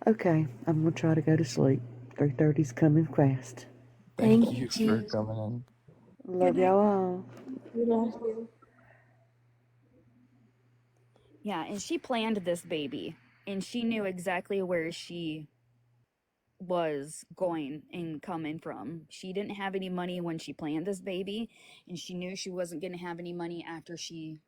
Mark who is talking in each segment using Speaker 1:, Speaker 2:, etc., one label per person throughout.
Speaker 1: Okay, I'm gonna try to go to sleep. 3:30's coming fast.
Speaker 2: Thank
Speaker 3: Thank
Speaker 2: you for
Speaker 3: you.
Speaker 2: coming in.
Speaker 3: Good
Speaker 1: Love
Speaker 3: night.
Speaker 1: y'all all.
Speaker 3: We love you.
Speaker 4: Yeah, and she planned this baby, and she knew exactly where she was going and coming from. She didn't have any money when she planned this baby, and she knew she wasn't going to have any money after she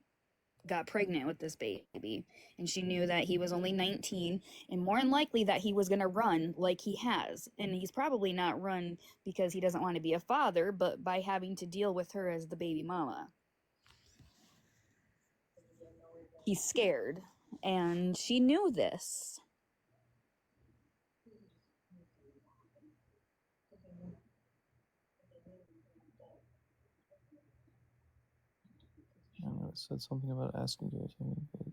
Speaker 4: got pregnant with this baby. And she knew that he was only 19, and more than likely that he was going to run like he has. And he's probably not run because he doesn't want to be a father, but by having to deal with her as the baby mama. He's scared, and she knew this.
Speaker 2: I know it said something about asking Garrett, but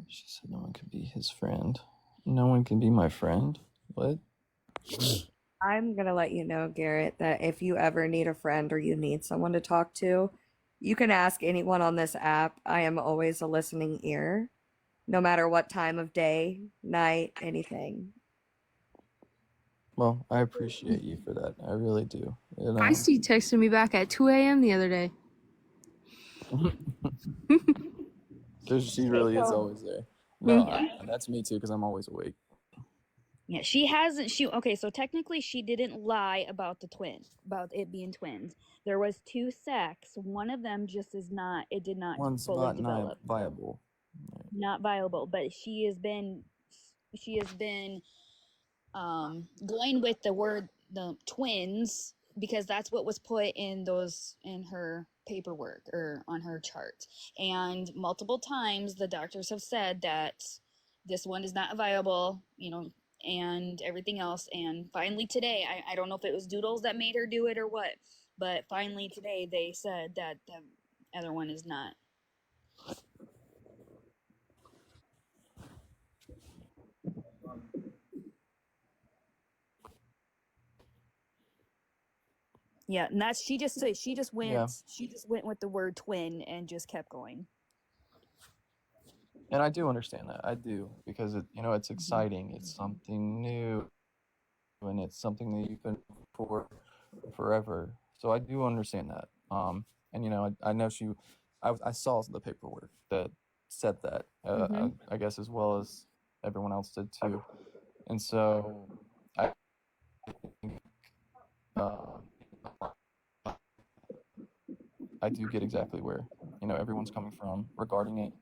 Speaker 2: she said no one could be his friend. No one can be my friend? What?
Speaker 5: I'm gonna let you know, Garrett, that if you ever need a friend or you need someone to talk to, you can ask anyone on this app. I am always a listening ear, no matter what time of day, night, anything.
Speaker 2: Well, I appreciate you for that. I really do.
Speaker 3: Feisty texted me back at 2 a.m. the other day.
Speaker 2: Because she really is always there. No, that's me too, because I'm always awake.
Speaker 4: Yeah, she hasn't. Okay. So technically, she didn't lie about the twin, about it being twins. There was two sacs. One of them just is not. It did not
Speaker 2: One's
Speaker 4: fully
Speaker 2: not
Speaker 4: develop,
Speaker 2: viable.
Speaker 4: not viable. But she has been going with the word the twins because that's what was put in those in her paperwork or on her chart. And multiple times the doctors have said that this one is not viable, and everything else. And finally today, I don't know if it was Doodles that made her do it or what, but finally today they said that the other one is not. Yeah, and that's she just went
Speaker 2: Yeah.
Speaker 4: she just went with the word twin and just kept going.
Speaker 2: And I do understand that. I do, because it's exciting. It's something new, and it's something that you've been for forever. So I do understand that. And I know I saw the paperwork that said that. I guess as well as everyone else did too. And so I think I do get exactly where everyone's coming from regarding it.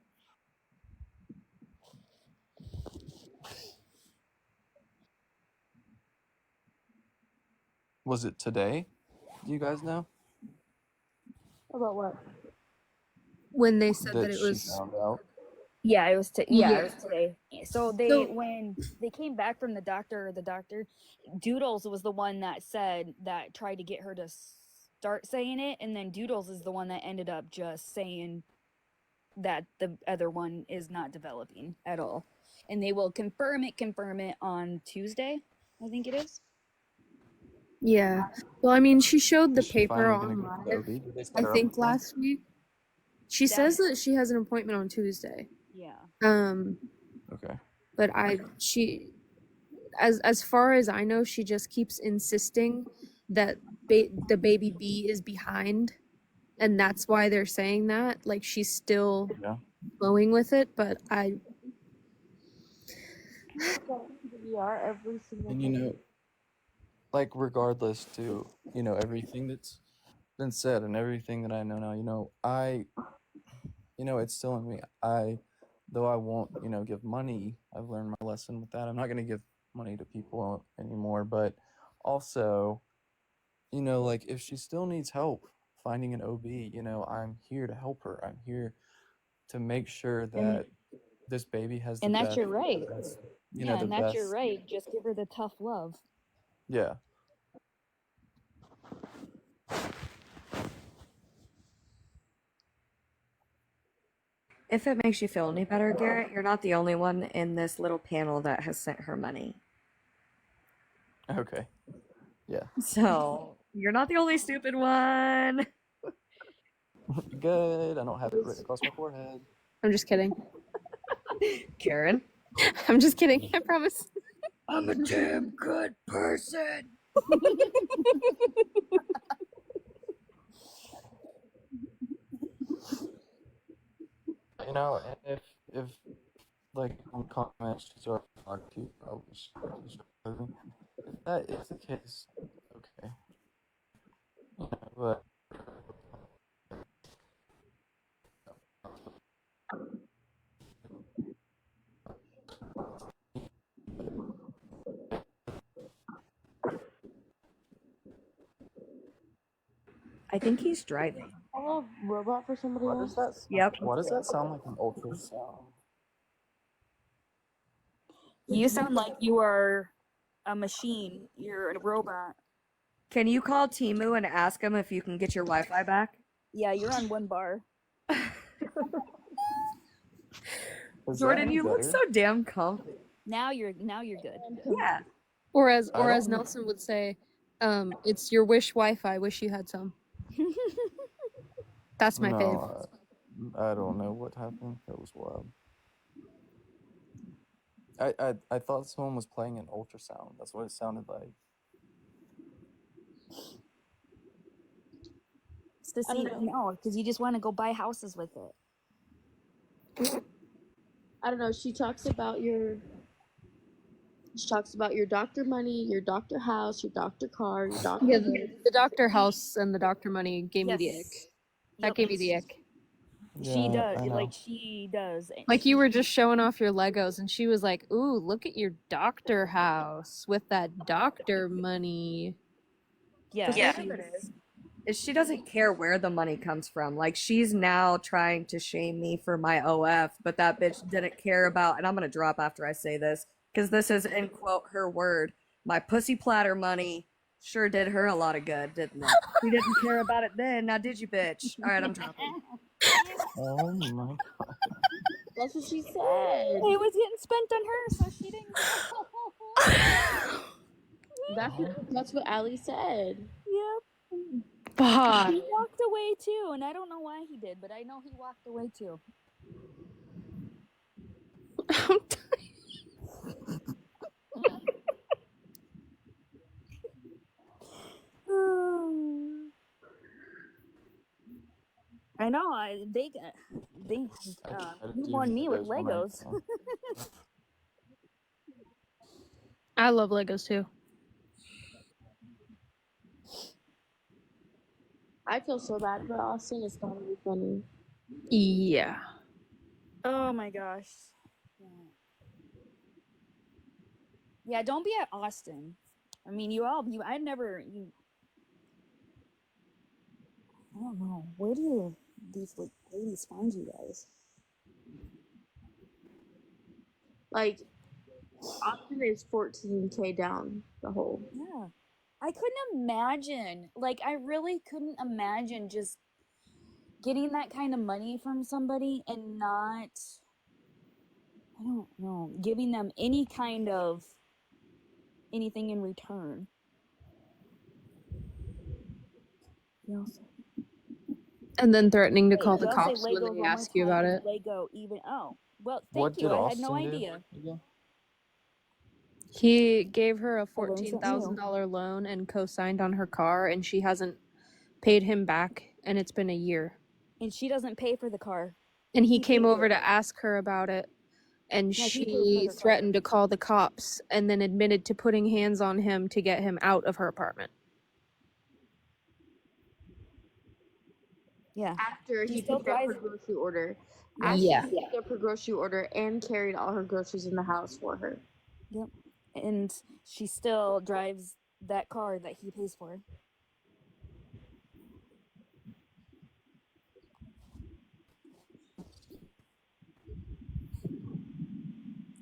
Speaker 2: Was it today? Do you guys know
Speaker 4: About what?
Speaker 3: When they said that
Speaker 2: that
Speaker 3: it
Speaker 2: she
Speaker 3: was.
Speaker 2: found out?
Speaker 4: Yeah, it was
Speaker 3: Yeah.
Speaker 4: it was today. So when they came back from the doctor, Doodles was the one that tried to get her to start saying it, and then Doodles is the one that ended up just saying that the other one is not developing at all. And they will confirm it on Tuesday, I think it is.
Speaker 3: Yeah. Well, I mean, she showed the
Speaker 2: Is she
Speaker 3: paper
Speaker 2: finally
Speaker 3: on
Speaker 2: gonna go to the
Speaker 3: live,
Speaker 2: OB? Did they set
Speaker 3: I
Speaker 2: her up
Speaker 3: think
Speaker 2: with one?
Speaker 3: last week. She says that she has an appointment on Tuesday.
Speaker 4: Yeah.
Speaker 2: Okay.
Speaker 3: But as far as I know, she just keeps insisting that the baby B is behind, and that's why they're saying that. Like, she's still going with it, but
Speaker 4: every single
Speaker 2: And like regardless to everything that's been said and everything that I know now, it's still in me. Though I won't give money, I've learned my lesson with that. I'm not going to give money to people anymore, but also like if she still needs help finding an OB, I'm here to help her. I'm here to make sure that this baby has
Speaker 4: and
Speaker 2: the
Speaker 4: that's
Speaker 2: best,
Speaker 4: your right.
Speaker 2: the
Speaker 4: And that's
Speaker 2: best.
Speaker 4: your right. Just give her the tough love.
Speaker 2: Yeah.
Speaker 5: If it makes you feel any better, Garrett, you're not the only one in this little panel that has sent her money.
Speaker 2: Okay. Yeah.
Speaker 5: So you're not the only stupid one.
Speaker 2: Good. I don't have it written across my forehead.
Speaker 3: I'm just kidding.
Speaker 5: Karen.
Speaker 3: I'm just kidding. I promise.
Speaker 5: I'm a damn good person.
Speaker 2: You know, and if like on comments she's already talked to you, probably she's driving. If that is the case, okay. You know, but
Speaker 5: I think he's driving.
Speaker 1: Call a robot for somebody
Speaker 2: what
Speaker 1: else.
Speaker 2: does that?
Speaker 5: Yep.
Speaker 2: Why does that sound like an ultrasound?
Speaker 4: You sound like you are a machine. You're a robot.
Speaker 5: Can you call Timu and ask him if you can get your Wi-Fi back?
Speaker 4: Yeah, you're on 1 bar.
Speaker 2: Is
Speaker 5: Jordan,
Speaker 2: that any
Speaker 5: you look
Speaker 2: better?
Speaker 5: so damn comfy.
Speaker 4: Now you're good.
Speaker 5: Yeah.
Speaker 3: Or as
Speaker 2: I don't-
Speaker 3: Nelson would say, it's your wish Wi-Fi. Wish you had some. That's my fave.
Speaker 2: No, I don't know what happened. That was wild. I thought someone was playing an ultrasound. That's what it sounded like.
Speaker 4: It's to see, no, because you just want to go buy houses with it.
Speaker 1: I don't know. She talks about your doctor money, your doctor house, your doctor car, your doctor.
Speaker 3: Yeah, the doctor house and the doctor money gave me the
Speaker 4: Yes.
Speaker 3: ick. That gave me the ick.
Speaker 4: She
Speaker 2: Yeah,
Speaker 4: does.
Speaker 2: I know.
Speaker 4: Like, she does.
Speaker 3: Like you were just showing off your Legos, and she was like, "Ooh, look at your doctor house with that doctor money."
Speaker 4: Yeah.
Speaker 5: The thing of it is she doesn't care where the money comes from. Like, she's now trying to shame me for my OF, but that bitch didn't care about, and I'm gonna drop after I say this, because this is, in quote, her word, my pussy platter money sure did her a lot of good, didn't it? She didn't care about it then, now did you, bitch? Alright, I'm dropping.
Speaker 2: Oh my god.
Speaker 1: That's what she said.
Speaker 4: It was getting spent on her, so she didn't go.
Speaker 1: That's what Allie said.
Speaker 4: Yep.
Speaker 3: Fuck.
Speaker 4: He walked away too, and I don't know why he did, but I know he walked away too.
Speaker 3: I'm
Speaker 4: I know. You won me with Legos.
Speaker 3: I love Legos too.
Speaker 1: I feel so bad for Austin. It's not really funny.
Speaker 3: Yeah.
Speaker 4: Oh my gosh. Yeah, don't be at Austin. I mean, I don't know. Where do these ladies find you guys?
Speaker 1: Like, Austin is 14K down the hole.
Speaker 4: Yeah. I couldn't imagine. Like, I really couldn't imagine just getting that kind of money from somebody and not, I don't know, giving them any kind of anything in return.
Speaker 3: And then threatening to call the cops when
Speaker 4: Legos
Speaker 3: they ask you about it.
Speaker 4: Lego even. Oh, well,
Speaker 2: What
Speaker 4: thank you.
Speaker 2: did
Speaker 4: I had no
Speaker 2: Austin do
Speaker 4: idea.
Speaker 2: again?
Speaker 3: He gave her a
Speaker 4: learned something
Speaker 3: $14,000 loan and co-signed on her car, and she hasn't paid him back, and it's been a year.
Speaker 4: And she doesn't pay for the car.
Speaker 3: And he came over to ask her about it, and she threatened to call the cops and then admitted to putting hands on him to get him out of her apartment.
Speaker 4: Yeah.
Speaker 1: After he picked up her grocery order. After
Speaker 3: Yeah.
Speaker 1: he picked up her grocery order and carried all her groceries in the house for her.
Speaker 4: Yep. And she still drives that car that he pays for.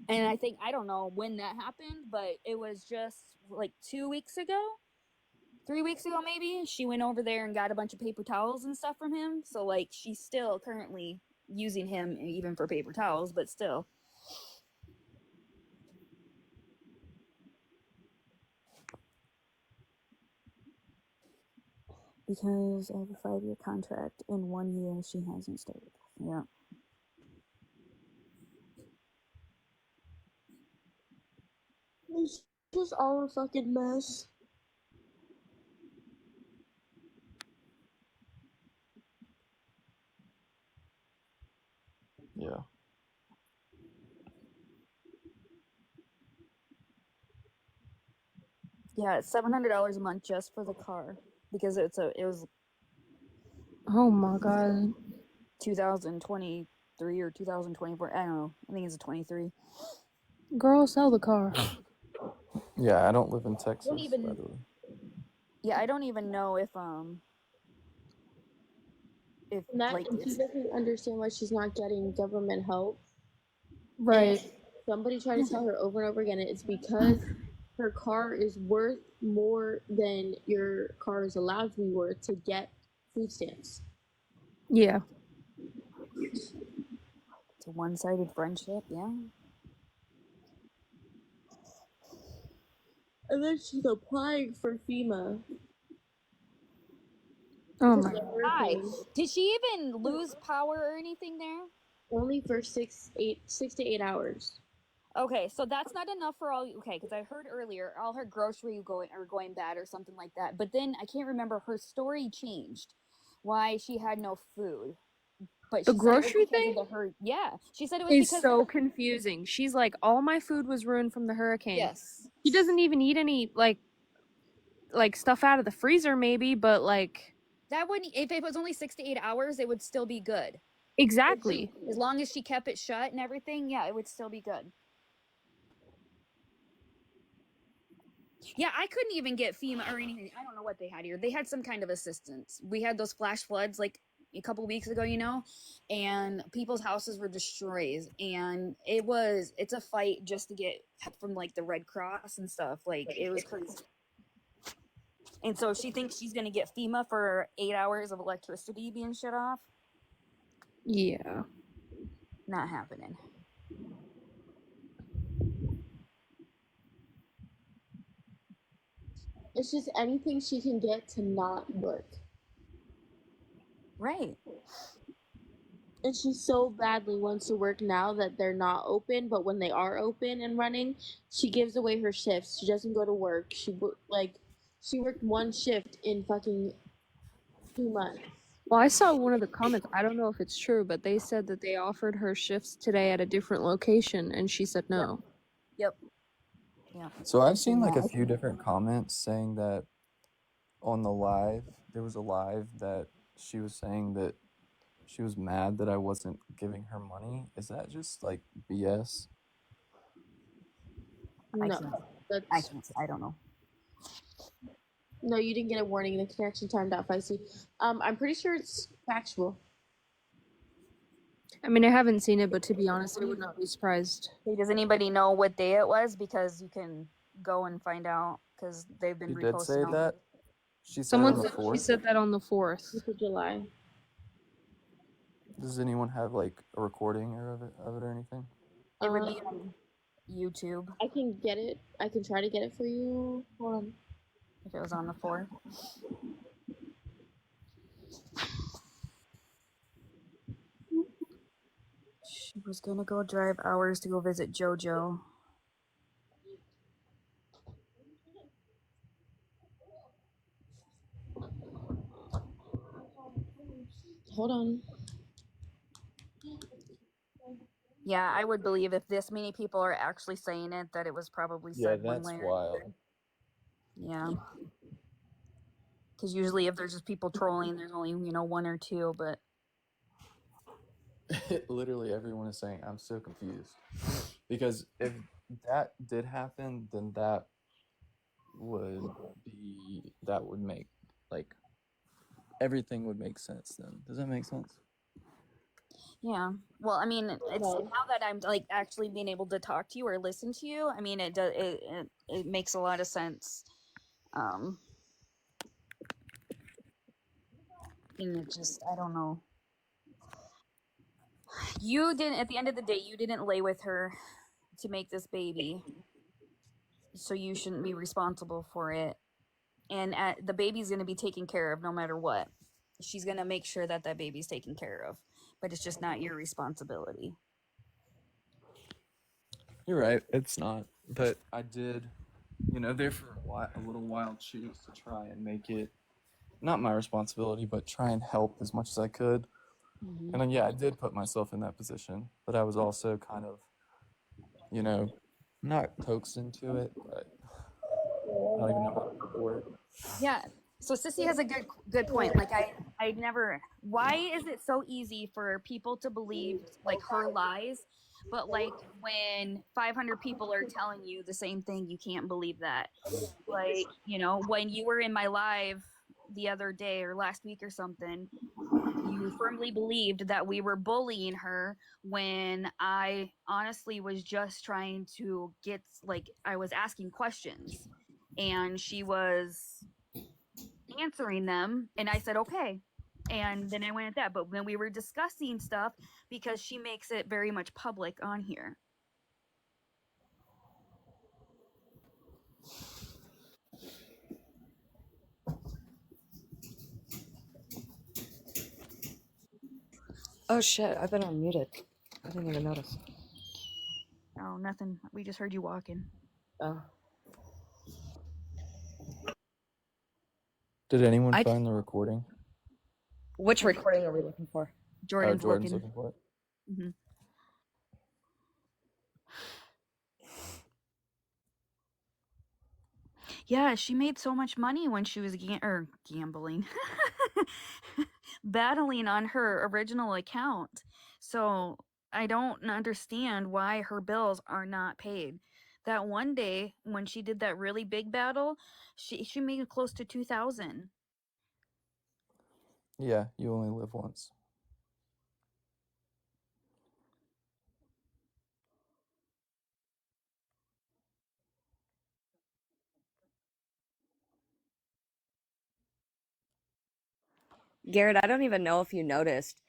Speaker 4: And I don't know when that happened, but it was just like 2 weeks ago, 3 weeks ago maybe. She went over there and got a bunch of paper towels and stuff from him. So like she's still currently using him even for paper towels, but still. Because I have a 5-year contract. In 1 year, she hasn't started. Yeah.
Speaker 6: Just all a fucking mess.
Speaker 2: Yeah.
Speaker 4: Yeah, it's $700 a month just for the car because it was
Speaker 3: Oh my god.
Speaker 4: 2023 or 2024. I don't know. I think it's a 23.
Speaker 3: Girl, sell the car.
Speaker 2: Yeah, I don't live in Texas,
Speaker 4: even-
Speaker 2: by the way.
Speaker 4: Yeah, I don't even know if like
Speaker 6: She doesn't understand why she's not getting government help.
Speaker 3: Right.
Speaker 6: And somebody tried to tell her over and over again it's because her car is worth more than your car is allowed to be worth to get food stamps.
Speaker 3: Yeah.
Speaker 4: it's a one-sided friendship. Yeah.
Speaker 6: And then she's applying for FEMA.
Speaker 3: Oh
Speaker 6: because
Speaker 3: my
Speaker 6: of the
Speaker 3: god.
Speaker 4: Hi.
Speaker 6: hurricane.
Speaker 4: Did she even lose power or anything there?
Speaker 6: Only for 6 to 8 hours.
Speaker 4: Okay, so that's not enough for all. Okay, because I heard earlier all her grocery going bad or something like that. But then I can't remember, her story changed, why she had no food. But
Speaker 3: The
Speaker 4: she
Speaker 3: grocery
Speaker 4: said it was because
Speaker 3: thing?
Speaker 4: of the yeah, she said it was
Speaker 3: It's
Speaker 4: because
Speaker 3: so
Speaker 4: of the,
Speaker 3: confusing. She's like, all my food was ruined from the hurricane.
Speaker 4: yes.
Speaker 3: She doesn't even eat any like stuff out of the freezer, maybe, but like
Speaker 4: That wouldn't, if it was only 6 to 8 hours, it would still be good.
Speaker 3: exactly.
Speaker 4: As long as she kept it shut and everything, yeah, it would still be good. Yeah, I couldn't even get FEMA or anything. I don't know what they had here. They had some kind of assistance. We had those flash floods like a couple weeks ago, and people's houses were destroyed. And it's a fight just to get help from like the Red Cross and stuff. Like, it was crazy. And so she thinks she's going to get FEMA for 8 hours of electricity being shut off.
Speaker 3: Yeah.
Speaker 4: Not happening.
Speaker 6: It's just anything she can get to not work.
Speaker 4: Right.
Speaker 6: And she so badly wants to work now that they're not open, but when they are open and running, she gives away her shifts. She doesn't go to work. She worked one shift in fucking 2 months.
Speaker 3: Well, I saw one of the comments. I don't know if it's true, but they said that they offered her shifts today at a different location, and she said no.
Speaker 4: Yep. Yeah.
Speaker 2: So I've seen like a few different comments saying that on the live, there was a live that she was saying that she was mad that I wasn't giving her money. Is that just like BS?
Speaker 6: No,
Speaker 4: I don't know.
Speaker 6: No, you didn't get a warning. The connection timed out feisty. I'm pretty sure it's factual.
Speaker 3: I mean, I haven't seen it, but to be honest, I would not be surprised.
Speaker 4: Hey, does anybody know what day it was? Because you can go and find out, because they've been
Speaker 2: She
Speaker 4: reposting.
Speaker 2: did say that. She said
Speaker 3: Someone
Speaker 2: on the
Speaker 3: said she
Speaker 2: 4th.
Speaker 3: said that on the 4th.
Speaker 6: 4th of July.
Speaker 2: Does anyone have like a recording of it or anything?
Speaker 4: It would be on YouTube
Speaker 6: I can get it. I can try to get it for you. Hold on.
Speaker 4: if it was on the 4th. She was gonna go drive hours to go visit JoJo.
Speaker 6: Hold on.
Speaker 4: Yeah, I would believe if this many people are actually saying it, that it was probably said one way.
Speaker 2: That's wild.
Speaker 4: Yeah. Because usually if there's just people trolling, there's only, one or two, but
Speaker 2: Literally everyone is saying I'm so confused. Because if that did happen, then that would make like everything would make sense then. Does that make sense?
Speaker 4: yeah. Well, I mean, it's now that I'm like actually being able to talk to you or listen to you, I mean, it makes a lot of sense. And it just, I don't know. You didn't, at the end of the day, you didn't lay with her to make this baby, so you shouldn't be responsible for it. And the baby's going to be taken care of no matter what. She's going to make sure that baby's taken care of, but it's just not your responsibility.
Speaker 2: You're right. It's not. But I did there for a little while, choose to try and make it not my responsibility, but try and help as much as I could.
Speaker 4: Mhm.
Speaker 2: And then, I did put myself in that position, but I was also kind of, not coaxed into it, but I don't even know how to put the word.
Speaker 4: Yeah. So Sissy has a good point. Like I never, why is it so easy for people to believe like her lies, but like when 500 people are telling you the same thing, you can't believe that. Like, when you were in my live the other day or last week or something, you firmly believed that we were bullying her when I honestly was just trying to get, like, I was asking questions and she was answering them, and I said okay, and then I went at that. But when we were discussing stuff, because she makes it very much public on here.
Speaker 5: Oh shit, I've been unmuted. I didn't even notice.
Speaker 4: Oh, nothing, we just heard you walking.
Speaker 5: Oh.
Speaker 2: Did anyone find the recording?
Speaker 5: Which recording are we looking for?
Speaker 4: Jordan's
Speaker 2: looking for it.
Speaker 4: Mm-hmm. Yeah, she made so much money when she was gambling, battling on her original account. So I don't understand why her bills are not paid. That one day when she did that really big battle, she made close to 2,000.
Speaker 2: Yeah, you only live once.
Speaker 5: Garrett, I don't even know if you noticed,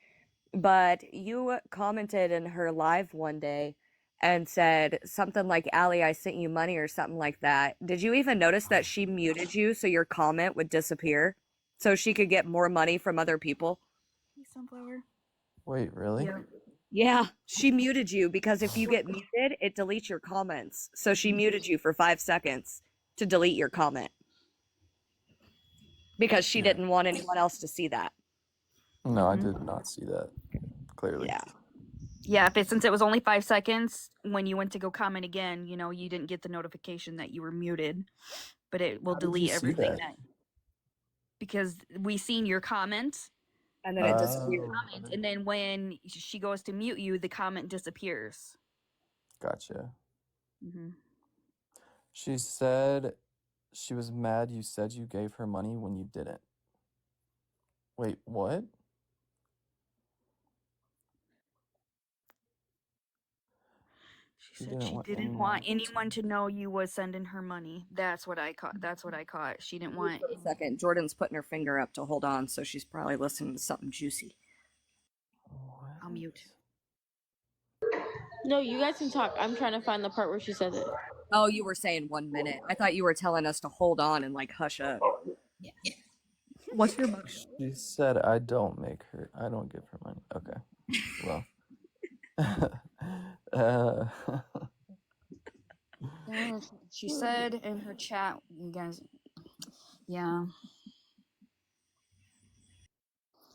Speaker 5: but you commented in her live one day and said something like, Allie, I sent you money or something like that. Did you even notice that she muted you so your comment would disappear so she could get more money from other people?
Speaker 4: Hey, Sunflower.
Speaker 2: Wait, really?
Speaker 4: Yeah.
Speaker 5: Yeah, she muted you because if you get muted, it deletes your comments. So she muted you for 5 seconds to delete your comment because she didn't want anyone else to see that.
Speaker 2: No, I did not see that, clearly.
Speaker 4: Yeah, since it was only 5 seconds, when you went to go comment again, you didn't get the notification that you were muted, but it will delete everything that, because we seen your comment,
Speaker 5: and then it disappeared.
Speaker 4: And then when she goes to mute you, the comment disappears.
Speaker 2: Gotcha.
Speaker 4: Mm-hmm.
Speaker 2: She said she was mad you said you gave her money when you didn't. Wait, what?
Speaker 4: She said she didn't want anyone to know you was sending her money. That's what I caught. She didn't want.
Speaker 5: For a second, Jordan's putting her finger up to hold on, so she's probably listening to something juicy.
Speaker 4: I'll mute.
Speaker 6: No, you guys can talk. I'm trying to find the part where she says it.
Speaker 5: Oh, you were saying 1 minute. I thought you were telling us to hold on and like hush up.
Speaker 4: Yeah.
Speaker 5: What's your motion?
Speaker 2: She said I don't give her money. Okay. Well.
Speaker 4: She said in her chat, you guys, yeah.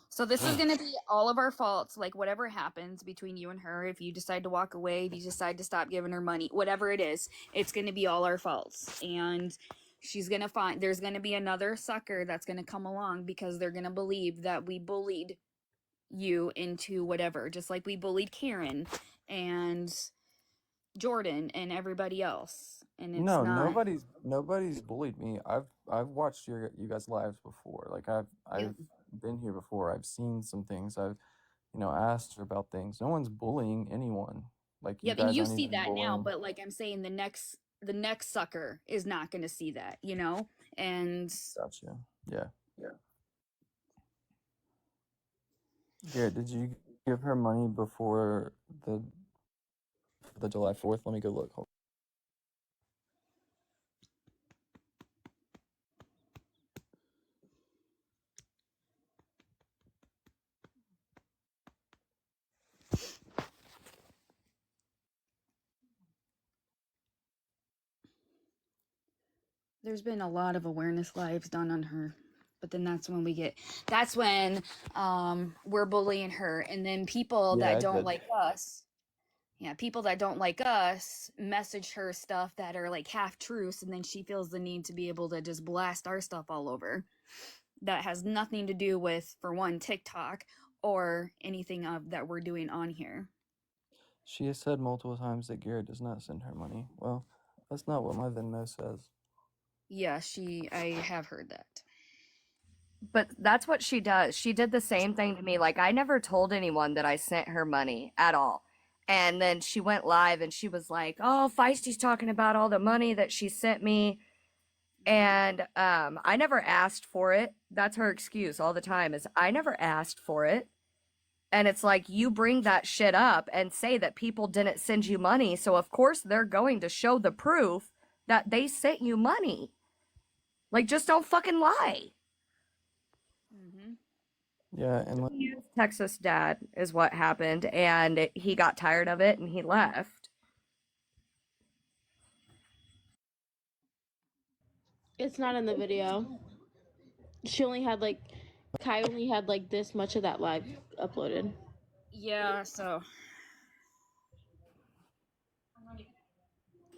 Speaker 4: So this is going to be all of our faults, like whatever happens between you and her. If you decide to walk away, if you decide to stop giving her money, whatever it is, it's going to be all our faults. And she's going to there's going to be another sucker that's going to come along because they're going to believe that we bullied you into whatever, just like we bullied Karen and Jordan and everybody else. And it's
Speaker 2: No,
Speaker 4: not.
Speaker 2: nobody's bullied me. I've watched you guys' lives before. Like I've been here before. I've seen some things. I've asked her about things. No one's bullying anyone. Like you guys
Speaker 4: and you
Speaker 2: aren't
Speaker 4: see
Speaker 2: even
Speaker 4: that now,
Speaker 2: bullying.
Speaker 4: but like I'm saying, the next sucker is not going to see that, and
Speaker 2: Gotcha. Yeah. Garrett, did you give her money before the July 4th? Let me go look. Hold
Speaker 4: There's been a lot of awareness lives done on her, but then that's when we're bullying her, and then people
Speaker 2: Yeah,
Speaker 4: that
Speaker 2: I
Speaker 4: don't
Speaker 2: did.
Speaker 4: like us, people that don't like us message her stuff that are like half truths, and then she feels the need to be able to just blast our stuff all over. That has nothing to do with, for one, TikTok or anything of that we're doing on here.
Speaker 2: She has said multiple times that Garrett does not send her money. Well, that's not what my Venmo says.
Speaker 4: Yeah, I have heard that.
Speaker 5: But that's what she does. She did the same thing to me. Like, I never told anyone that I sent her money at all. And then she went live and she was like, "Oh, Feisty's talking about all the money that she sent me." And I never asked for it. That's her excuse all the time, is I never asked for it. And it's like, you bring that shit up and say that people didn't send you money, so of course they're going to show the proof that they sent you money. Like, just don't fucking lie.
Speaker 4: Mm-hmm.
Speaker 2: Yeah, and
Speaker 5: He used Texas dad is what happened, and he got tired of it and he left.
Speaker 6: It's not in the video. She only had like Kai only had like this much of that live uploaded.
Speaker 4: Yeah, so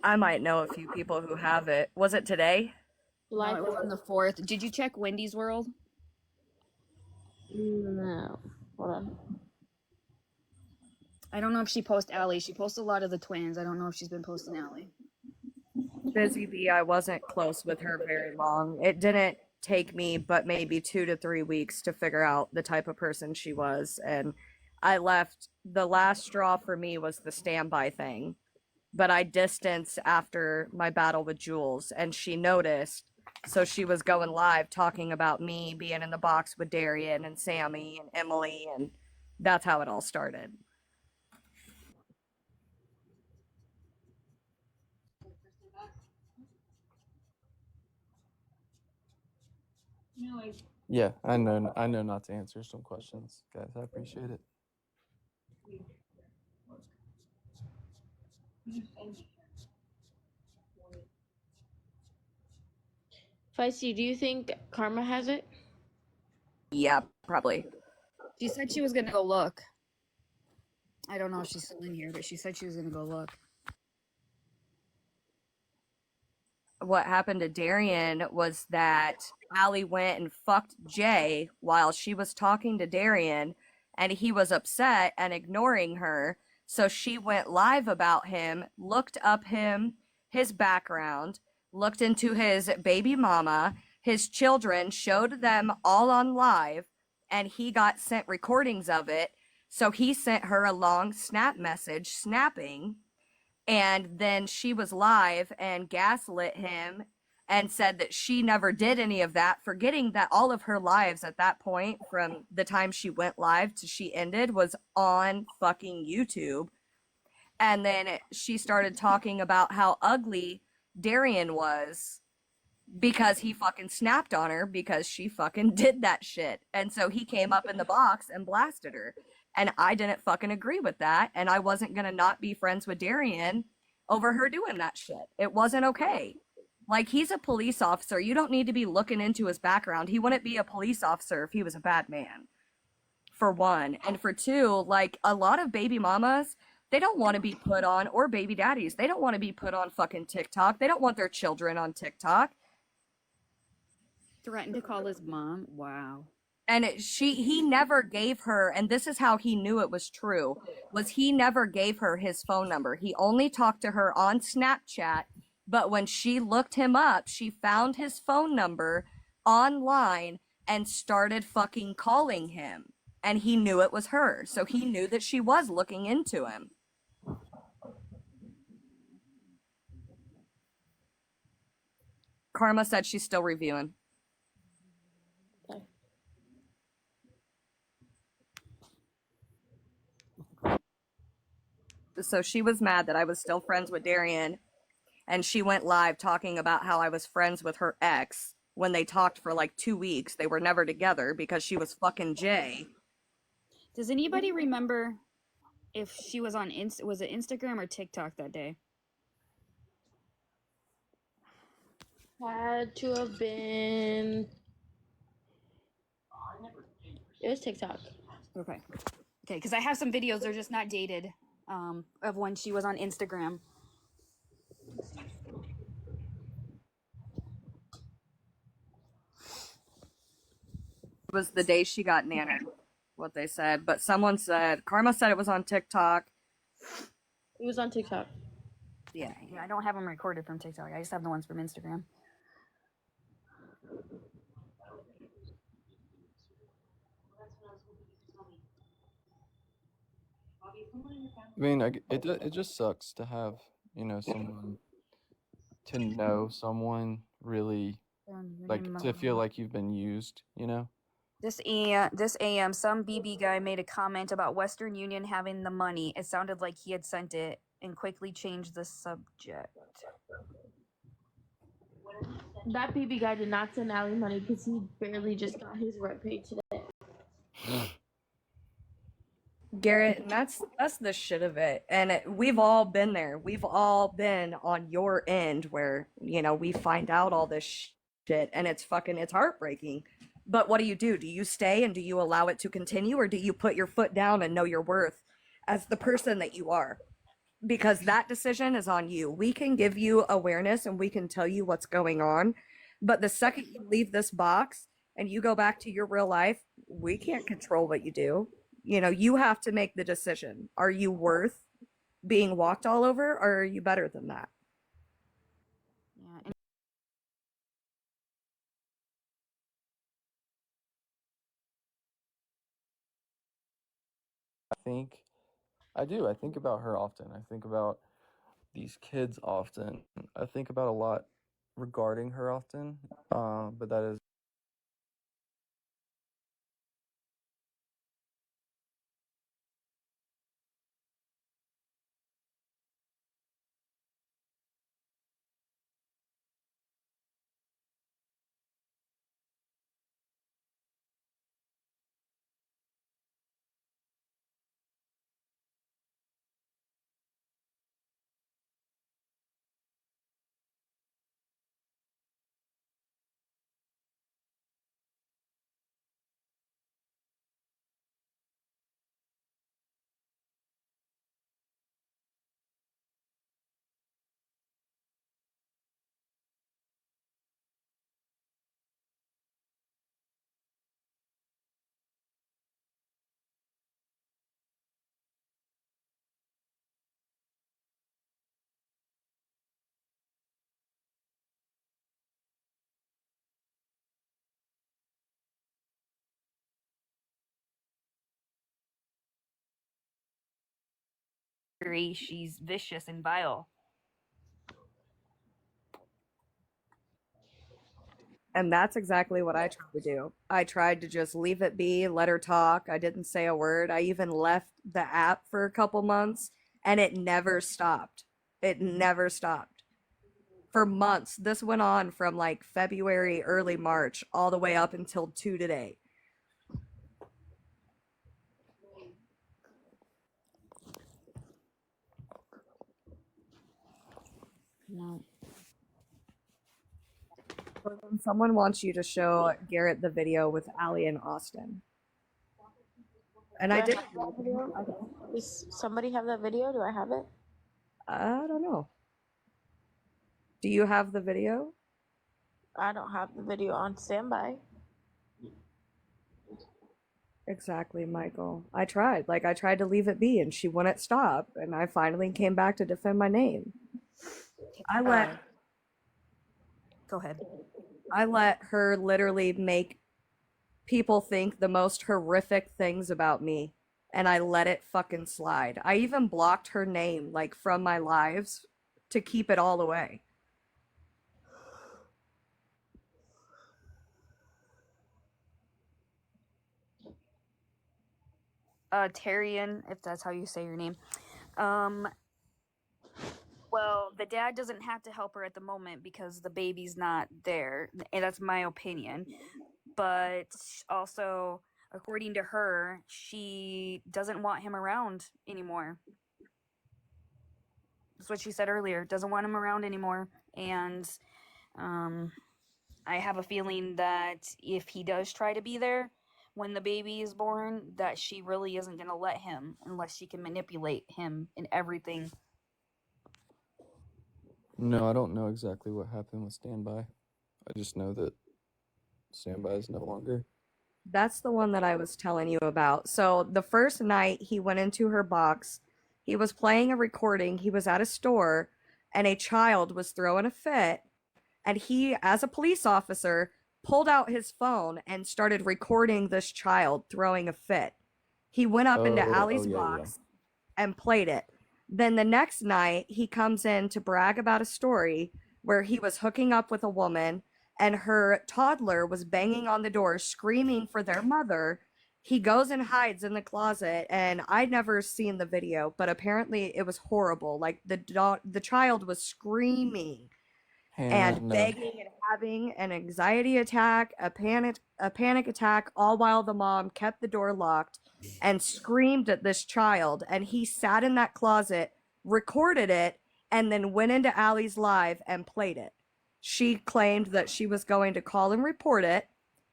Speaker 5: I might know a few people who have it. Was it today?
Speaker 4: no, it was on the 4th. Did you check Wendy's World?
Speaker 6: No. Hold on.
Speaker 4: I don't know if she posts Allie. She posts a lot of the twins. I don't know if she's been posting Allie.
Speaker 5: Busy Bee, I wasn't close with her very long. It didn't take me but maybe 2 to 3 weeks to figure out the type of person she was. And I left. The last straw for me was the standby thing. But I distanced after my battle with Jules, and she noticed. So she was going live talking about me being in the box with Darian and Sammy and Emily, and that's how it all started.
Speaker 2: yeah, I know not to answer some questions, guys. I appreciate it.
Speaker 6: Feisty, do you think Karma has it?
Speaker 5: Yeah, probably.
Speaker 4: She said she was gonna go look. I don't know if she's still in here, but she said she was gonna go look.
Speaker 5: What happened to Darian was that Allie went and fucked Jay while she was talking to Darian, and he was upset and ignoring her. So she went live about him, looked up his background, looked into his baby mama, his children, showed them all on live, and he got sent recordings of it. So he sent her a long snap message snapping, and then she was live and gaslit him and said that she never did any of that, forgetting that all of her lives at that point, from the time she went live to she ended, was on fucking YouTube. And then she started talking about how ugly Darian was because he fucking snapped on her because she fucking did that shit. And so he came up in the box and blasted her. And I didn't fucking agree with that. And I wasn't going to not be friends with Darian over her doing that shit. It wasn't okay. Like, he's a police officer. You don't need to be looking into his background. He wouldn't be a police officer if he was a bad man, for one. And for two, like, a lot of baby mamas, they don't want to be put on, or baby daddies, they don't want to be put on fucking TikTok. They don't want their children on TikTok.
Speaker 4: Threatened to call his mom. Wow.
Speaker 5: And he never gave her, and this is how he knew it was true, was he never gave her his phone number. He only talked to her on Snapchat, but when she looked him up, she found his phone number online and started fucking calling him. And he knew it was her, so he knew that she was looking into him. Karma said she's still reviewing. So she was mad that I was still friends with Darian, and she went live talking about how I was friends with her ex when they talked for like 2 weeks. They were never together because she was fucking Jay.
Speaker 4: Does anybody remember if she was on was it Instagram or TikTok that day?
Speaker 6: Had to have been. It was TikTok.
Speaker 4: Okay, because I have some videos. They're just not dated. Of when she was on Instagram.
Speaker 5: It was the day she got nannered, what they said. But someone said, Karma said it was on TikTok.
Speaker 6: It was on TikTok.
Speaker 4: Yeah, I don't have them recorded from TikTok. I just have the ones from Instagram.
Speaker 2: I mean, it just sucks to have, you know, someone to know someone really, like, to feel like you've been used, you know?
Speaker 4: This AM, some BB guy made a comment about Western Union having the money. It sounded like he had sent it and quickly changed the subject.
Speaker 6: That BB guy did not send Allie money because he barely just got his rent paid today.
Speaker 5: Garrett, and that's the shit of it. And we've all been there. We've all been on your end where, you know, we find out all this shit and it's heartbreaking. But what do? Do you stay and do you allow it to continue, or do you put your foot down and know your worth as the person that you are? Because that decision is on you. We can give you awareness and we can tell you what's going on. But the second you leave this box and you go back to your real life, we can't control what you do. You know, you have to make the decision. Are you worth being walked all over, or are you better than that?
Speaker 4: Yeah.
Speaker 2: I think about her often. I think about these kids often. I think about a lot regarding her often. But that is
Speaker 4: She's vicious and vile.
Speaker 5: And that's exactly what I tried to do. I tried to just leave it be, let her talk. I didn't say a word. I even left the app for a couple months and it never stopped. It never stopped. For months. This went on from like February, early March, all the way up until today.
Speaker 4: No.
Speaker 5: Someone wants you to show Garrett the video with Allie and Austin. And I did.
Speaker 6: Does somebody have that video? Do I have it?
Speaker 5: I don't know. Do you have the video?
Speaker 6: I don't have the video on standby.
Speaker 5: Exactly, Michael. I tried. Like, I tried to leave it be and she wouldn't stop. And I finally came back to defend my name.
Speaker 4: Go ahead.
Speaker 5: I let her literally make people think the most horrific things about me. And I let it fucking slide. I even blocked her name, like, from my lives to keep it all away.
Speaker 4: Tyrion, if that's how you say your name. Well, the dad doesn't have to help her at the moment because the baby's not there. And that's my opinion. But also, according to her, she doesn't want him around anymore. That's what she said earlier. Doesn't want him around anymore. And I have a feeling that if he does try to be there when the baby is born, that she really isn't going to let him unless she can manipulate him in everything.
Speaker 2: No, I don't know exactly what happened with Standby. I just know that Standby is no longer.
Speaker 5: That's the one that I was telling you about. So the first night he went into her box, he was playing a recording. He was at a store and a child was throwing a fit. And he, as a police officer, pulled out his phone and started recording this child throwing a fit. He went up into Allie's
Speaker 2: yeah.
Speaker 5: box and played it. Then the next night, he comes in to brag about a story where he was hooking up with a woman and her toddler was banging on the door, screaming for their mother. He goes and hides in the closet, and I'd never seen the video, but apparently it was horrible. Like the child was screaming and begging and having an anxiety attack, a panic attack, all while the mom kept the door locked and screamed at this child. And he sat in that closet, recorded it, and then went into Allie's live and played it. She claimed that she was going to call and report it,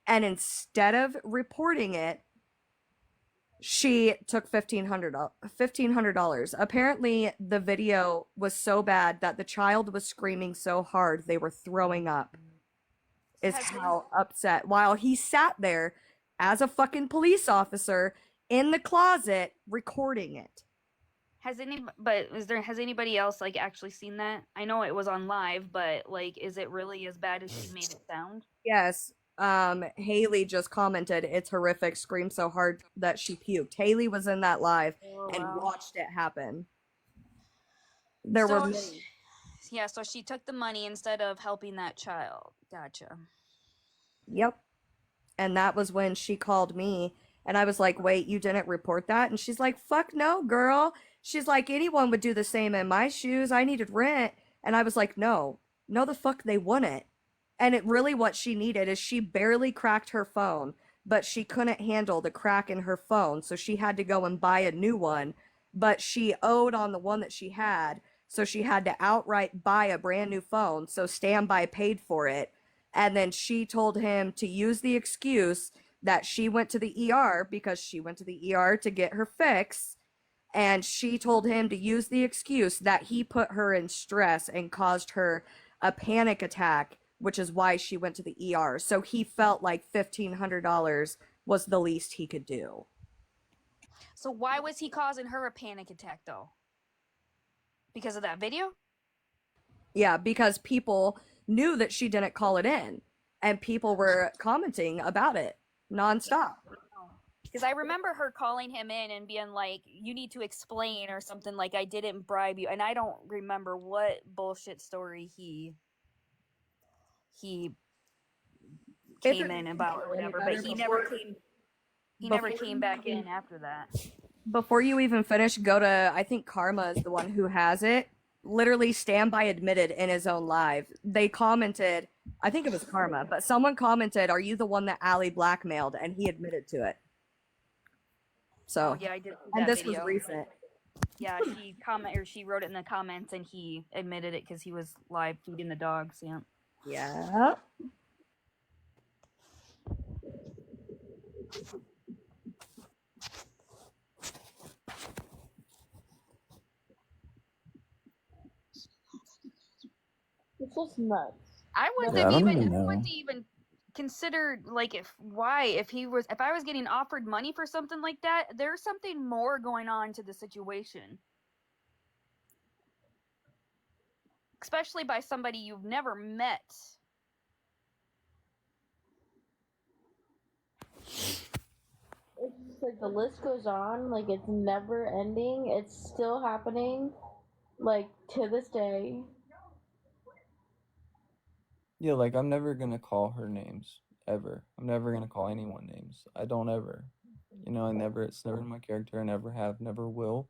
Speaker 5: and instead of reporting it, she took $1,500. Apparently, the video was so bad that the child was screaming so hard they were throwing up. Is how upset. While he sat there as a fucking police officer in the closet recording it.
Speaker 4: Has anybody else like actually seen that? I know it was on live, but like, is it really as bad as she made it sound?
Speaker 5: Yes. Haley just commented, it's horrific, screamed so hard that she puked. Haley was in that live and watched it happen. So
Speaker 4: she took the money instead of helping that child. Gotcha.
Speaker 5: Yep. And that was when she called me and I was like, wait, you didn't report that? And she's like, fuck no, girl. She's like, anyone would do the same in my shoes. I needed rent. And I was like, no the fuck they wouldn't. And it really what she needed is she barely cracked her phone, but she couldn't handle the crack in her phone. So she had to go and buy a new one, but she owed on the one that she had. So she had to outright buy a brand new phone. So Standby paid for it. And then she told him to use the excuse that she went to the ER because she went to the ER to get her fix. And she told him to use the excuse that he put her in stress and caused her a panic attack, which is why she went to the ER. So he felt like $1,500 was the least he could do.
Speaker 4: So why was he causing her a panic attack though? Because of that video?
Speaker 5: Yeah, because people knew that she didn't call it in and people were commenting about it nonstop.
Speaker 4: Because I remember her calling him in and being like, you need to explain or something, like I didn't bribe you. And I don't remember what bullshit story he came in about or whatever, but he never came back in after that.
Speaker 5: Before you even finish, go to, I think Karma is the one who has it. Literally, Standby admitted in his own live. They commented, I think it was Karma, but someone commented, are you the one that Allie blackmailed? And he admitted to it. So,
Speaker 4: yeah, I did.
Speaker 5: And this
Speaker 4: video
Speaker 5: was recent.
Speaker 4: Yeah, she wrote it in the comments and he admitted it because he was live feeding the dogs. Yeah.
Speaker 5: Yeah.
Speaker 6: It's just nuts.
Speaker 4: I wouldn't even consider like if I was getting offered money for something like that, there's something more going on to the situation. Especially by somebody you've never met.
Speaker 6: It's just like the list goes on, like it's never ending. It's still happening, like to this day.
Speaker 2: Yeah, like I'm never gonna call her names ever. I'm never gonna call anyone names. I don't ever. You know, it's never in my character. I never have, never will.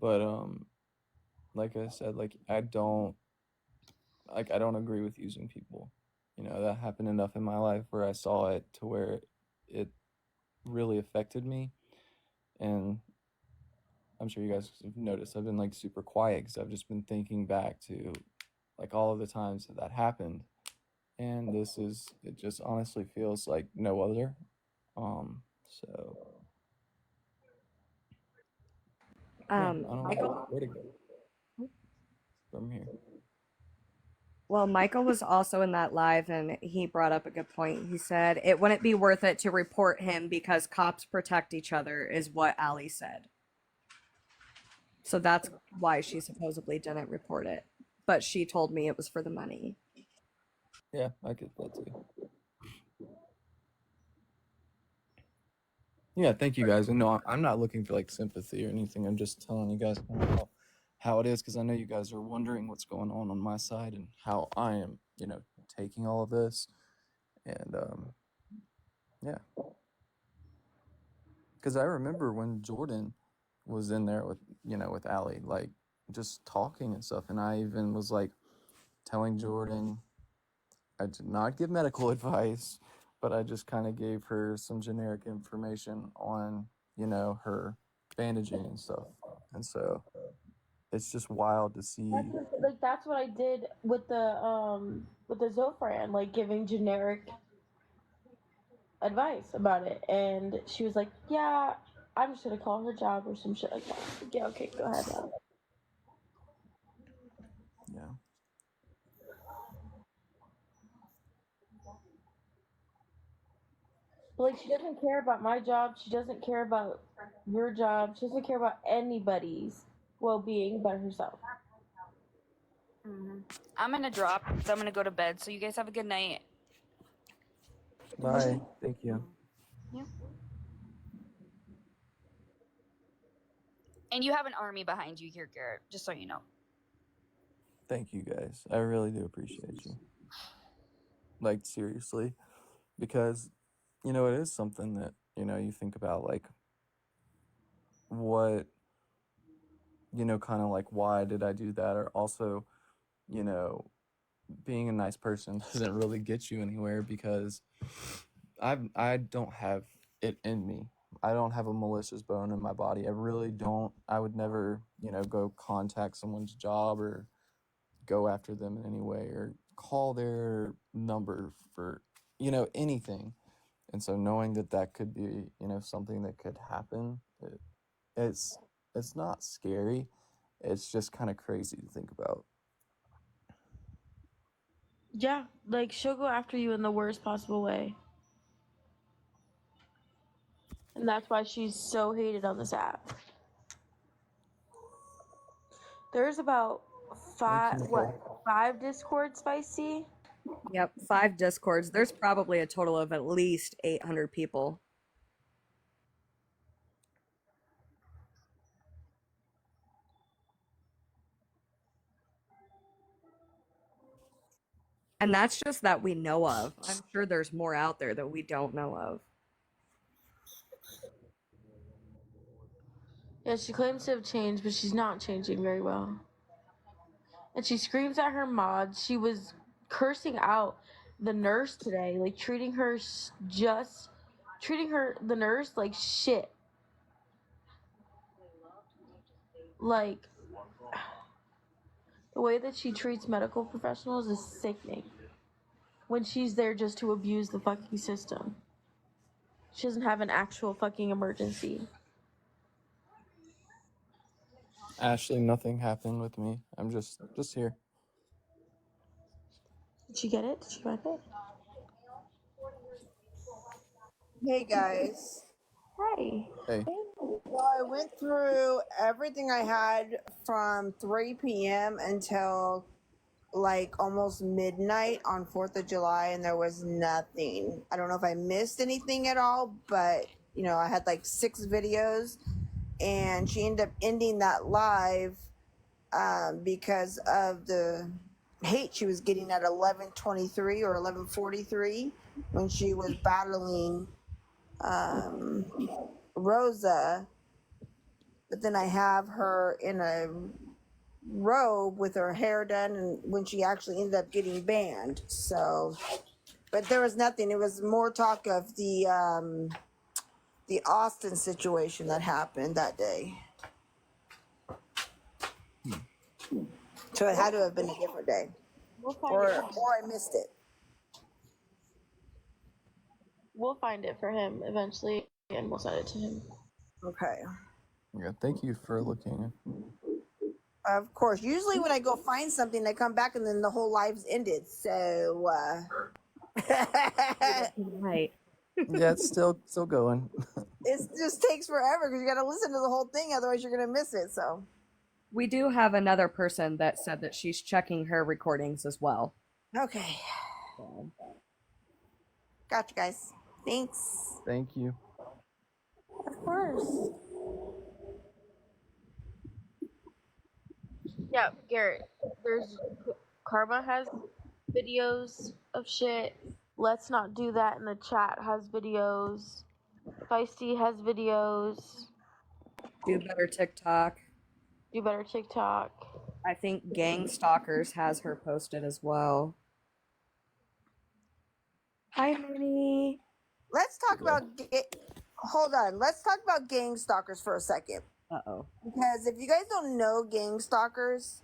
Speaker 2: But like I said, like I don't agree with using people. You know, that happened enough in my life where I saw it to where it really affected me. And I'm sure you guys have noticed I've been like super quiet because I've just been thinking back to like all of the times that happened. and it just honestly feels like no other. So yeah, I don't know where to go from here.
Speaker 5: Well, Michael was also in that live and he brought up a good point. He said it wouldn't be worth it to report him because cops protect each other, is what Allie said. So that's why she supposedly didn't report it. But she told me it was for the money.
Speaker 2: Yeah, I get that too. Yeah, thank you guys. And no, I'm not looking for like sympathy or anything. I'm just telling you guys how it is, because I know you guys are wondering what's going on my side and how I am, taking all of this. And yeah, because I remember when Jordan was in there with Allie, like just talking and stuff, and I even was like telling Jordan, I did not give medical advice, but I just kind of gave her some generic information on, her bandaging and stuff. And so it's just wild to see.
Speaker 6: That's what I did with the Zofran, like giving generic advice about it, and she was like, "Yeah, I'm just gonna call her job or some shit like that." Like, yeah, okay, go ahead.
Speaker 2: Yeah.
Speaker 6: But like, she doesn't care about my job. She doesn't care about your job. She doesn't care about anybody's well-being but herself.
Speaker 4: I'm gonna drop, so I'm gonna go to bed. So you guys have a good night.
Speaker 2: Bye. Thank you.
Speaker 4: Yeah. And you have an army behind you here, Garrett, just so you know.
Speaker 2: Thank you guys. I really do appreciate you. Like, seriously, because, it is something that, you think about, like, what, kind of like, why did I do that? Or also, being a nice person doesn't really get you anywhere, because I don't have it in me. I don't have a malicious bone in my body. I really don't. I would never, go contact someone's job or go after them in any way or call their number for, anything. And so knowing that could be, something that could happen, it's not scary. It's just kind of crazy to think about.
Speaker 6: Yeah, like she'll go after you in the worst possible way. And that's why she's so hated on this app. There's about five Discord, Spicy?
Speaker 5: Yep, 5 Discords. There's probably a total of at least 800 people. And that's just that we know of. I'm sure there's more out there that we don't know of.
Speaker 6: Yeah, she claims to have changed, but she's not changing very well. And she screams at her mods. She was cursing out the nurse today, like treating the nurse like shit. Like, the way that she treats medical professionals is sickening. When she's there just to abuse the fucking system. She doesn't have an actual fucking emergency.
Speaker 2: Ashley, nothing happened with me. I'm just here.
Speaker 6: Did she get it? Did she get it?
Speaker 7: Hey guys.
Speaker 6: Hey.
Speaker 2: Hey.
Speaker 7: Well, I went through everything I had from 3 p.m. until like almost midnight on 4th of July, and there was nothing. I don't know if I missed anything at all, but I had like 6 videos, and she ended up ending that live because of the hate she was getting at 11:23 or 11:43 when she was battling Rosa, but then I have her in a robe with her hair done, and when she actually ended up getting banned. So, but there was nothing. It was more talk of the Austin situation that happened that day. So it had to have been a different day, or I missed it.
Speaker 6: We'll find it for him eventually, and we'll send it to him.
Speaker 7: Okay.
Speaker 2: Yeah, thank you for looking.
Speaker 7: Of course. Usually when I go find something, I come back and then the whole live's ended. So,
Speaker 5: Right.
Speaker 2: Yeah, it's still going.
Speaker 7: it just takes forever because you got to listen to the whole thing, otherwise you're going to miss it. So,
Speaker 5: We do have another person that said that she's checking her recordings as well.
Speaker 7: okay.
Speaker 5: So,
Speaker 7: Gotcha, guys. Thanks.
Speaker 2: Thank you.
Speaker 7: Of course.
Speaker 6: Yeah, Garrett. There's Karma has videos of shit. Let's Not Do That in the chat has videos. Feisty has videos.
Speaker 5: do better TikTok.
Speaker 6: Do Better TikTok.
Speaker 5: I think Gang Stalkers has her posted as well. Hi, Minnie.
Speaker 7: Let's talk about. Hold on. Let's talk about gang stalkers for a second.
Speaker 5: Uh-oh.
Speaker 7: Because if you guys don't know gang stalkers,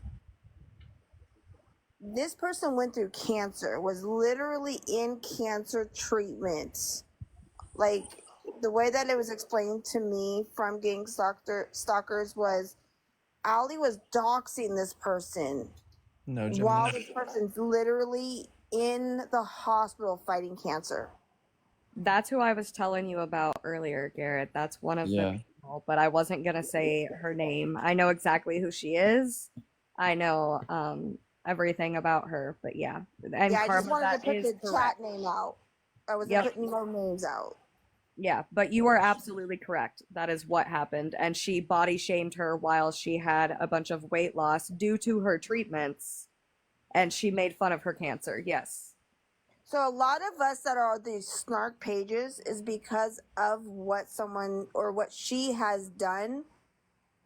Speaker 7: this person went through cancer, was literally in cancer treatment. Like, the way that it was explained to me from gang stalkers was Allie was doxing this person
Speaker 2: No,
Speaker 7: while
Speaker 2: Gemini.
Speaker 7: this person's literally in the hospital fighting cancer.
Speaker 5: That's who I was telling you about earlier, Garrett. That's one of
Speaker 2: Yeah.
Speaker 5: the people, but I wasn't gonna say her name. I know exactly who she is. I know everything about her, but yeah. And
Speaker 7: Yeah, I just
Speaker 5: Karma,
Speaker 7: wanted to
Speaker 5: that
Speaker 7: put
Speaker 5: is
Speaker 7: the
Speaker 5: correct.
Speaker 7: chat name out. I wasn't
Speaker 5: Yep.
Speaker 7: putting no names out.
Speaker 5: Yeah, but you are absolutely correct. That is what happened. And she body shamed her while she had a bunch of weight loss due to her treatments. And she made fun of her cancer. Yes.
Speaker 7: So a lot of us that are these snark pages is because of what someone or what she has done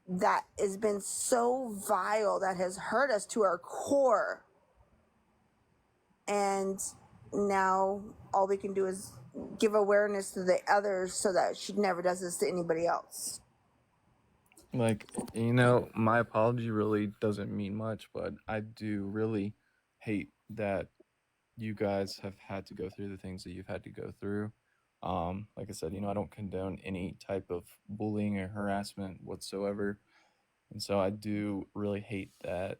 Speaker 7: that has been so vile, that has hurt us to our core. And now all we can do is give awareness to the others so that she never does this to anybody else.
Speaker 2: Like, my apology really doesn't mean much, but I do really hate that you guys have had to go through the things that you've had to go through. Like I said, I don't condone any type of bullying or harassment whatsoever. And so I do really hate that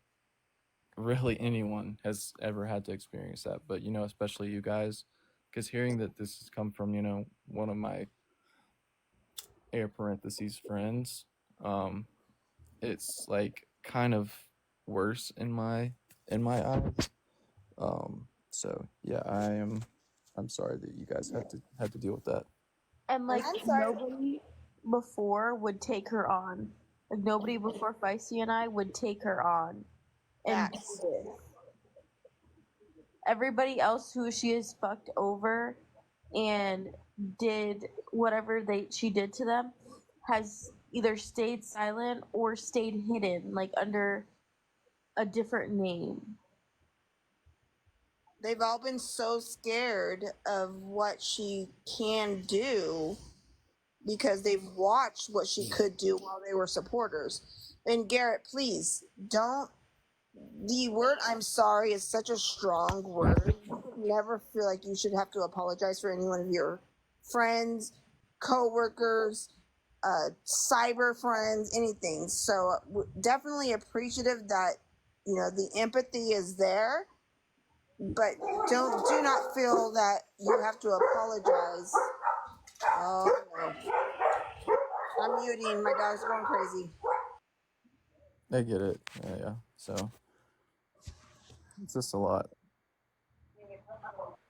Speaker 2: really anyone has ever had to experience that. But, especially you guys, because hearing that this has come from, one of my air parentheses friends, it's like kind of worse in my eyes. So yeah, I'm sorry that you guys had to deal with that.
Speaker 6: And like
Speaker 7: I'm sorry.
Speaker 6: nobody before would take her on. Like nobody before Feisty and I would take her on and do
Speaker 7: Facts.
Speaker 6: this. Everybody else who she has fucked over and did whatever she did to them has either stayed silent or stayed hidden, like under a different name.
Speaker 7: They've all been so scared of what she can do because they've watched what she could do while they were supporters. And Garrett, please don't. The word "I'm sorry" is such a strong word. You should never feel like you should have to apologize for any one of your friends, co-workers, cyber friends, anything. So definitely appreciative that the empathy is there, but do not feel that you have to apologize. Oh no. I'm muting. My dog's going crazy.
Speaker 2: I get it. Yeah. So it's just a lot.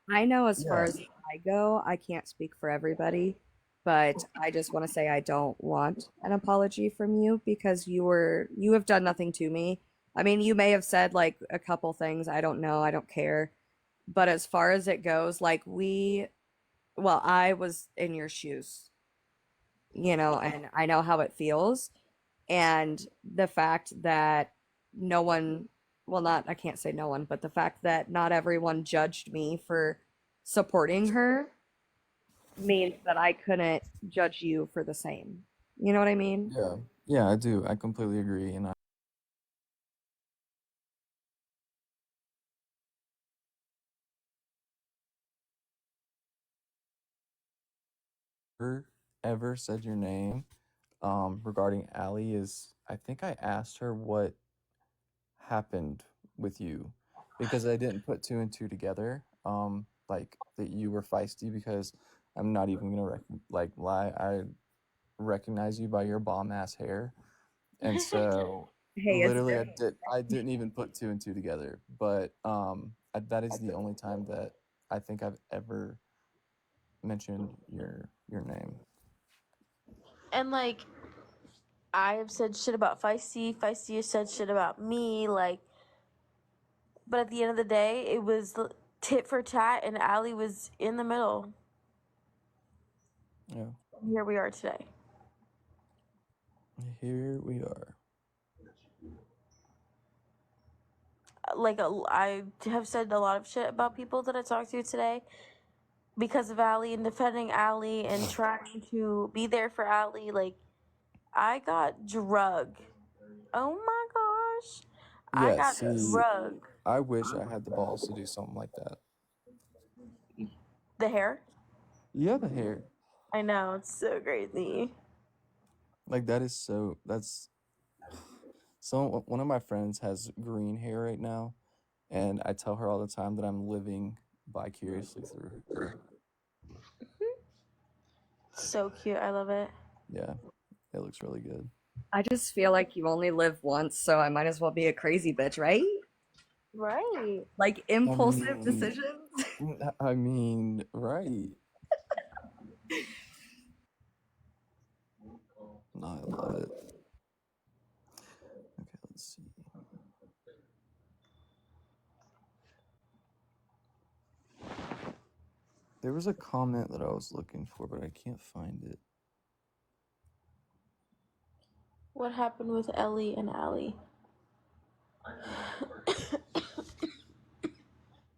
Speaker 5: I know as far
Speaker 2: Yeah.
Speaker 5: as I go, I can't speak for everybody, but I just want to say I don't want an apology from you because you have done nothing to me. I mean, you may have said like a couple things, I don't know, I don't care. But as far as it goes, like I was in your shoes, and I know how it feels. And the fact that no one, well, not, I can't say no one, but the fact that not everyone judged me for supporting her means that I couldn't judge you for the same. You know what I mean?
Speaker 2: Yeah, I do. I completely agree, and ever said your name regarding Allie is I think I asked her what happened with you because I didn't put two and two together. Like that you were feisty because I'm not even gonna lie. I recognize you by your bomb ass hair, and so
Speaker 5: Hey, it's
Speaker 2: literally I didn't even put two and two together. But that is the only time that I think I've ever mentioned your name.
Speaker 6: And like, I have said shit about Feisty. Feisty has said shit about me. Like, but at the end of the day, it was tit for tat, and Allie was in the middle.
Speaker 2: Yeah.
Speaker 6: And here we are today.
Speaker 2: Here we are.
Speaker 6: Like, I have said a lot of shit about people that I talked to today because of Allie and defending Allie and trying to be there for Allie. Like, I got drugged. Oh my gosh. I
Speaker 2: Yeah,
Speaker 6: got
Speaker 2: see,
Speaker 6: drugged.
Speaker 2: I wish I had the balls to do something like that.
Speaker 6: The hair?
Speaker 2: You have a hair.
Speaker 6: I know, it's so crazy.
Speaker 2: Like that's so one of my friends has green hair right now, and I tell her all the time that I'm living vicariously through her.
Speaker 6: So cute. I love it.
Speaker 2: Yeah, it looks really good.
Speaker 5: I just feel like you only live once, so I might as well be a crazy bitch, right?
Speaker 6: Right.
Speaker 5: Like impulsive decisions.
Speaker 2: I mean, right. No, I love it. Okay, let's see. There was a comment that I was looking for, but I can't find it.
Speaker 6: What happened with Ellie and Allie?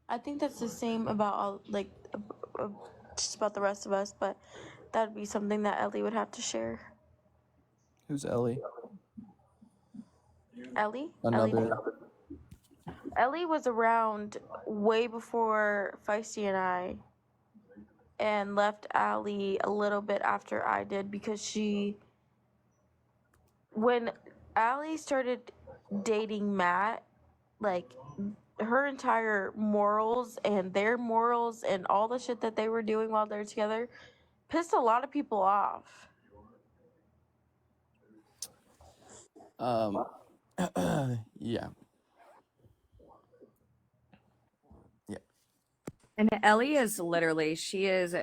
Speaker 6: I think that's the same about all, like, just about the rest of us, but that would be something that Ellie would have to share.
Speaker 2: Who's Ellie?
Speaker 6: Ellie?
Speaker 2: Another.
Speaker 6: Ellie was around way before Feisty and I, and left Allie a little bit after I did because when Allie started dating Matt, like, her entire morals and their morals and all the shit that they were doing while they're together pissed a lot of people off.
Speaker 2: Yeah.
Speaker 5: And Ellie is literally, she's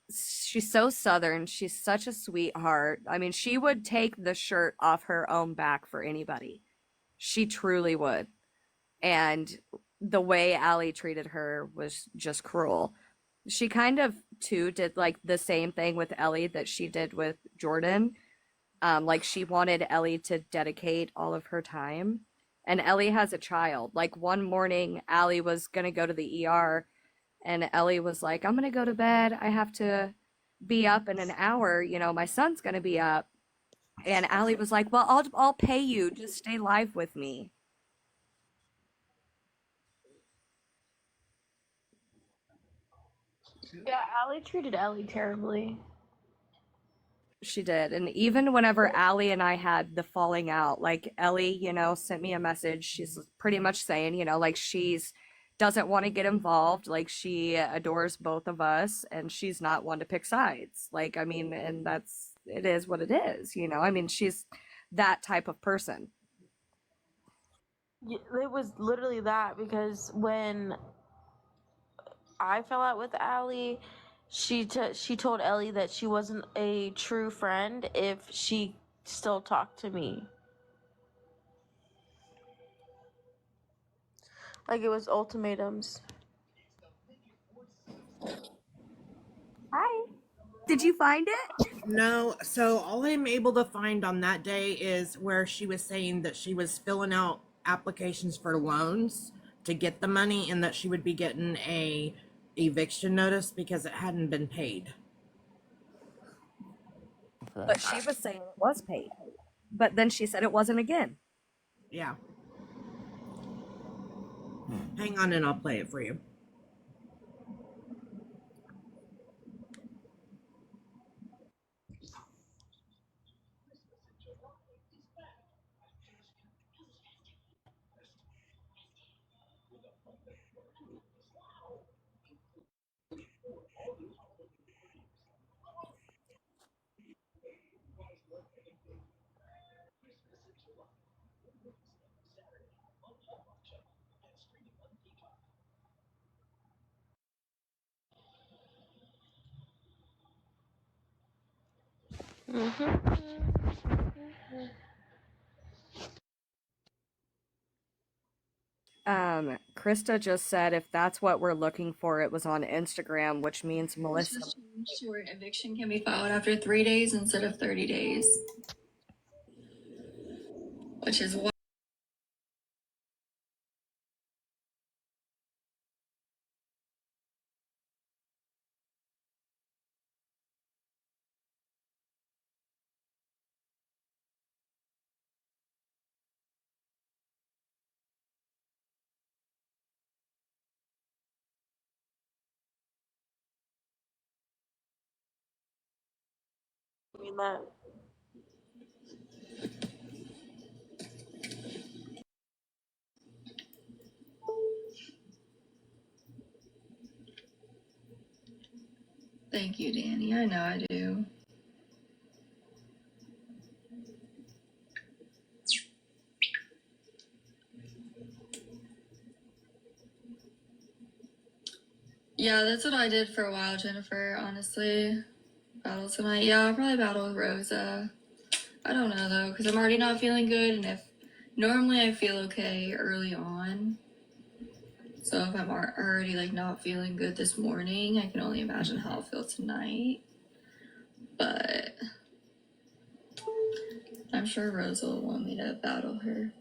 Speaker 5: so southern. She's such a sweetheart. I mean, she would take the shirt off her own back for anybody. She truly would. And the way Allie treated her was just cruel. She kind of too did like the same thing with Ellie that she did with Jordan. Like she wanted Ellie to dedicate all of her time. And Ellie has a child. Like one morning, Allie was gonna go to the ER, and Ellie was like, "I'm gonna go to bed. I have to be up in an hour. You know, my son's gonna be up." And Allie was like, "Well, I'll pay you. Just stay live with me."
Speaker 6: Yeah, Allie treated Ellie terribly.
Speaker 5: She did. And even whenever Allie and I had the falling out, like Ellie, sent me a message. She's pretty much saying, like she's doesn't want to get involved. Like she adores both of us and she's not one to pick sides. Like, I mean, and it is what it is, I mean, she's that type of person.
Speaker 6: It was literally that because when I fell out with Allie, she told Ellie that she wasn't a true friend if she still talked to me. Like it was ultimatums.
Speaker 5: Hi. Did you find it?
Speaker 8: No, so all I'm able to find on that day is where she was saying that she was filling out applications for loans to get the money and that she would be getting a eviction notice because it hadn't been paid.
Speaker 2: Okay.
Speaker 5: But she was saying it was paid. But then she said it wasn't again.
Speaker 8: Yeah. Hang on and I'll play it for you.
Speaker 5: Krista just said if that's what we're looking for, it was on Instagram, which means
Speaker 9: This
Speaker 5: Melissa.
Speaker 9: was changed to where eviction can be filed after 3 days instead of 30 days. Which is why
Speaker 6: mean that.
Speaker 9: Thank you, Danny. I know I do. Yeah, that's what I did for a while, Jennifer, honestly. Battle tonight. Yeah, I'll probably battle with Rosa. I don't know though, because I'm already not feeling good, and if normally I feel okay early on. So if I'm already like not feeling good this morning, I can only imagine how I'll feel tonight. But I'm sure Rosa will want me to battle her.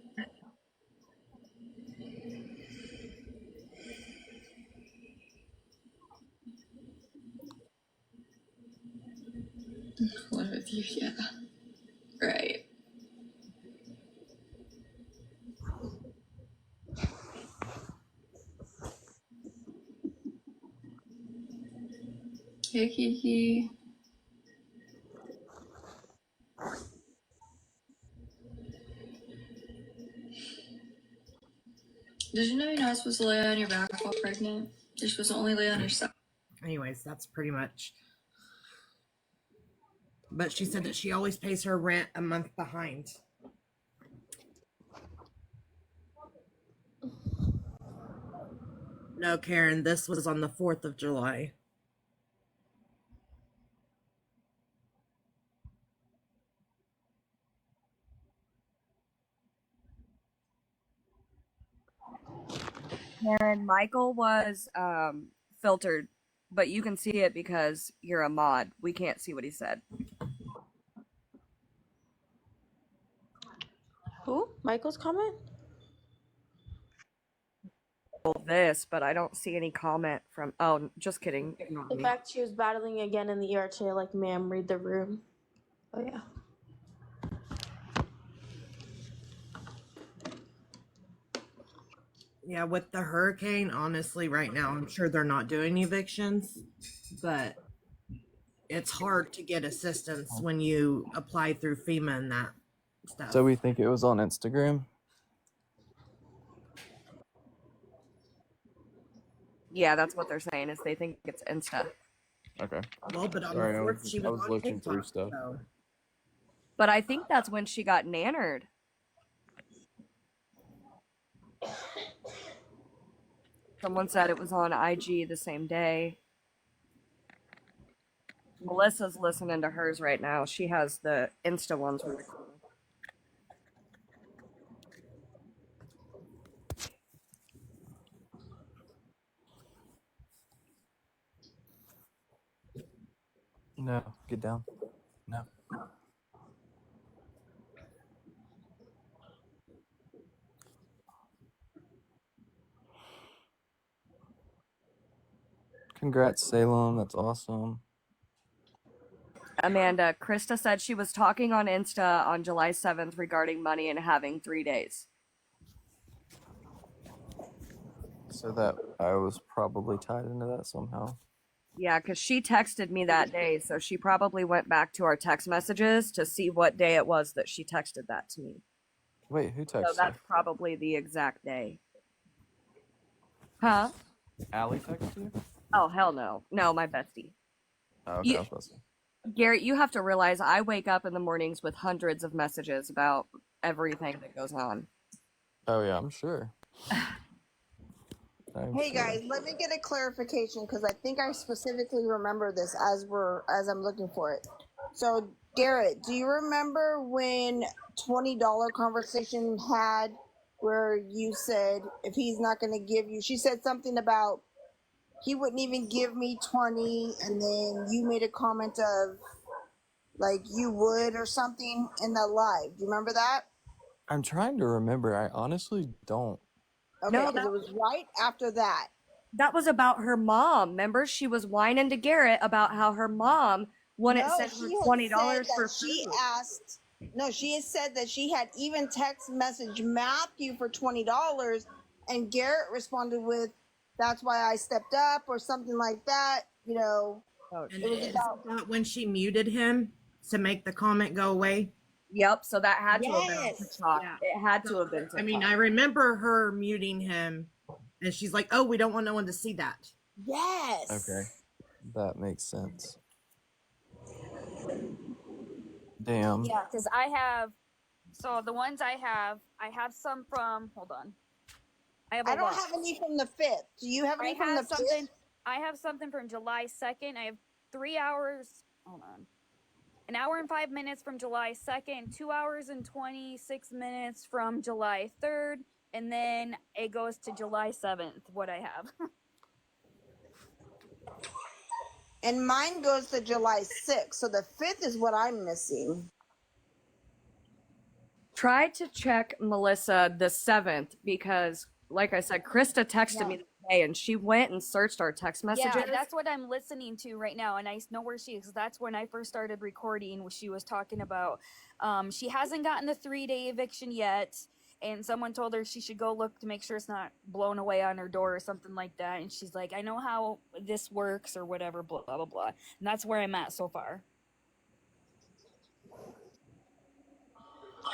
Speaker 9: What with you? Yeah. Right. Hey, Kiki. Did you know you're not supposed to lay on your back while pregnant? You're supposed to only lay on your side.
Speaker 8: Anyways, that's pretty much. But she said that she always pays her rent a month behind. No, Karen, this was on the 4th of July.
Speaker 5: Karen, Michael was filtered, but you can see it because you're a mod. We can't see what he said.
Speaker 6: Who? Michael's comment?
Speaker 5: This, but I don't see any comment from. Oh, just kidding. Ignore
Speaker 6: The
Speaker 5: me.
Speaker 6: fact she was battling again in the ER chair, like, ma'am, read the room. Oh, yeah.
Speaker 8: Yeah, with the hurricane, honestly, right now, I'm sure they're not doing evictions, but it's hard to get assistance when you apply through FEMA and that stuff.
Speaker 2: So we think it was on Instagram?
Speaker 5: Yeah, that's what they're saying is they think it's Insta.
Speaker 2: Okay.
Speaker 8: Well, but on
Speaker 2: Sorry,
Speaker 8: the 4th, she
Speaker 2: I
Speaker 8: was
Speaker 2: was
Speaker 8: on
Speaker 2: looking
Speaker 8: TikTok,
Speaker 2: through stuff.
Speaker 8: so.
Speaker 5: But I think that's when she got nannered. Someone said it was on IG the same day. Melissa's listening to hers right now. She has the Insta ones recorded.
Speaker 2: No, get down. No. Congrats, Salem. That's awesome.
Speaker 5: Amanda, Krista said she was talking on Insta on July 7th regarding money and having 3 days.
Speaker 2: So that I was probably tied into that somehow.
Speaker 5: Yeah, because she texted me that day, so she probably went back to our text messages to see what day it was that she texted that to me.
Speaker 2: Wait, who texted?
Speaker 5: So that's probably the exact day. Huh?
Speaker 2: Allie texted you?
Speaker 5: Oh, hell no. No, my bestie.
Speaker 2: Oh, okay, I was supposed to.
Speaker 5: Garrett, you have to realize I wake up in the mornings with hundreds of messages about everything that goes on.
Speaker 2: Oh yeah, I'm sure.
Speaker 7: Hey guys, let me get a clarification because I think I specifically remember this as I'm looking for it. So Garrett, do you remember when $20 conversation had where you said if he's not going to give you, she said something about he wouldn't even give me 20, and then you made a comment of like you would or something in the live. Do you remember that?
Speaker 2: I'm trying to remember. I honestly don't.
Speaker 7: Okay,
Speaker 5: No,
Speaker 7: because it was right after that.
Speaker 5: That was about her mom. Remember, she was whining to Garrett about how her mom wouldn't send her $20 for
Speaker 7: she
Speaker 5: food.
Speaker 7: asked. No, she has said that she had even text message Matthew for $20, and Garrett responded with, "That's why I stepped up," or something like that. You know,
Speaker 8: And
Speaker 7: it was
Speaker 8: is
Speaker 7: about
Speaker 8: that when she muted him to make the comment go away?
Speaker 5: Yep, so that had to have been on
Speaker 7: yes,
Speaker 5: TikTok.
Speaker 8: Yeah.
Speaker 5: It had to have been TikTok.
Speaker 8: I mean, I remember her muting him, and she's like, "Oh, we don't want no one to see that."
Speaker 7: yes.
Speaker 2: Okay, that makes sense. Damn.
Speaker 4: Yeah, because I have. So the ones I have some from. Hold on. I have.
Speaker 7: I don't have any from the 5th. Do you have any from the 5th?
Speaker 4: I have something from July 2nd. I have 3 hours. Hold on. An hour and 5 minutes from July 2nd, 2 hours and 26 minutes from July 3rd, and then it goes to July 7th, what I have.
Speaker 7: And mine goes to July 6th, so the 5th is what I'm missing.
Speaker 5: Try to check Melissa the 7th because, like I said, Krista texted me today and she went and searched our text messages.
Speaker 4: Yeah, that's what I'm listening to right now, and I know where she is. That's when I first started recording. She was talking about she hasn't gotten the 3-day eviction yet, and someone told her she should go look to make sure it's not blown away on her door or something like that. And she's like, "I know how this works," or whatever, blah blah blah. And that's where I'm at so far.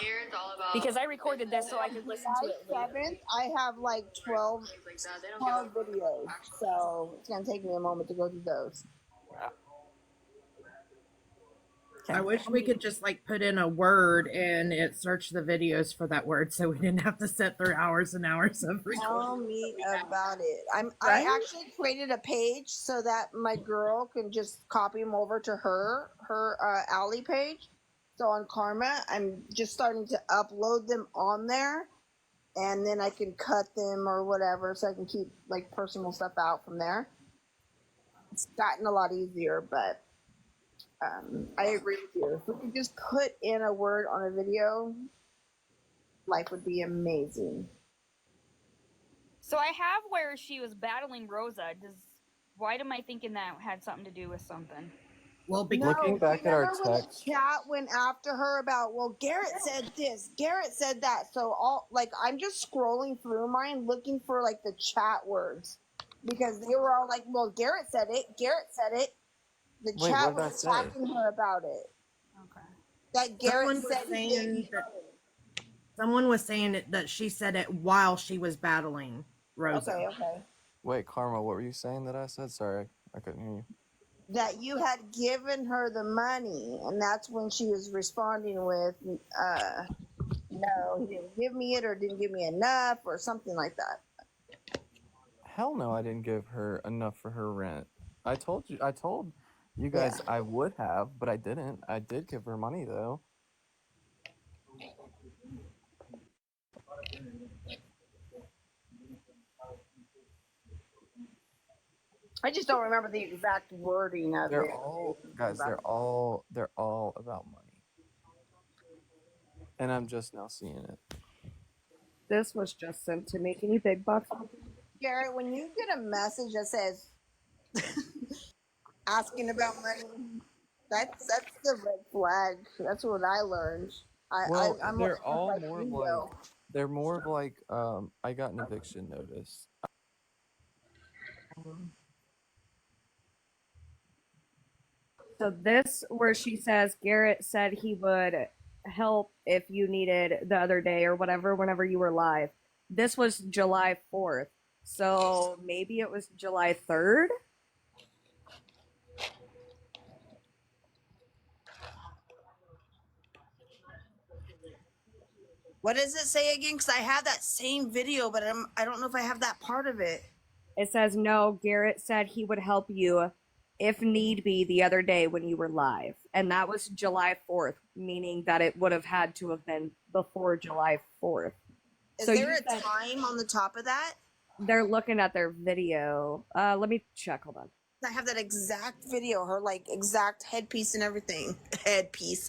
Speaker 9: Here it's all about
Speaker 4: Because I recorded this so I could listen to it later.
Speaker 7: 7th, I have like 12 videos, so it's gonna take me a moment to go through those.
Speaker 8: I wish we could just like put in a word and it searched the videos for that word, so we didn't have to sit through hours and hours of recording.
Speaker 7: Tell me about it.
Speaker 5: Right?
Speaker 7: I actually created a page so that my girl can just copy them over to her Allie page. So on Karma, I'm just starting to upload them on there, and then I can cut them or whatever, so I can keep like personal stuff out from there. It's gotten a lot easier, but I agree with you. If we could just put in a word on a video, life would be amazing.
Speaker 4: So I have where she was battling Rosa. Why am I thinking that had something to do with something?
Speaker 8: Well, because
Speaker 2: Looking back at our
Speaker 7: Remember when
Speaker 2: text,
Speaker 7: the chat went after her about, well, Garrett said this, Garrett said that. So I'm just scrolling through mine looking for like the chat words because they were all like, well, Garrett said it. Garrett said it. The
Speaker 2: Wait,
Speaker 7: chat
Speaker 2: what did I
Speaker 7: was
Speaker 2: say?
Speaker 7: attacking her about it.
Speaker 4: Okay.
Speaker 7: That Garrett
Speaker 8: someone was
Speaker 7: said he gave
Speaker 8: saying
Speaker 7: you
Speaker 8: that someone was saying that she said it while she was battling Rosa.
Speaker 7: Okay.
Speaker 2: Wait, Karma, what were you saying that I said? Sorry, I couldn't hear you.
Speaker 7: That you had given her the money, and that's when she was responding with, no, he didn't give me it or didn't give me enough or something like that.
Speaker 2: Hell no, I didn't give her enough for her rent. I told you guys I would have, but I didn't. I did give her money though.
Speaker 7: I just don't remember the exact wording of
Speaker 2: They're
Speaker 7: it.
Speaker 2: all guys. They're all about money, and I'm just now seeing it.
Speaker 5: This was just sent to me. Can you big bucks?
Speaker 7: Garrett, when you get a message that says asking about money, that's the red flag. That's what I learned. I'm
Speaker 2: they're all
Speaker 7: like,
Speaker 2: more of like they're more of like I got an eviction notice.
Speaker 5: So this where she says Garrett said he would help if you needed the other day or whatever whenever you were live. This was July 4th. So maybe it was July 3rd.
Speaker 7: What does it say again? Because I have that same video, but I don't know if I have that part of it.
Speaker 5: It says, no, Garrett said he would help you if need be the other day when you were live. And that was July 4th, meaning that it would have had to have been before July 4th.
Speaker 7: Is there a time on the top of that?
Speaker 5: They're looking at their video. Let me check. Hold on.
Speaker 7: I have that exact video, her like exact headpiece and everything. Headpiece.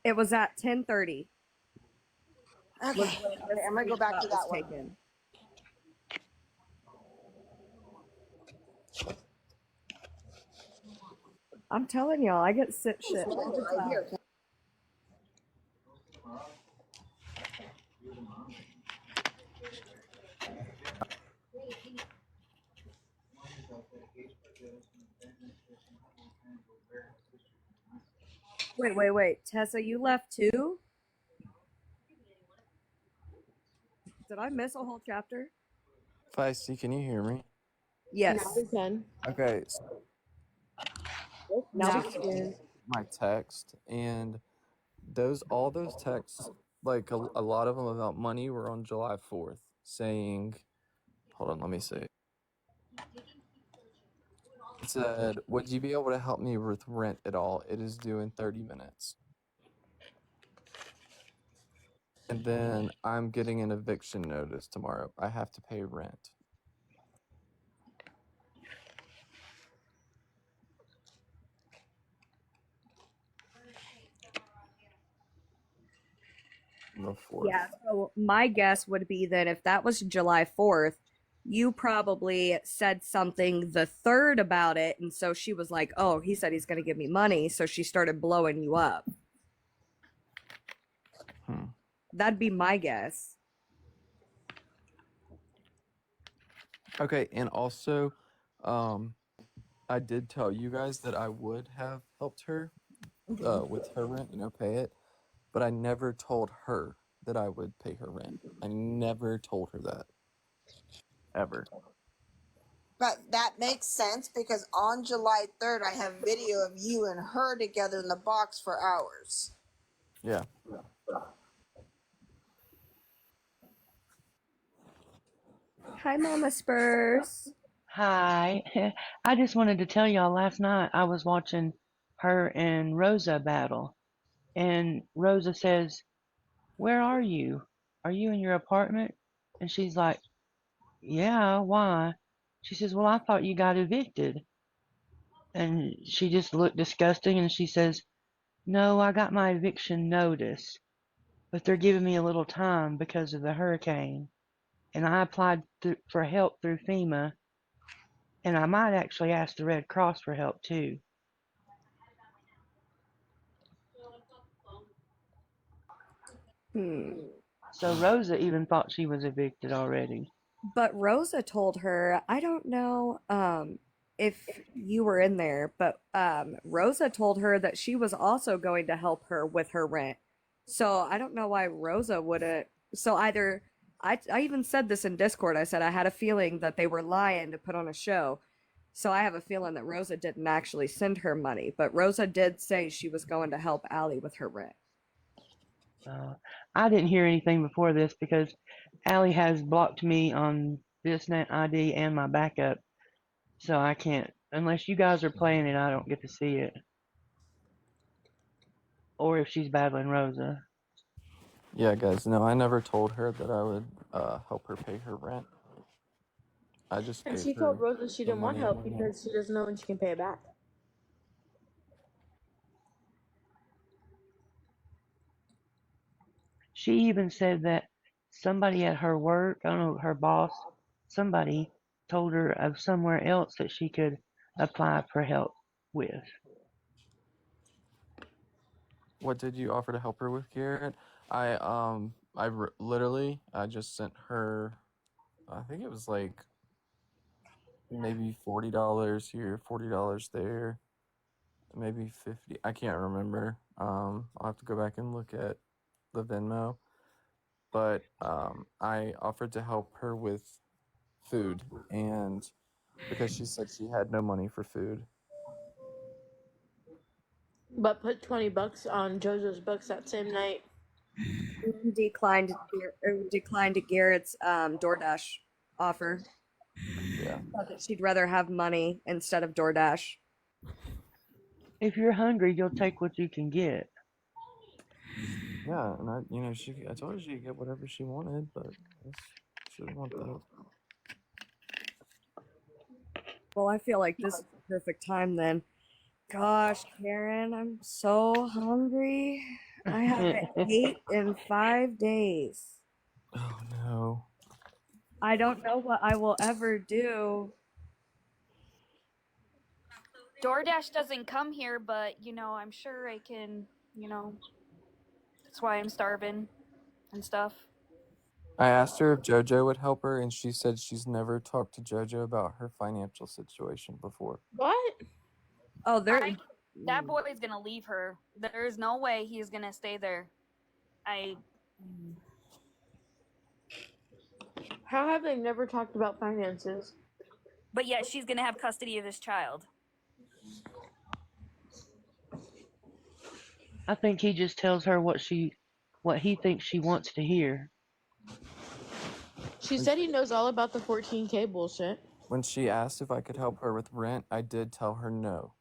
Speaker 5: It was at 10:30.
Speaker 7: Okay, I'm gonna go back to that one.
Speaker 5: Taken. I'm telling y'all, I get sick shit all the time. Here. Wait. Tessa, you left too? Did I miss a whole chapter?
Speaker 2: Feisty, can you hear me?
Speaker 5: Yes.
Speaker 6: Now we can.
Speaker 2: Okay.
Speaker 5: Now
Speaker 6: we can.
Speaker 2: My text, and all those texts, like a lot of them about money, were on July 4th, saying, hold on, let me see. It said, would you be able to help me with rent at all? It is due in 30 minutes. And then I'm getting an eviction notice tomorrow. I have to pay rent. The 4th.
Speaker 5: Yeah, so my guess would be that if that was July 4th, you probably said something the 3rd about it, and so she was like, oh, he said he's going to give me money, so she started blowing you up. That'd be my guess.
Speaker 2: Okay, and also, I did tell you guys that I would have helped her with her rent, pay it, but I never told her that I would pay her rent. I never told her that. Ever.
Speaker 7: But that makes sense because on July 3rd, I have video of you and her together in the box for hours.
Speaker 2: Yeah.
Speaker 5: Hi, Mama Spurs.
Speaker 10: Hi. I just wanted to tell y'all last night I was watching her and Rosa battle. And Rosa says, where are you? Are you in your apartment? And she's like, yeah, why? She says, well, I thought you got evicted. And she just looked disgusting and she says, no, I got my eviction notice, but they're giving me a little time because of the hurricane. And I applied for help through FEMA. And I might actually ask the Red Cross for help too. So Rosa even thought she was evicted already.
Speaker 5: But Rosa told her, I don't know if you were in there, but Rosa told her that she was also going to help her with her rent. So I don't know why Rosa wouldn't. So either I even said this in Discord. I said I had a feeling that they were lying to put on a show. So I have a feeling that Rosa didn't actually send her money, but Rosa did say she was going to help Allie with her rent.
Speaker 10: I didn't hear anything before this because Allie has blocked me on BizNet ID and my backup, so I can't, unless you guys are playing it, I don't get to see it. Or if she's battling Rosa.
Speaker 2: Yeah, guys, no, I never told her that I would help her pay her rent. I just
Speaker 6: And
Speaker 2: gave
Speaker 6: she
Speaker 2: her
Speaker 6: told Rosa she
Speaker 2: the
Speaker 6: didn't want
Speaker 2: money
Speaker 6: help
Speaker 2: in my
Speaker 6: because she doesn't know when she can pay it back.
Speaker 10: She even said that somebody at her work, I don't know, her boss, somebody told her of somewhere else that she could apply for help with.
Speaker 2: What did you offer to help her with, Garrett? Literally, I just sent her, I think it was like maybe $40 here, $40 there, maybe 50. I can't remember. I'll have to go back and look at the Venmo. but I offered to help her with food, and because she said she had no money for food.
Speaker 6: But put $20 on JoJo's books that same night.
Speaker 5: Declined Garrett's DoorDash offer.
Speaker 2: Yeah.
Speaker 5: Thought that she'd rather have money instead of DoorDash.
Speaker 10: If you're hungry, you'll take what you can get.
Speaker 2: Yeah, and I told her she could get whatever she wanted, but she didn't want that.
Speaker 5: Well, I feel like this is the perfect time then. Gosh, Karen, I'm so hungry. I haven't ate in 5 days.
Speaker 2: Oh no.
Speaker 5: I don't know what I will ever do.
Speaker 4: DoorDash doesn't come here, but I'm sure I can. That's why I'm starving and stuff.
Speaker 2: I asked her if JoJo would help her, and she said she's never talked to JoJo about her financial situation before.
Speaker 6: What?
Speaker 5: Oh,
Speaker 4: That boy is gonna leave her. There's no way he's gonna stay there.
Speaker 6: How have they never talked about finances?
Speaker 4: But yet she's gonna have custody of his child.
Speaker 10: I think he just tells her what he thinks she wants to hear.
Speaker 6: She said he knows all about the 14K bullshit.
Speaker 2: When she asked if I could help her with rent, I did tell her no.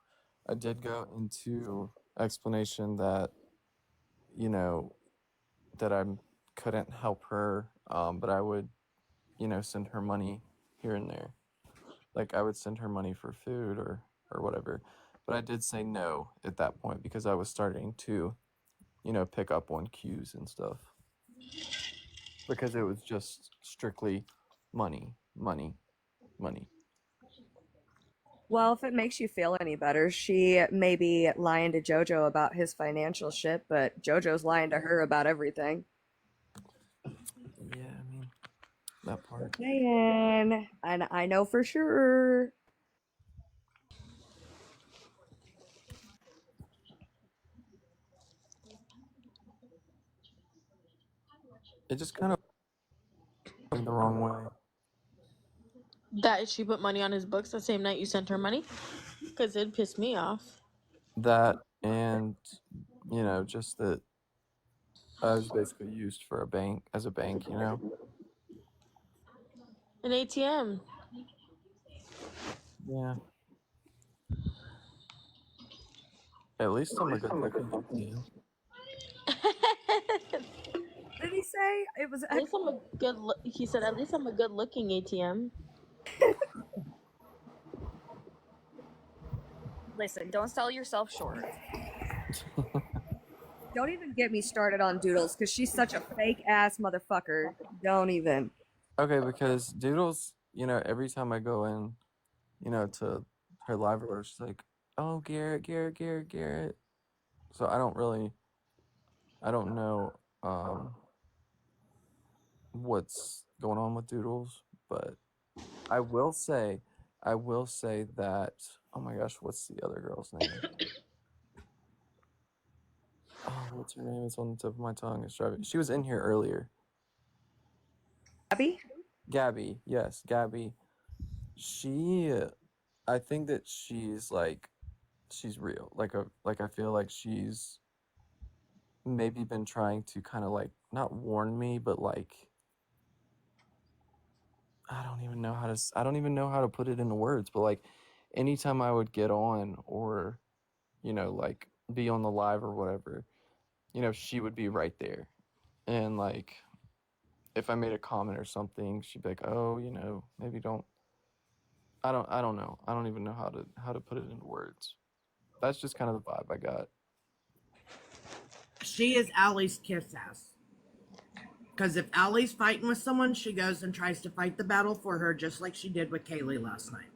Speaker 2: I did go into explanation that, that I couldn't help her, but I would, send her money here and there. Like, I would send her money for food or whatever. But I did say no at that point because I was starting to, pick up on cues and stuff. Because it was just strictly money.
Speaker 5: Well, if it makes you feel any better, she may be lying to JoJo about his financial shit, but JoJo's lying to her about everything.
Speaker 2: Yeah, I mean, that part.
Speaker 5: Man, and I know for sure.
Speaker 2: It just kind of went the wrong way.
Speaker 6: That she put money on his books the same night you sent her money? Because it pissed me off.
Speaker 2: That and, just that I was basically used for as a bank,
Speaker 6: An ATM.
Speaker 2: Yeah. At least I'm a good looking ATM.
Speaker 5: Did he say it was?
Speaker 6: At least I'm a good. He said, "At least I'm a good looking ATM."
Speaker 4: Listen, don't sell yourself short.
Speaker 5: Don't even get me started on Doodles because she's such a fake ass motherfucker. Don't even.
Speaker 2: Okay, because Doodles, every time I go in, to her live order, she's like, "Oh, Garrett. So I don't know what's going on with Doodles, but I will say that, oh my gosh, what's the other girl's name? Oh, what's her name? It's on the tip of my tongue. It's driving. She was in here earlier. Gabby, yes, Gabby. I think that she's real. I feel like she's maybe been trying to kind of not warn me, but I don't even know how to put it into words, but anytime I would get on or be on the live or whatever, she would be right there. And if I made a comment or something, she'd be like, "Oh, maybe don't." I don't know. I don't even know how to put it into words. That's just kind of the vibe I got.
Speaker 8: She is Allie's kiss ass. Because if Allie's fighting with someone, she goes and tries to fight the battle for her, just like she did with Kaylee last night.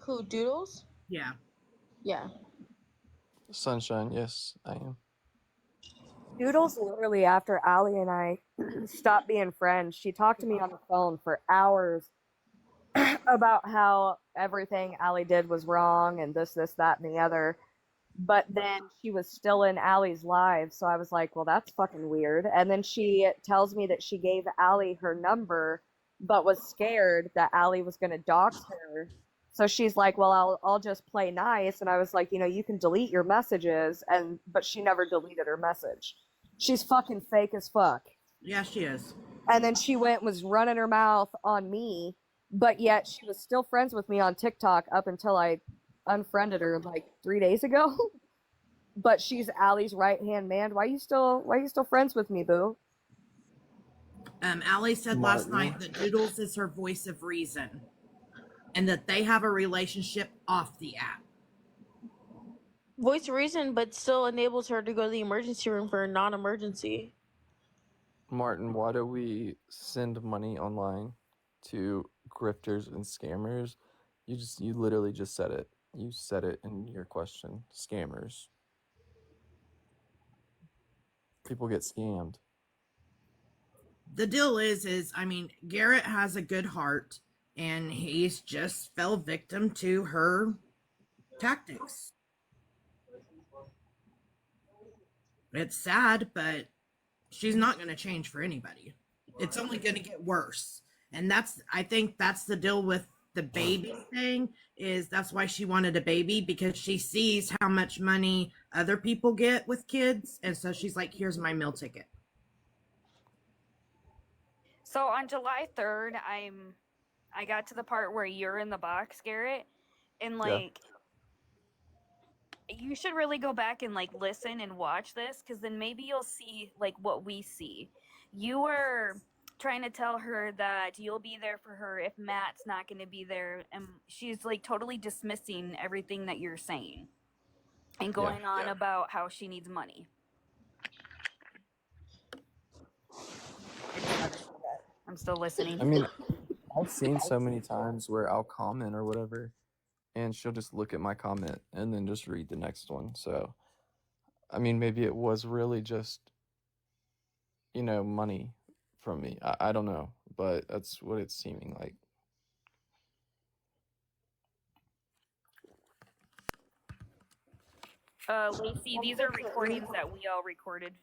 Speaker 6: Who, Doodles?
Speaker 8: Yeah.
Speaker 6: Yeah.
Speaker 2: Sunshine, yes, I am.
Speaker 5: Doodles literally after Allie and I stopped being friends, she talked to me on the phone for hours about how everything Allie did was wrong and this, that, and the other. but then she was still in Allie's live, so I was like, well, that's fucking weird. And then she tells me that she gave Allie her number, but was scared that Allie was going to dox her. So she's like, well, I'll just play nice. And I was like, you can delete your messages, but she never deleted her message. She's fucking fake as fuck.
Speaker 8: Yeah, she is.
Speaker 5: And then she was running her mouth on me, but yet she was still friends with me on TikTok up until I unfriended her like 3 days ago. But she's Allie's right hand man. Why you still friends with me, boo?
Speaker 8: Allie said last night that Doodles is her voice of reason, and that they have a relationship off the app.
Speaker 6: Voice of reason, but still enables her to go to the emergency room for a non-emergency.
Speaker 2: Martin, why do we send money online to grifters and scammers? You literally just said it. You said it in your question. Scammers. People get scammed.
Speaker 8: The deal is, I mean, Garrett has a good heart, and he's just fell victim to her tactics. It's sad, but she's not going to change for anybody. It's only going to get worse. And I think that's the deal with the baby thing, is that's why she wanted a baby, because she sees how much money other people get with kids. And so she's like, here's my meal ticket.
Speaker 4: So on July 3rd, I got to the part where you're in the box, Garrett, and like you should really go back and like listen and watch this, because then maybe you'll see like what we see. You were trying to tell her that you'll be there for her if Matt's not going to be there, and she's like totally dismissing everything that you're saying and going on about how she needs money. I'm still listening.
Speaker 2: I mean, I've seen so many times where I'll comment or whatever, and she'll just look at my comment and then just read the next one. So, I mean, maybe it was really just, money from me. I don't know, but that's what it's seeming like.
Speaker 4: Lacey, these are recordings that we all recorded.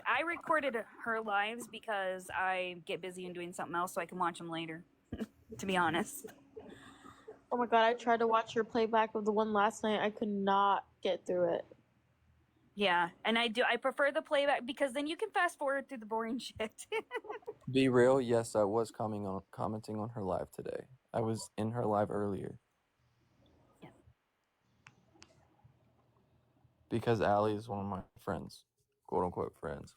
Speaker 4: I recorded her lives because I get busy and doing something else so I can watch them later, to be honest.
Speaker 6: Oh my god, I tried to watch your playback of the one last night. I could not get through it.
Speaker 4: Yeah, and I prefer the playback because then you can fast forward through the boring shit.
Speaker 2: Be real, yes, I was commenting on her live today. I was in her live earlier.
Speaker 4: Yeah.
Speaker 2: Because Allie is one of my friends, quote unquote friends.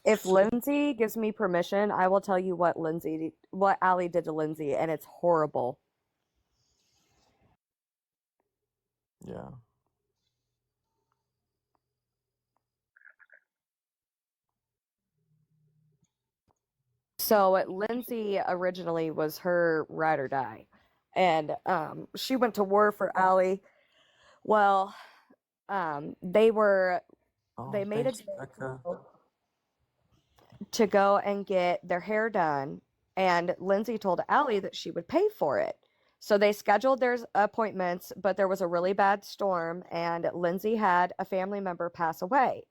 Speaker 5: If Lindsay gives me permission, I will tell you what Allie did to Lindsay, and it's horrible.
Speaker 2: Yeah.
Speaker 5: So Lindsay originally was her ride or die, and she went to war for Allie. Well, they made a deal to go and get their hair done, and Lindsay told Allie that she would pay for it. So they scheduled their appointments, but there was a really bad storm, and Lindsay had a family member pass away.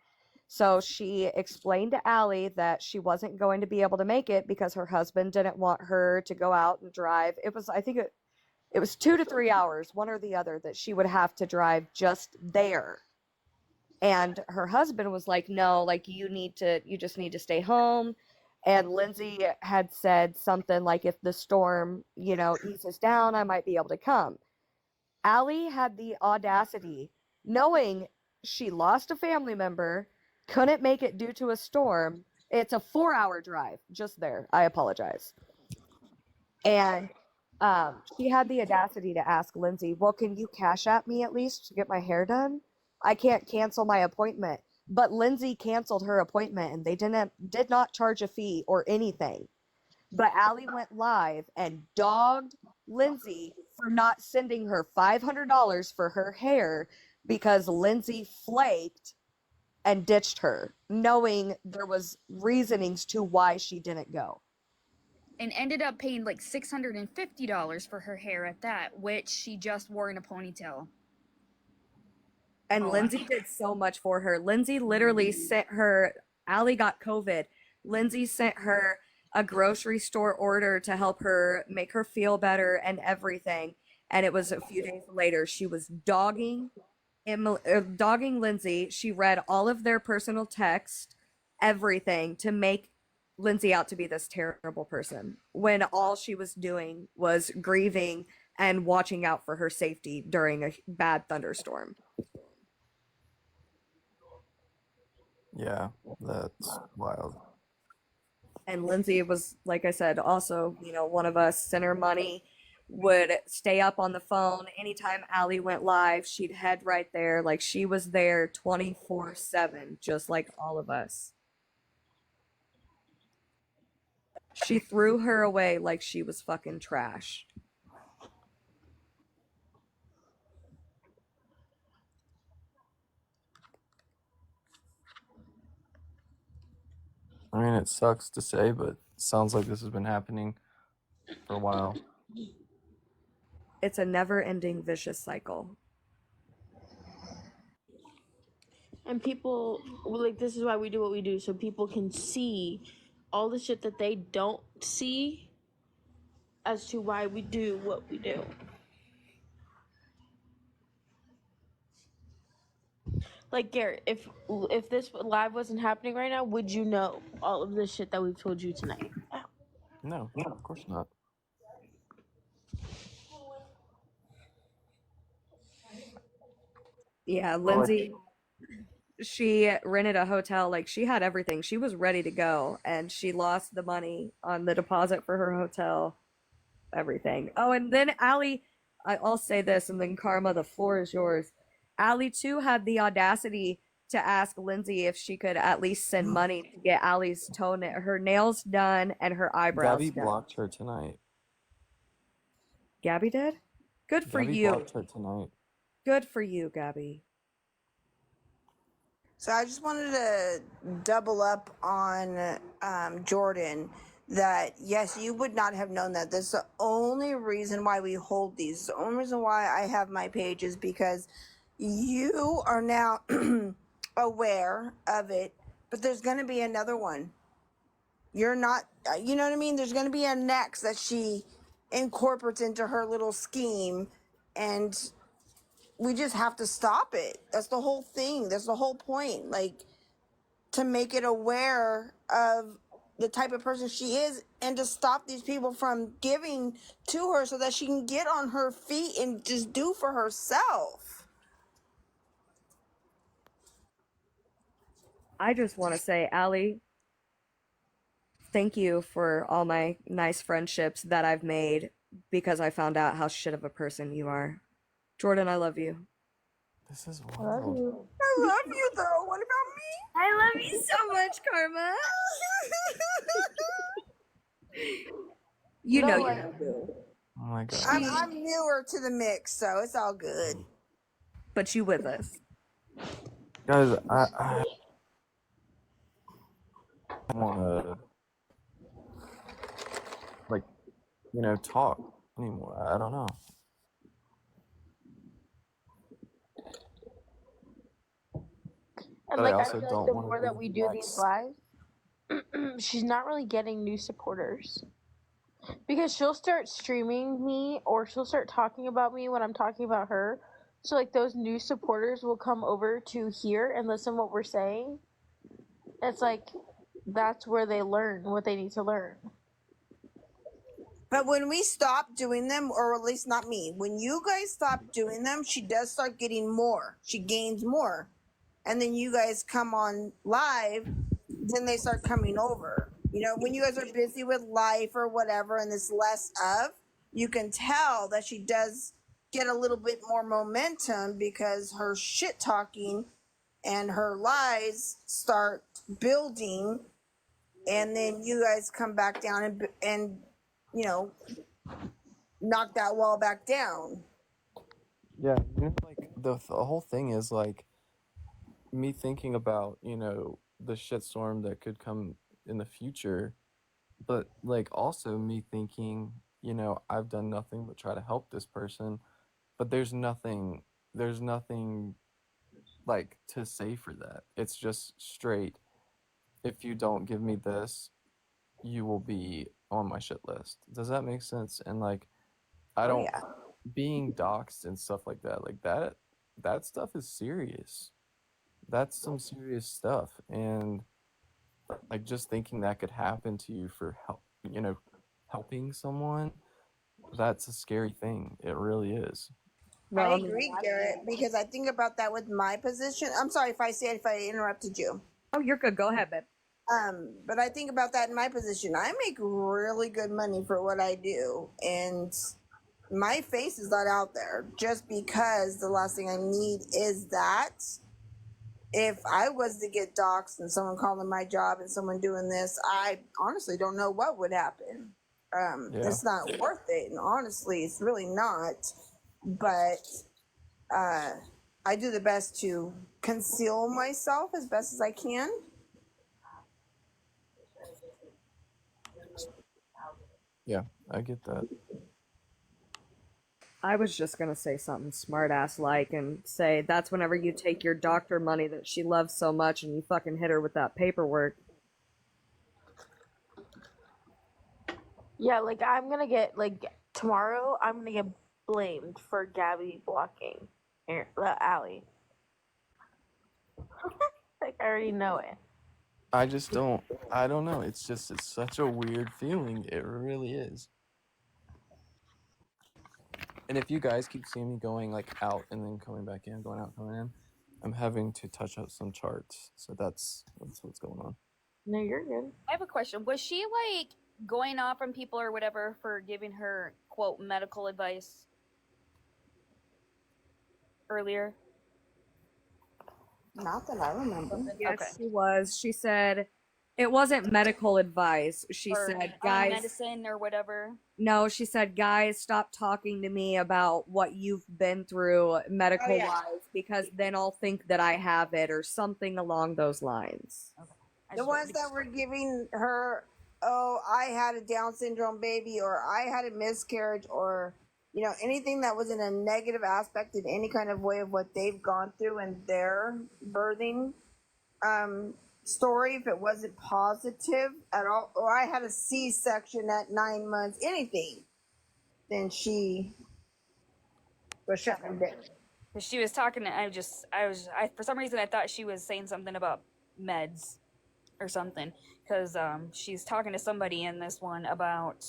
Speaker 5: So she explained to Allie that she wasn't going to be able to make it because her husband didn't want her to go out and drive. I think it was 2 to 3 hours, one or the other, that she would have to drive just there. And her husband was like, no, like you just need to stay home. And Lindsay had said something like, if the storm, eases down, I might be able to come. Allie had the audacity, knowing she lost a family member, couldn't make it due to a storm. It's a 4-hour drive just there. I apologize. And she had the audacity to ask Lindsay, well, can you cash at me at least to get my hair done? I can't cancel my appointment. But Lindsay canceled her appointment, and they did not charge a fee or anything. But Allie went live and dogged Lindsay for not sending her $500 for her hair because Lindsay flaked and ditched her, knowing there was reasonings to why she didn't go.
Speaker 4: And ended up paying like $650 for her hair at that, which she just wore in a ponytail.
Speaker 5: And Lindsay did so much for her. Lindsay literally sent her, Allie got COVID. Lindsay sent her a grocery store order to help her make her feel better and everything. And it was a few days later, she was dogging Lindsay. She read all of their personal text, everything to make Lindsay out to be this terrible person when all she was doing was grieving and watching out for her safety during a bad thunderstorm.
Speaker 2: Yeah, that's wild.
Speaker 5: And Lindsay was, like I said, also, one of us, sent her money, would stay up on the phone. Anytime Allie went live, she'd head right there. Like she was there 24/7, just like all of us. She threw her away like she was fucking trash.
Speaker 2: I mean, it sucks to say, but it sounds like this has been happening for a while.
Speaker 5: It's a never-ending vicious cycle.
Speaker 6: And people, like, this is why we do what we do, so people can see all the shit that they don't see as to why we do what we do. Like, Garrett, if this live wasn't happening right now, would you know all of the shit that we've told you tonight?
Speaker 2: No, of course not.
Speaker 5: Yeah, Lindsay, she rented a hotel. Like she had everything. She was ready to go, and she lost the money on the deposit for her hotel, everything. Oh, and then Allie, I'll say this, and then Karma, the floor is yours. Allie too had the audacity to ask Lindsay if she could at least send money to get Allie's her nails done and her eyebrows
Speaker 2: Gabby
Speaker 5: done.
Speaker 2: blocked her tonight.
Speaker 5: Gabby did? Good for
Speaker 2: Gabby
Speaker 5: you.
Speaker 2: blocked her tonight.
Speaker 5: Good for you, Gabby.
Speaker 7: So I just wanted to double up on Jordan, that yes, you would not have known that. That's the only reason why we hold these. The only reason why I have my page is because you are now aware of it, but there's going to be another one. You're not, you know what I mean? There's going to be a next that she incorporates into her little scheme, and we just have to stop it. That's the whole thing. That's the whole point. Like, to make it aware of the type of person she is and to stop these people from giving to her so that she can get on her feet and just do for herself.
Speaker 5: I just want to say, Allie, thank you for all my nice friendships that I've made because I found out how shit of a person you are. Jordan, I love you.
Speaker 2: This is
Speaker 6: I love
Speaker 2: wild.
Speaker 6: you.
Speaker 7: I love you, though. What about me?
Speaker 5: I love you so much, Karma. You know
Speaker 6: No,
Speaker 5: you
Speaker 6: like,
Speaker 5: do.
Speaker 2: Oh my god.
Speaker 7: I'm newer to the mix, so it's all good.
Speaker 5: But you with us.
Speaker 2: Guys, I don't want to, like, talk anymore. I don't know.
Speaker 6: and
Speaker 2: But
Speaker 6: like,
Speaker 2: I
Speaker 6: I
Speaker 2: also
Speaker 6: feel like
Speaker 2: don't
Speaker 6: the
Speaker 2: want
Speaker 6: more
Speaker 2: to
Speaker 6: that we
Speaker 2: be
Speaker 6: do these lives, she's not really getting new supporters. Because she'll start streaming me or she'll start talking about me when I'm talking about her. So like those new supporters will come over to hear and listen what we're saying. It's like that's where they learn what they need to learn.
Speaker 7: But when we stop doing them, or at least not me, when you guys stop doing them, she does start getting more. She gains more. And then you guys come on live, then they start coming over. When you guys are busy with life or whatever and it's less of, you can tell that she does get a little bit more momentum because her shit talking and her lies start building, and then you guys come back down and knock that wall back down.
Speaker 2: Yeah, like the whole thing is like me thinking about, the shitstorm that could come in the future, but like also me thinking, I've done nothing but try to help this person, but there's nothing like to say for that. It's just straight, if you don't give me this, you will be on my shit list. Does that make sense? And like, I
Speaker 5: Oh
Speaker 2: don't,
Speaker 5: yeah.
Speaker 2: being doxxed and stuff like that stuff is serious. That's some serious stuff. And like, just thinking that could happen to you for help, helping someone, that's a scary thing. It really is.
Speaker 5: No,
Speaker 7: I
Speaker 5: I mean,
Speaker 7: agree, Garrett, because I think about that with my position. I'm sorry if I interrupted you.
Speaker 5: oh, you're good. Go ahead, babe.
Speaker 7: But I think about that in my position. I make really good money for what I do, and my face is not out there just because the last thing I need is that. If I was to get doxxed and someone calling my job and someone doing this, I honestly don't know what would happen.
Speaker 2: Yeah.
Speaker 7: It's not worth it, and honestly, it's really not. But I do the best to conceal myself as best as I can.
Speaker 2: Yeah, I get that.
Speaker 5: I was just gonna say something smart ass like and say that's whenever you take your doctor money that she loves so much and you fucking hit her with that paperwork.
Speaker 6: Yeah, like I'm gonna get like tomorrow. I'm gonna get blamed for Gabby blocking Allie. Like I already know it.
Speaker 2: I don't know. It's such a weird feeling. It really is. And if you guys keep seeing me going like out and then coming back in, going out, coming in, I'm having to touch up some charts. So that's what's going on.
Speaker 6: No, you're good.
Speaker 4: I have a question. Was she like going off on people or whatever for giving her quote medical advice earlier?
Speaker 7: Not that I remember.
Speaker 5: Yes,
Speaker 4: Okay.
Speaker 5: she was. She said it wasn't medical advice. She
Speaker 4: Or
Speaker 5: said,
Speaker 4: on
Speaker 5: guys,
Speaker 4: medicine or whatever.
Speaker 5: no, she said, guys, stop talking to me about what you've been through medical wise because then I'll think that I have it or something along those lines.
Speaker 4: Okay.
Speaker 7: The ones that were giving her, oh, I had a Down syndrome baby, or I had a miscarriage, or anything that was in a negative aspect in any kind of way of what they've gone through in their birthing story, if it wasn't positive at all, or I had a C-section at 9 months, anything, then she was shut them down.
Speaker 4: She was talking to, I for some reason I thought she was saying something about meds or something because she's talking to somebody in this one about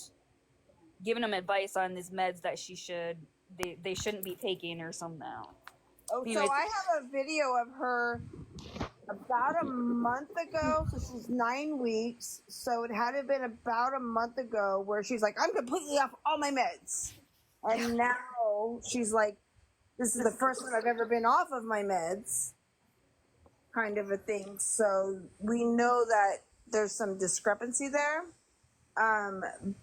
Speaker 4: giving them advice on these meds that they shouldn't be taking or something.
Speaker 7: Oh, so I have a video of her about a month ago. So she's 9 weeks. So it had to have been about a month ago where she's like, I'm completely off all my meds. And now she's like, this is the first one I've ever been off of my meds, kind of a thing. So we know that there's some discrepancy there.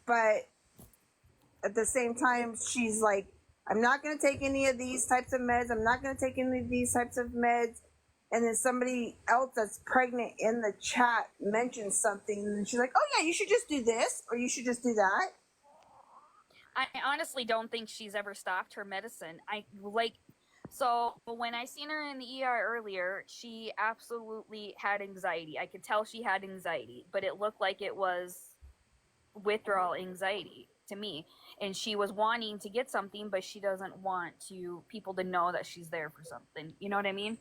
Speaker 7: But at the same time, she's like, I'm not going to take any of these types of meds. I'm not going to take any of these types of meds. And then somebody else that's pregnant in the chat mentions something. And she's like, oh, yeah, you should just do this or you should just do that.
Speaker 4: I honestly don't think she's ever stopped her medicine. So when I seen her in the ER earlier, she absolutely had anxiety. I could tell she had anxiety, but it looked like it was withdrawal anxiety to me. And she was wanting to get something, but she doesn't want people to know that she's there for something. You know what I mean?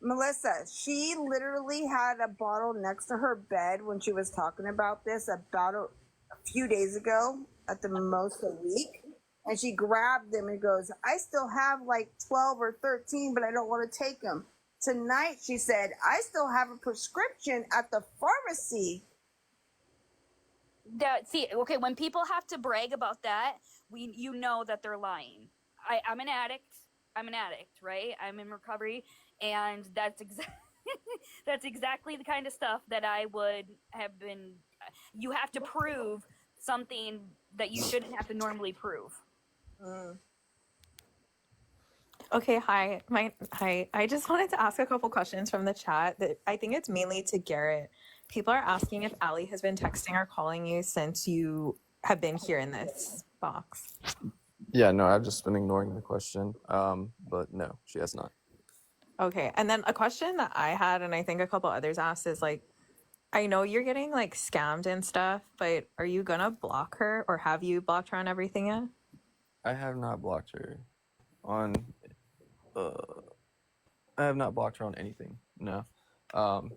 Speaker 7: Melissa, she literally had a bottle next to her bed when she was talking about this about a few days ago, at the most a week. And she grabbed them and goes, I still have like 12 or 13, but I don't want to take them. Tonight, she said, I still have a prescription at the pharmacy.
Speaker 4: Okay, when people have to brag about that, you know that they're lying. I'm an addict. Right? I'm in recovery, and that's exactly the kind of stuff that I would have been. You have to prove something that you shouldn't have to normally prove.
Speaker 11: Okay, hi. I just wanted to ask a couple questions from the chat that I think it's mainly to Garrett. People are asking if Allie has been texting or calling you since you have been here in this box.
Speaker 2: Yeah, no, I've just been ignoring the question. But no, she has not.
Speaker 11: Okay. And then a question that I had, and I think a couple others asked, is like, I know you're getting like scammed and stuff, but are you gonna block her, or have you blocked her on everything yet?
Speaker 2: I have not blocked her on. Uh, I have not blocked her on anything. No. Um,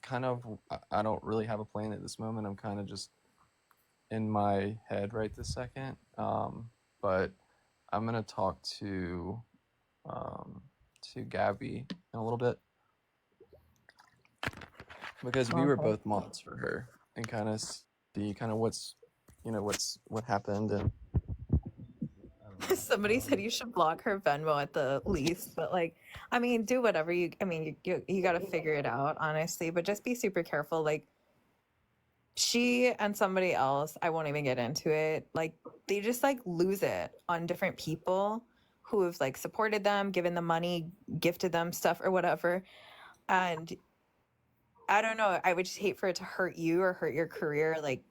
Speaker 2: kind of. I don't really have a plan at this moment. I'm kind of just in my head right this second. But I'm gonna talk um, to Gabby in a little bit because we were
Speaker 11: Okay.
Speaker 2: both mods for her and kind of see kind of what happened and
Speaker 11: Somebody said you should block her Venmo at the least, but like, I mean, do whatever you. I mean, you got to figure it out, honestly. But just be super careful. Like, she and somebody else, I won't even get into it. Like, they just like lose it on different people who have like supported them, given them money, gifted them stuff or whatever, and I don't know. I would just hate for it to hurt you or hurt your career, like,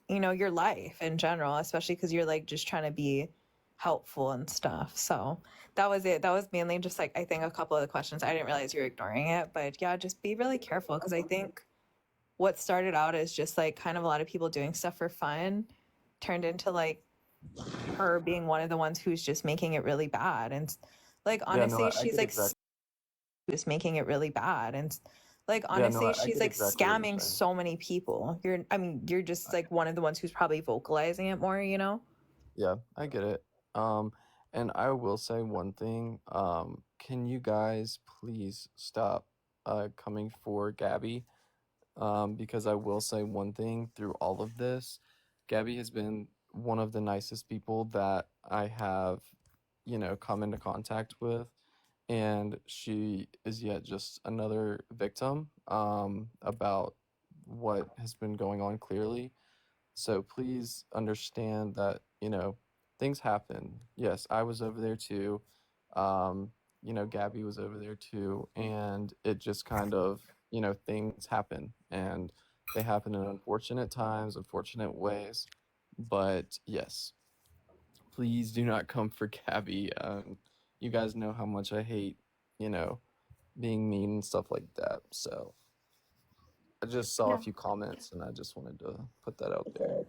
Speaker 11: your life in general, especially because you're like just trying to be helpful and stuff. So that was it. That was mainly just like, I think a couple of the questions. I didn't realize you were ignoring it, but yeah, just be really careful because I think what started out as just like kind of a lot of people doing stuff for fun turned into like her being one of the ones who's just making it really bad. And like,
Speaker 2: yeah, no,
Speaker 11: honestly,
Speaker 2: I
Speaker 11: she's
Speaker 2: get
Speaker 11: like
Speaker 2: exactly.
Speaker 11: just making it really bad. And like,
Speaker 2: Yeah, no,
Speaker 11: honestly,
Speaker 2: I
Speaker 11: she's
Speaker 2: get
Speaker 11: like
Speaker 2: exactly what you're
Speaker 11: scamming
Speaker 2: saying.
Speaker 11: so many people. You're just like one of the ones who's probably vocalizing it more,
Speaker 2: Yeah, I get it. And I will say one thing. Can you guys please stop coming for Gabby? Because I will say one thing through all of this, Gabby has been one of the nicest people that I have, come into contact with, and she is yet just another victim about what has been going on clearly. So please understand that, things happen. Yes, I was over there too. Um, Gabby was over there too. And it just kind of, things happen and they happen in unfortunate times, unfortunate ways. But yes, please do not come for Gabby. You guys know how much I hate, you know, being mean and stuff like that. So I just saw a
Speaker 11: Yeah.
Speaker 2: few comments and I just wanted to put that out there.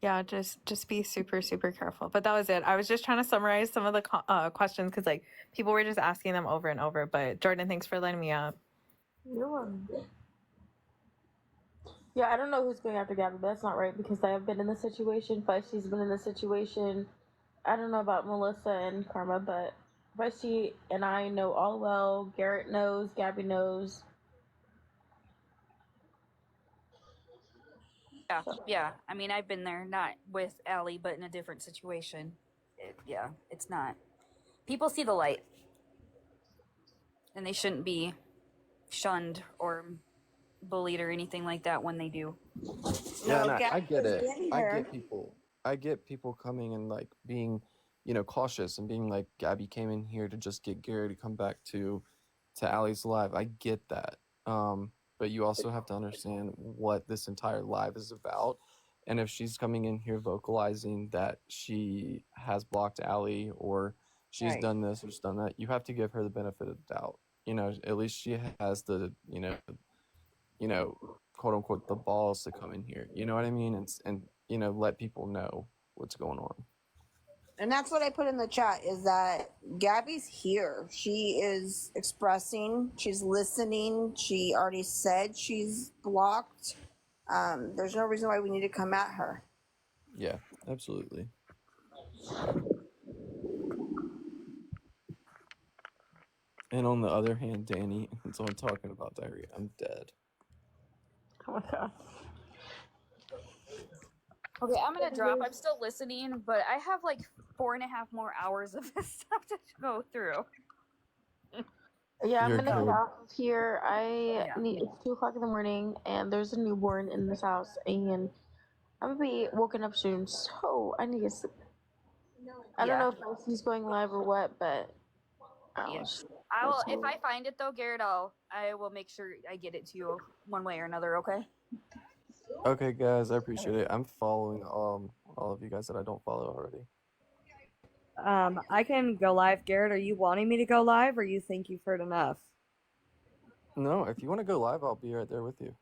Speaker 11: Yeah, just be super super careful. But that was it. I was just trying to summarize some of the questions because like people were just asking them over and over. But Jordan, thanks for letting me up.
Speaker 6: You're welcome. Yeah, I don't know who's going after Gabby, but that's not right because I have been in the situation. Feisty's been in the situation. I don't know about Melissa and Karma, but Feisty and I know all well. Garrett knows. Gabby knows.
Speaker 4: Yeah, yeah. I mean, I've been there, not with Allie, but in a different situation. Yeah, it's not. People see the light, and they shouldn't be shunned or bullied or anything like that when they do.
Speaker 2: Yeah,
Speaker 7: No,
Speaker 2: and I
Speaker 7: Gabby
Speaker 2: get
Speaker 7: has
Speaker 2: it.
Speaker 7: been
Speaker 2: I
Speaker 7: here.
Speaker 2: get people. I get people coming and like being, cautious and being like, Gabby came in here to just get Gary to come back to Allie's live. I get that. But you also have to understand what this entire live is about. And if she's coming in here vocalizing that she has blocked Allie or she's
Speaker 7: Right.
Speaker 2: done this or she's done that, you have to give her the benefit of the doubt. At least she has the, quote unquote the balls to come in here. You know what I mean? And let people know what's going on.
Speaker 7: And that's what I put in the chat is that Gabby's here. She is expressing, she's listening. She already said she's blocked. There's no reason why we need to come at her.
Speaker 2: Yeah, absolutely. And on the other hand, Danny, and someone talking about diarrhea, I'm dead.
Speaker 6: Oh my god.
Speaker 4: Okay, I'm gonna drop. I'm still listening, but I have like 4.5 more hours of this stuff to go through.
Speaker 6: Yeah, I'm
Speaker 2: You're
Speaker 6: gonna get
Speaker 2: good.
Speaker 6: off of here.
Speaker 4: Yeah.
Speaker 6: It's 2 o'clock in the morning, and there's a newborn in this house, and I'm gonna be woken up soon, so I need to sleep. I don't
Speaker 4: Yeah.
Speaker 6: know if he's going live or what, but
Speaker 4: Yeah. I will. If I find it though, Garrett, I will make sure I get it to you one way or another. Okay.
Speaker 2: Okay, guys, I appreciate it. I'm following all of you guys that I don't follow already.
Speaker 5: I can go live. Garrett, are you wanting me to go live, or you think you've heard enough?
Speaker 2: No, if you want to go live, I'll be right there with you.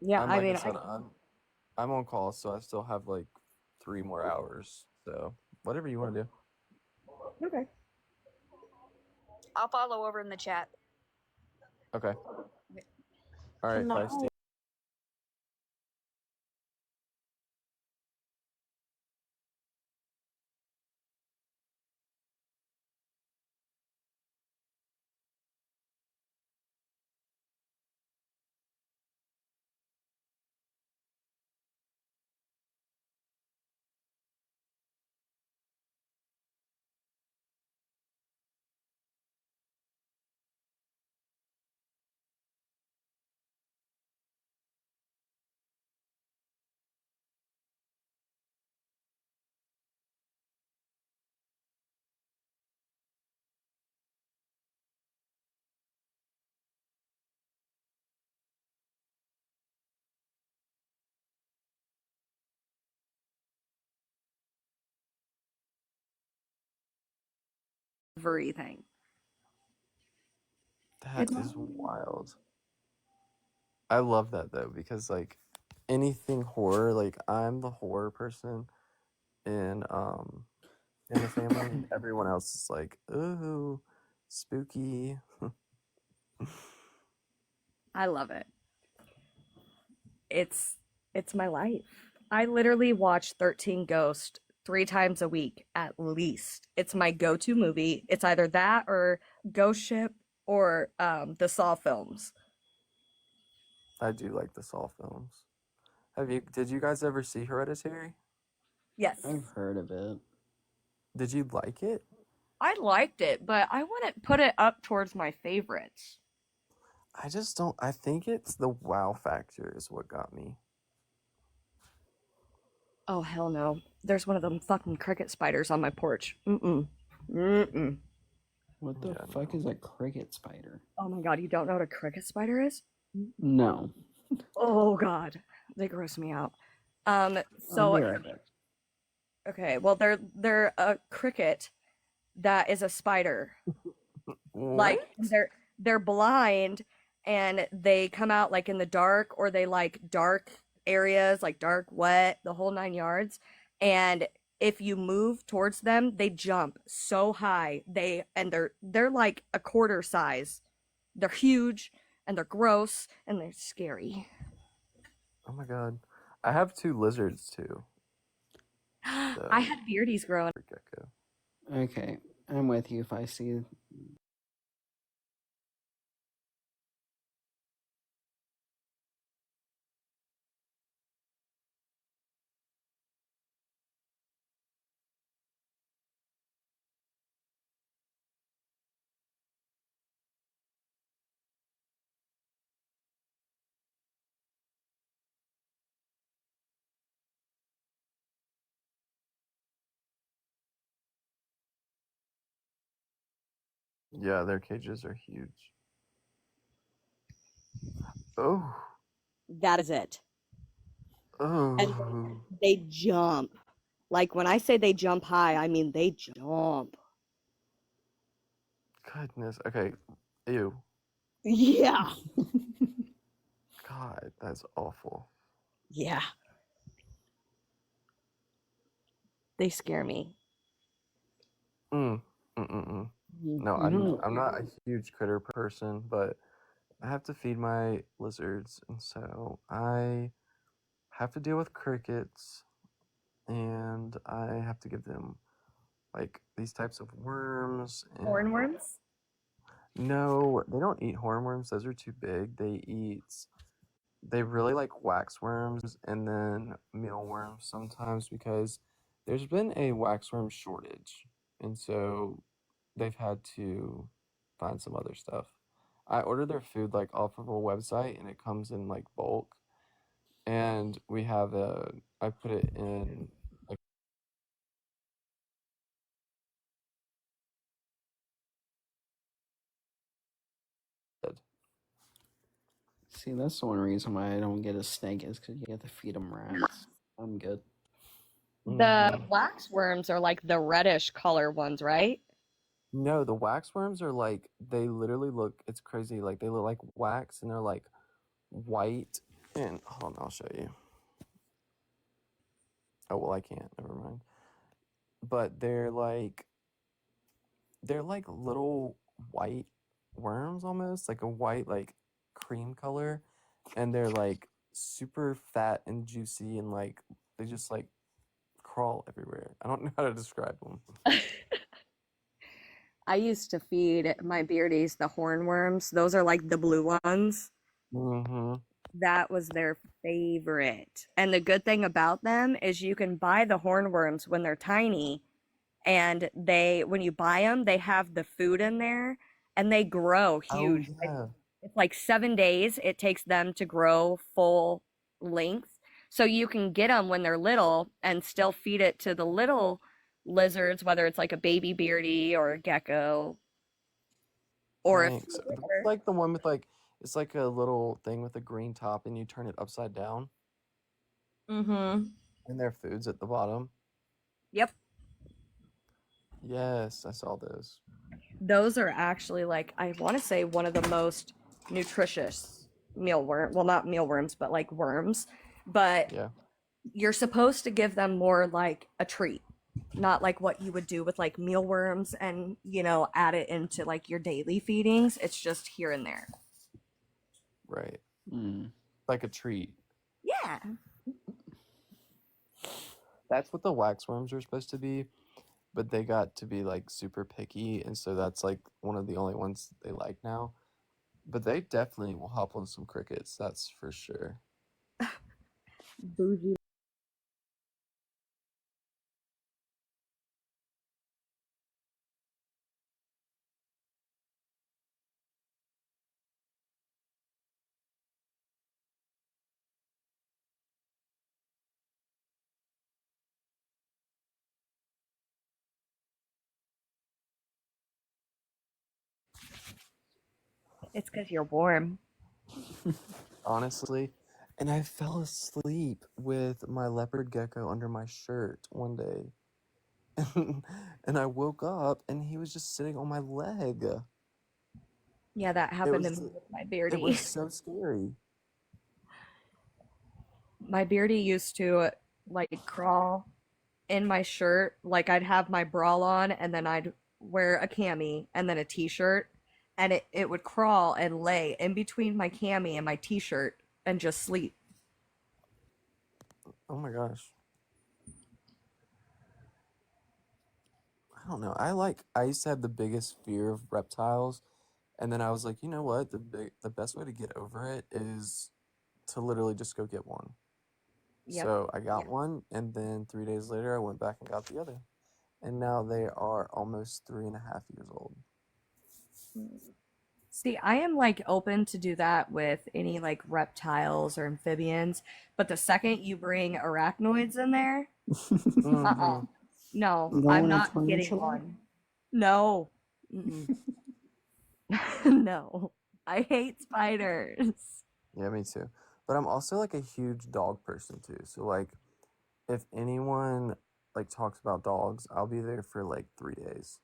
Speaker 5: Yeah,
Speaker 2: I'm
Speaker 5: I
Speaker 2: like
Speaker 5: mean,
Speaker 2: I said, I'm on call, so I still have like 3 more hours. So whatever you want to do.
Speaker 5: okay.
Speaker 4: I'll follow over in the chat.
Speaker 2: Okay. All right, Feisty.
Speaker 5: Everything.
Speaker 2: That is wild. I love that though, because like anything horror, like I'm the horror person in the family, and everyone else is like, ooh, spooky.
Speaker 5: I love it. It's my life. I literally watch 13 Ghosts 3 times a week at least. It's my go-to movie. It's either that or Ghost Ship or the Saw films.
Speaker 2: I do like the Saw films. Did you guys ever see Hereditary?
Speaker 5: Yes.
Speaker 12: I've heard of it.
Speaker 2: Did you like it?
Speaker 5: I liked it, but I wouldn't put it up towards my favorites.
Speaker 2: I just don't. I think it's the wow factor is what got me.
Speaker 5: Oh, hell no. There's one of them fucking cricket spiders on my porch. Mm-mm. Mm-mm.
Speaker 12: What the fuck is a cricket spider?
Speaker 5: Oh my god, you don't know what a cricket spider is?
Speaker 12: No.
Speaker 5: Oh god. They gross me out.
Speaker 12: I'll be right back.
Speaker 5: Okay, well they're a cricket that is a spider. Like they're blind and they come out like in the dark, or they like dark areas, like dark, wet, the whole 9 yards. And if you move towards them, they jump so high. They're like a quarter size. They're huge and they're gross and they're scary.
Speaker 2: Oh my god. I have 2 lizards too. So.
Speaker 5: I had beardies growing.
Speaker 2: Gecko.
Speaker 12: Okay, I'm with you if I see.
Speaker 2: Yeah, their cages are huge. Oh.
Speaker 5: That is it.
Speaker 2: Oh.
Speaker 5: And they jump. Like when I say they jump high, I mean they jump.
Speaker 2: Goodness. Okay. Ew.
Speaker 5: Yeah.
Speaker 2: God, that's awful.
Speaker 5: Yeah. They scare me.
Speaker 2: No, I'm not a huge critter person, but I have to feed my lizards, and so I have to deal with crickets, and I have to give them like these types of worms.
Speaker 5: Hornworms?
Speaker 2: No, they don't eat hornworms. Those are too big. They really like waxworms and then mealworms sometimes, because there's been a waxworm shortage, and so they've had to find some other stuff. I order their food like off of a website, and it comes in like bulk, and I put it in like
Speaker 12: See, that's the one reason why I don't get a snake is because you have to feed them rats. I'm good.
Speaker 5: The wax worms are like the reddish color ones, right?
Speaker 2: No, the wax worms are like, they literally look, it's crazy. Like, they look like wax and they're like white. And hold on, I'll show you. Oh, well, I can't. Never mind. But they're like little white worms almost, like a white, like cream color. And they're like super fat and juicy and like, they just like crawl everywhere. I don't know how to describe them.
Speaker 5: I used to feed my beardies the hornworms. Those are like the blue ones.
Speaker 2: Mm-hmm.
Speaker 5: That was their favorite. And the good thing about them is you can buy the hornworms when they're tiny, and when you buy them, they have the food in there and they grow huge.
Speaker 2: Oh, yeah.
Speaker 5: It's like 7 days it takes them to grow full length. So you can get them when they're little and still feed it to the little lizards, whether it's like a baby beardy or a gecko. Or if
Speaker 2: Thanks. That's like the one with like, it's like a little thing with a green top and you turn it upside down.
Speaker 5: Mm-hmm.
Speaker 2: And their food's at the bottom.
Speaker 5: Yep.
Speaker 2: Yes, I saw those.
Speaker 5: Those are actually like, I want to say one of the most nutritious mealworm. Well, not mealworms, but like worms. But
Speaker 2: yeah,
Speaker 5: you're supposed to give them more like a treat, not like what you would do with like mealworms and, add it into like your daily feedings. It's just here and there.
Speaker 2: Right. Like a treat.
Speaker 5: Yeah.
Speaker 2: That's what the waxworms are supposed to be, but they got to be like super picky, and so that's like one of the only ones they like now. But they definitely will hop on some crickets, that's for sure.
Speaker 5: Bougie. It's because you're warm.
Speaker 2: Honestly. And I fell asleep with my leopard gecko under my shirt one day. And I woke up and he was just sitting on my leg.
Speaker 5: Yeah, that happened to me with my beardy.
Speaker 2: It was so scary.
Speaker 5: My beardy used to like crawl in my shirt. Like I'd have my bra on and then I'd wear a cami and then a t-shirt, and it would crawl and lay in between my cami and my t-shirt and just sleep.
Speaker 2: Oh my gosh. I don't know. I used to have the biggest fear of reptiles, and then I was like, you know what? The best way to get over it is to literally just go get one.
Speaker 5: Yep.
Speaker 2: So I got one, and then 3 days later, I went back and got the other. And now they are almost 3.5 years old.
Speaker 5: See, I am like open to do that with any like reptiles or amphibians, but the second you bring arachnoids in there, no, I'm not getting one. No. No. I hate spiders.
Speaker 2: Yeah, me too. But I'm also like a huge dog person too. So like, if anyone like talks about dogs, I'll be there for like 3 days.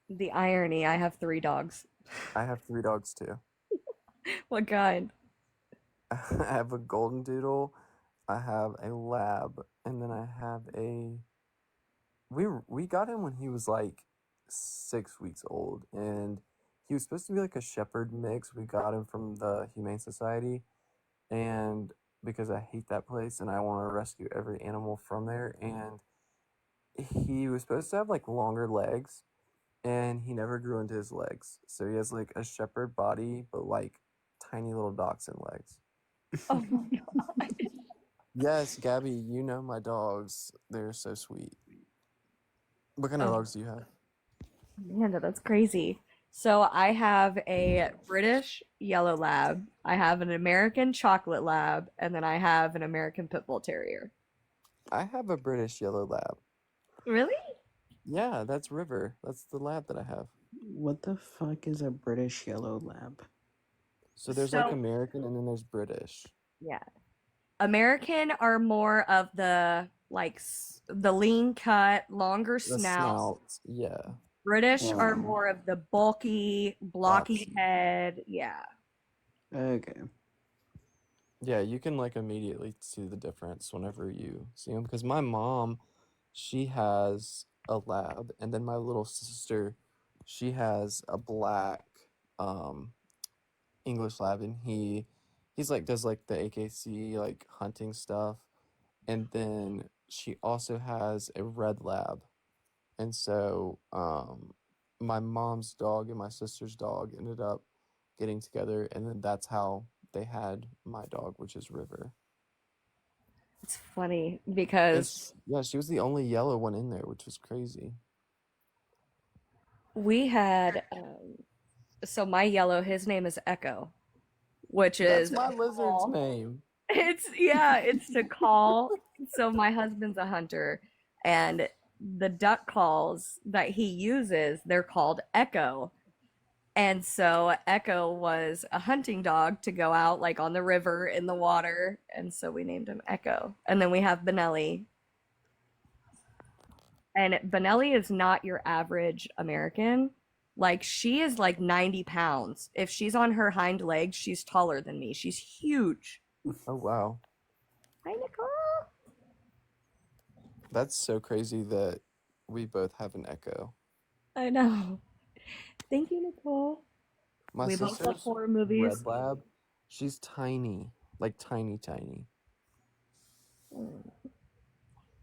Speaker 5: The irony, I have 3 dogs.
Speaker 2: I have 3 dogs too.
Speaker 5: What kind?
Speaker 2: I have a golden doodle, I have a lab, and then I have we got him when he was like 6 weeks old, and he was supposed to be like a shepherd mix. We got him from the Humane Society, and because I hate that place and I want to rescue every animal from there, and he was supposed to have like longer legs, and he never grew into his legs. So he has like a shepherd body, but like tiny little dachshund legs.
Speaker 5: Oh my god.
Speaker 2: Yes, Gabby, you know my dogs. They're so sweet. What kind of dogs do you have?
Speaker 5: Amanda, that's crazy. So I have a British yellow lab, I have an American chocolate lab, and then I have an American pit bull terrier.
Speaker 2: I have a British yellow lab.
Speaker 5: Really?
Speaker 2: Yeah, that's River. That's the lab that I have.
Speaker 12: What the fuck is a British yellow lab?
Speaker 2: So there's like American and then there's British.
Speaker 5: Yeah. American are more of the like the lean cut, longer
Speaker 2: The
Speaker 5: snout.
Speaker 2: snout, yeah.
Speaker 5: British are more of the bulky, blocky
Speaker 2: Boxy.
Speaker 5: head. Yeah.
Speaker 12: Okay.
Speaker 2: Yeah, you can like immediately see the difference whenever you see them. Because my mom, she has a lab, and then my little sister, she has a black English lab, and he's like does like the AKC like hunting stuff, and then she also has a red lab, and so my mom's dog and my sister's dog ended up getting together, and then that's how they had my dog, which is River.
Speaker 5: It's funny
Speaker 2: And
Speaker 5: because
Speaker 2: yeah, she was the only yellow one in there, which was crazy.
Speaker 5: we had so my yellow, his name is Echo, which
Speaker 2: That's
Speaker 5: is
Speaker 2: my
Speaker 5: a
Speaker 2: lizard's
Speaker 5: call.
Speaker 2: name.
Speaker 5: It's to call. So my husband's a hunter, and the duck calls that he uses, they're called Echo. And so Echo was a hunting dog to go out like on the river in the water, and so we named him Echo. And then we have Benelli. And Benelli is not your average American. Like she is like 90 pounds. If she's on her hind legs, she's taller than me. She's huge.
Speaker 2: Oh wow.
Speaker 5: Hi, Nicole.
Speaker 2: That's so crazy that we both have an Echo.
Speaker 5: I know. Thank you, Nicole.
Speaker 2: My
Speaker 5: We both love
Speaker 2: sister's
Speaker 5: horror movies.
Speaker 2: red lab, she's tiny, like tiny.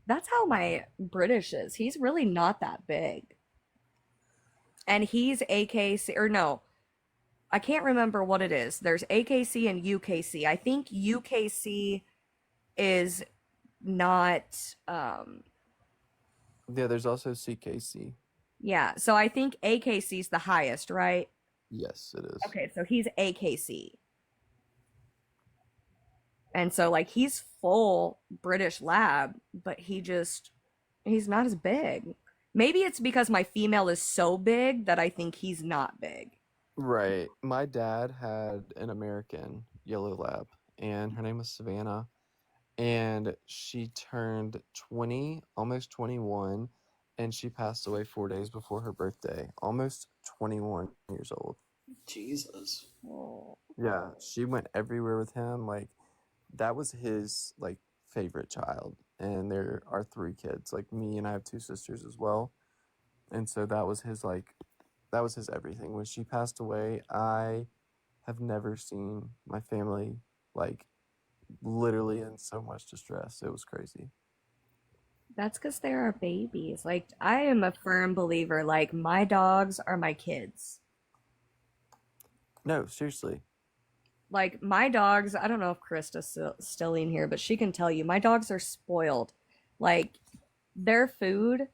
Speaker 5: That's how my British is. He's really not that big. And he's AKC, or no, I can't remember what it is. There's AKC and UKC. I think UKC is not,
Speaker 2: Yeah, there's also CKC.
Speaker 5: yeah. So I think AKC is the highest, right?
Speaker 2: Yes, it is.
Speaker 5: Okay, so he's AKC. And so like he's full British lab, but he's not as big. Maybe it's because my female is so big that I think he's not big.
Speaker 2: Right. My dad had an American yellow lab, and her name was Savannah, and she turned 20, almost 21, and she passed away 4 days before her birthday, almost 21 years old.
Speaker 12: Jesus.
Speaker 5: Oh.
Speaker 2: Yeah, she went everywhere with him. Like that was his like favorite child, and there are 3 kids, like me, and I have 2 sisters as well. And so that was his everything. When she passed away, I have never seen my family like literally in so much distress. It was crazy.
Speaker 5: That's because they are babies. Like I am a firm believer, like my dogs are my kids.
Speaker 2: No, seriously.
Speaker 5: Like my dogs, I don't know if Krista's still in here, but she can tell you my dogs are spoiled. Like their food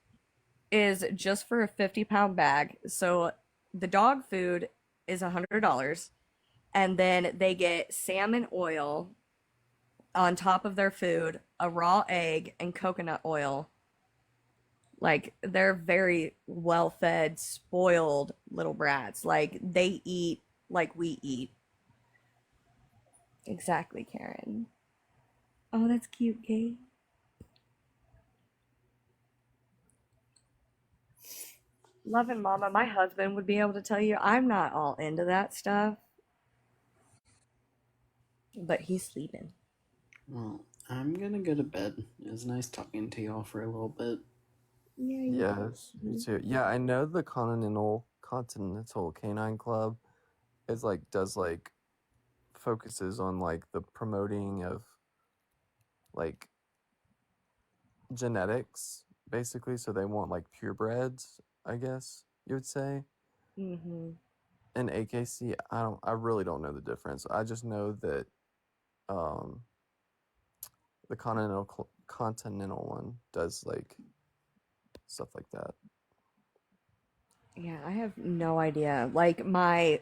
Speaker 5: is just for a 50-pound bag. So the dog food is $100, and then they get salmon oil on top of their food, a raw egg, and coconut oil. Like they're very well fed, spoiled little brats. Like they eat like we eat. Exactly, Karen. Oh, that's cute, Kate. Loving mama, my husband would be able to tell you I'm not all into that stuff. But he's sleeping.
Speaker 12: Well, I'm gonna go to bed. It was nice talking to y'all for a little bit.
Speaker 5: Yeah,
Speaker 2: me too. Yeah, I know the Continental Canine Club is like does like focuses on like the promoting of like genetics basically, so they want like purebreds, I guess you would say.
Speaker 5: Mm-hmm.
Speaker 2: And AKC, I really don't know the difference. I just know that the continental one does like stuff like that.
Speaker 5: Yeah, I have no idea. Like I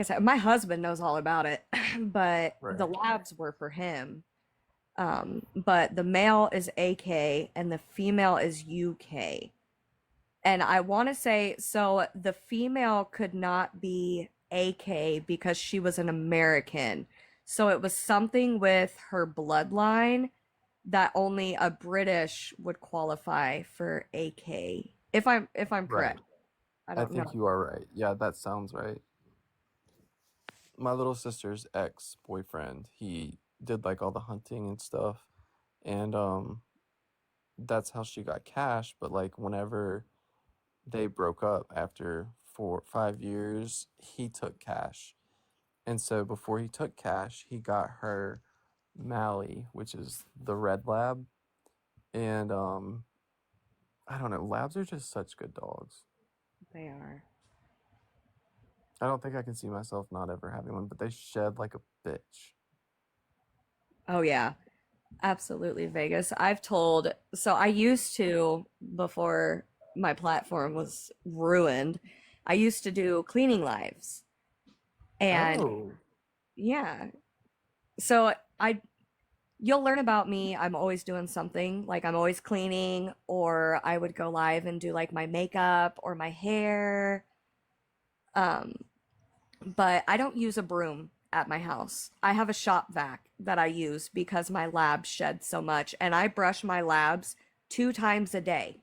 Speaker 5: said, my husband knows all about it, but
Speaker 2: Right.
Speaker 5: the labs were for him. But the male is AK and the female is UK. And I want to say, so the female could not be AK because she was an American. So it was something with her bloodline that only a British would qualify for AK. If I'm
Speaker 2: Right.
Speaker 5: correct. I
Speaker 2: I
Speaker 5: don't know.
Speaker 2: think you are right. Yeah, that sounds right. My little sister's ex-boyfriend, he did like all the hunting and stuff, and that's how she got cash. But like whenever they broke up after 5 years, he took cash. And so before he took cash, he got her Mally, which is the red lab. And I don't know, labs are just such good dogs.
Speaker 5: They are.
Speaker 2: I don't think I can see myself not ever having one, but they shed like a bitch.
Speaker 5: Oh yeah. Absolutely, Vegas. So I used to, before my platform was ruined, I used to do cleaning lives. And
Speaker 2: Oh,
Speaker 5: yeah. So I you'll learn about me. I'm always doing something. Like I'm always cleaning, or I would go live and do like my makeup or my hair. Um, but I don't use a broom at my house. I have a shop vac that I use because my labs shed so much, and I brush my labs 2 times a day,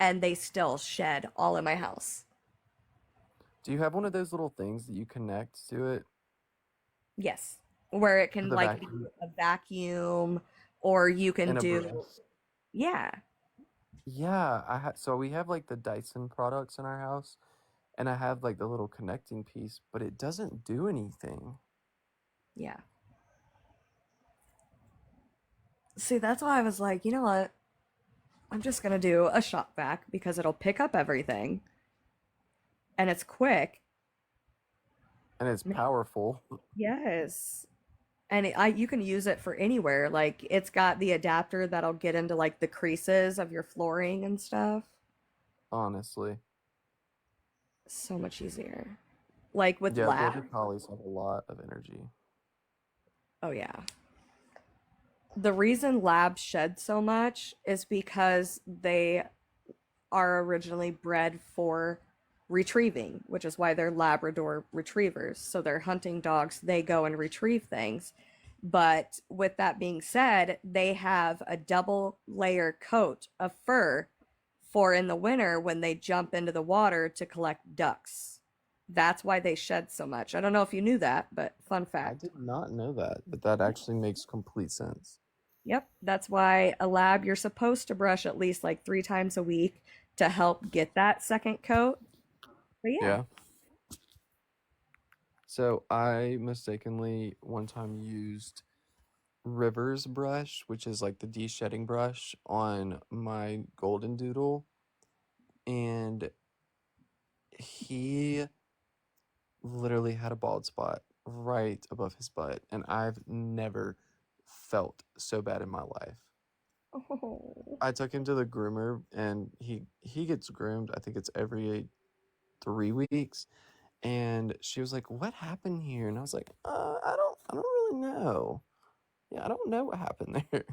Speaker 5: and they still shed all in my house.
Speaker 2: do you have one of those little things that you connect to it?
Speaker 5: Yes, where it
Speaker 2: To
Speaker 5: can
Speaker 2: the
Speaker 5: like be
Speaker 2: vacuum
Speaker 5: a vacuum, or you can
Speaker 2: and a broom?
Speaker 5: do, yeah,
Speaker 2: Yeah, so we have like the Dyson products in our house, and I have like the little connecting piece, but it doesn't do anything.
Speaker 5: yeah. See, that's why I was like, you know what? I'm just gonna do a shop vac because it'll pick up everything and it's quick.
Speaker 2: And it's powerful.
Speaker 5: Yes. And you can use it for anywhere. Like it's got the adapter that'll get into like the creases of your flooring and stuff.
Speaker 2: Honestly.
Speaker 5: So much easier. Like with
Speaker 2: Yeah, border
Speaker 5: lab.
Speaker 2: collies have a lot of energy.
Speaker 5: Oh yeah. The reason labs shed so much is because they are originally bred for retrieving, which is why they're Labrador retrievers. So they're hunting dogs, they go and retrieve things. But with that being said, they have a double layer coat of fur for in the winter when they jump into the water to collect ducks. That's why they shed so much. I don't know if you knew that, but fun
Speaker 2: I
Speaker 5: fact.
Speaker 2: did not know that, but that actually makes complete sense.
Speaker 5: Yep, that's why a lab you're supposed to brush at least like 3 times a week to help get that second coat. But yeah.
Speaker 2: Yeah. So I mistakenly one time used River's brush, which is like the de-shedding brush, on my golden doodle, and he literally had a bald spot right above his butt, and I've never felt so bad in my life.
Speaker 5: Oh.
Speaker 2: I took him to the groomer, and he gets groomed. I think it's every 3 weeks, and she was like, "What happened here?" And I was like, I don't really know. Yeah, I don't know what happened there."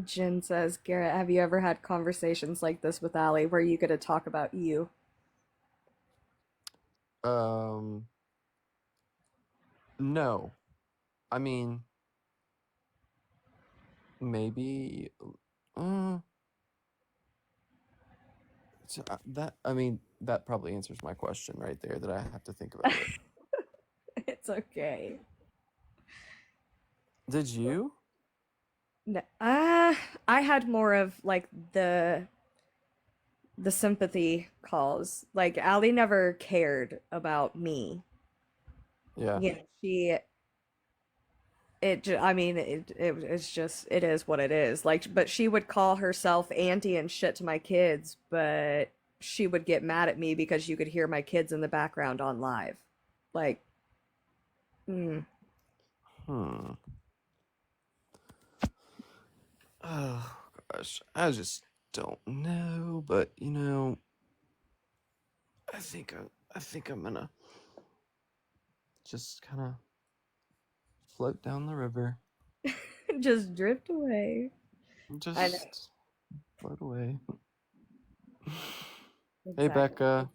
Speaker 5: Jen says, Garrett, have you ever had conversations like this with Allie where you get to talk about you?
Speaker 2: No. I mean, maybe. Uh, that probably answers my question right there. That I have to think about it.
Speaker 5: It's okay.
Speaker 2: Did you?
Speaker 5: No, I had more of like the sympathy calls. Like Allie never cared about me.
Speaker 2: Yeah.
Speaker 5: Yeah, I mean, it's just, it is what it is. Like, but she would call herself auntie and shit to my kids, but she would get mad at me because you could hear my kids in the background on live. Like, mm.
Speaker 2: Hmm. Oh gosh, I just don't know. But I think I'm gonna just kind of float down the river.
Speaker 5: Just drift away. I know.
Speaker 2: Just float away. Hey,
Speaker 5: Exactly.
Speaker 2: Becca.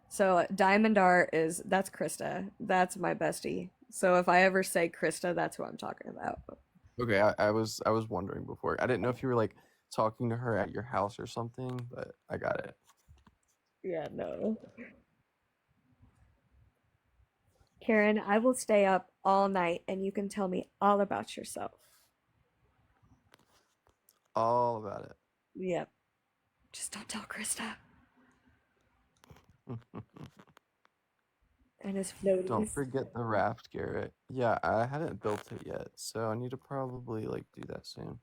Speaker 5: So Diamond Art that's Krista. That's my bestie. So if I ever say Krista, that's who I'm talking about.
Speaker 2: Okay, I was wondering before. I didn't know if you were like talking to her at your house or something, but I got it.
Speaker 5: Yeah, no. Karen, I will stay up all night and you can tell me all about yourself.
Speaker 2: All about it.
Speaker 5: Yep. Just don't tell Krista. And his floaties.
Speaker 2: Don't forget the raft, Garrett. Yeah, I haven't built it yet, so I need to probably like do that soon.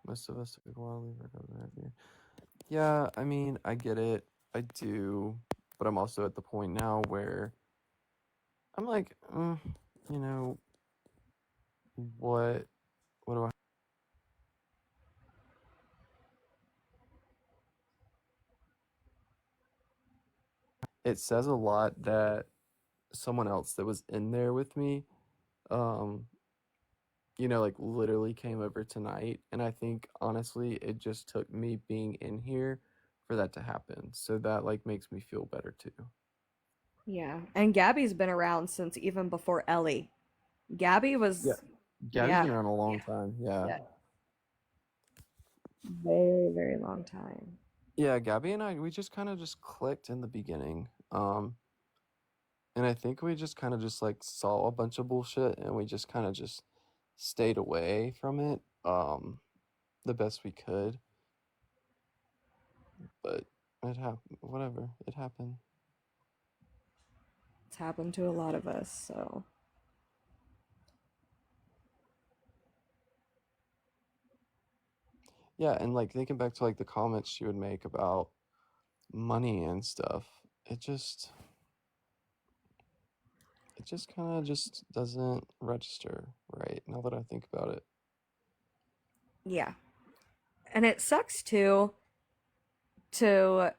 Speaker 2: Most of us took a while to leave our cover here. Yeah, I mean, I get it. I do, but I'm also at the point now where I'm like, you know, what do I? It says a lot that someone else that was in there with me, um, like literally came over tonight, and I think honestly, it just took me being in here for that to happen. So that like makes me feel better too.
Speaker 5: Yeah. And Gabby's been around since even before Ellie. Gabby was
Speaker 2: Yeah. Gabby's
Speaker 5: yeah.
Speaker 2: been around a long time. Yeah.
Speaker 5: Yeah. Very, very long time.
Speaker 2: Yeah, Gabby and I, we just kind of just clicked in the beginning. And I think we just kind of just like saw a bunch of bullshit and we just kind of just stayed away from it the best we could. But it happened, whatever, it happened.
Speaker 5: It's happened to a lot of us, so
Speaker 2: Yeah, and like thinking back to like the comments she would make about money and stuff, it just kind of just doesn't register right now that I think about it.
Speaker 5: yeah. And it sucks too to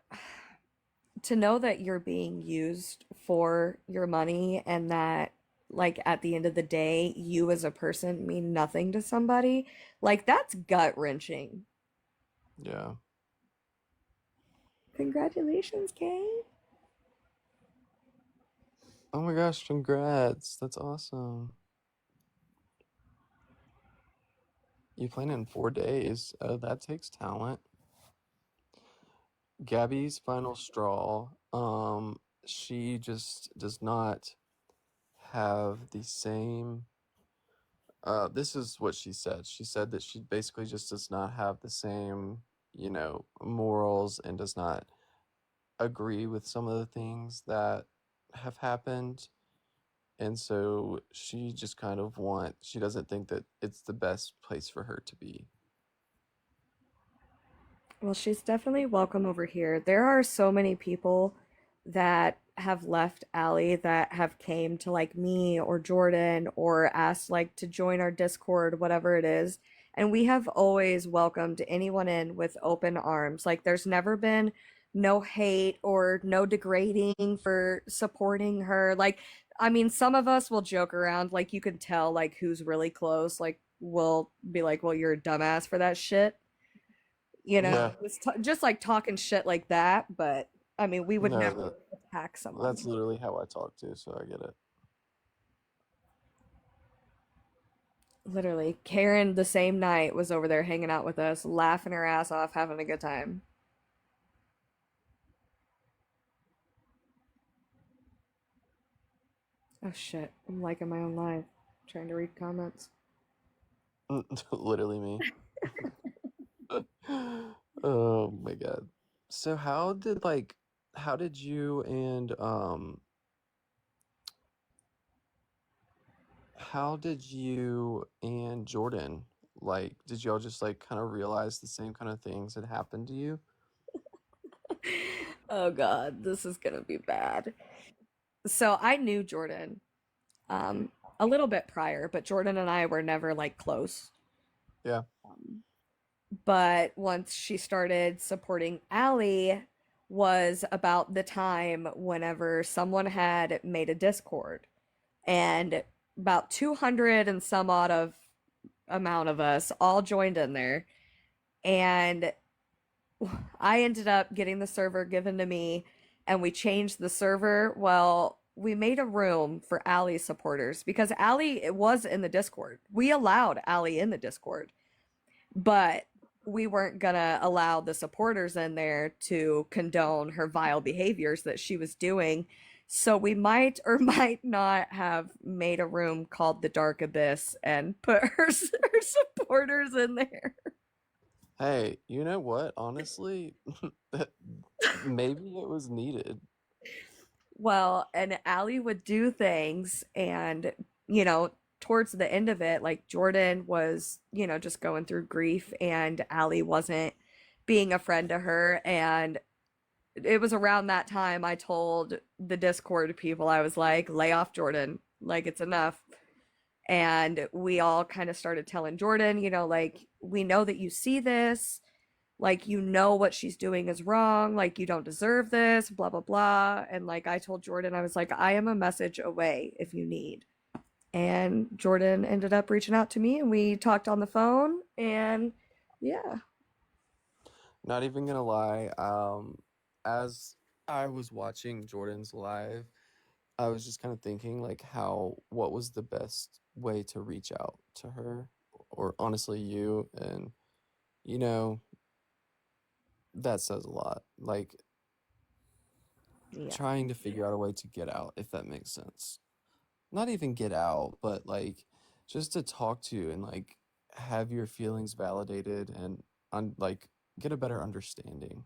Speaker 5: know that you're being used for your money and that like at the end of the day you as a person mean nothing to somebody. Like that's gut-wrenching.
Speaker 2: Yeah.
Speaker 5: Congratulations, Kay.
Speaker 2: Oh my gosh, congrats. That's awesome. You plan in 4 days. Oh, that takes talent. Gabby's final straw. She just does not have the same. This is what she said. She said that she basically just does not have the same, morals and does not agree with some of the things that have happened. And so she just kind of she doesn't think that it's the best place for her to be.
Speaker 5: Well, she's definitely welcome over here. There are so many people that have left Allie that have came to like me or Jordan or asked like to join our Discord, whatever it is. And we have always welcomed anyone in with open arms. Like there's never been no hate or no degrading for supporting her. Like, I mean, some of us will joke around, like you can tell like who's really close. Like we'll be like, well, you're a dumbass for that shit.
Speaker 2: Yeah.
Speaker 5: Just like talking shit like that, but I mean, we would
Speaker 2: No,
Speaker 5: never attack someone.
Speaker 2: that's literally how I talk too, so I get it.
Speaker 5: Literally, Karen the same night was over there hanging out with us, laughing her ass off, having a good time. Oh shit, I'm liking my own live, trying to read comments.
Speaker 2: Literally me. Oh my god. So how did you and how did you and Jordan, like, did y'all just like kind of realize the same kind of things had happened to you?
Speaker 5: Oh god, this is gonna be bad. So I knew Jordan a little bit prior, but Jordan and I were never like close.
Speaker 2: Yeah.
Speaker 5: But once she started supporting Allie was about the time whenever someone had made a Discord and about 200 and some odd of amount of us all joined in there, and I ended up getting the server given to me, and we changed the server. Well, we made a room for Allie supporters because Allie was in the Discord. We allowed Allie in the Discord, but we weren't gonna allow the supporters in there to condone her vile behaviors that she was doing. So we might or might not have made a room called the Dark Abyss and put her supporters in there.
Speaker 2: Hey, you know what? Honestly, maybe it was needed.
Speaker 5: Well, and Allie would do things, and towards the end of it, like Jordan was, just going through grief, and Allie wasn't being a friend to her. And it was around that time I told the Discord people, I was like, lay off Jordan, like it's enough. And we all kind of started telling Jordan, like, we know that you see this, like, what she's doing is wrong, like, you don't deserve this, blah blah blah. And like, I told Jordan, I was like, I am a message away if you need. And Jordan ended up reaching out to me, and we talked on the phone. And yeah.
Speaker 2: Not even gonna lie, as I was watching Jordan's live, I was just kind of thinking like what was the best way to reach out to her, or honestly you, and you know that says a lot. Like
Speaker 5: Yeah.
Speaker 2: trying to figure out a way to get out, if that makes sense. Not even get out, but like just to talk to and like have your feelings validated and like get a better understanding.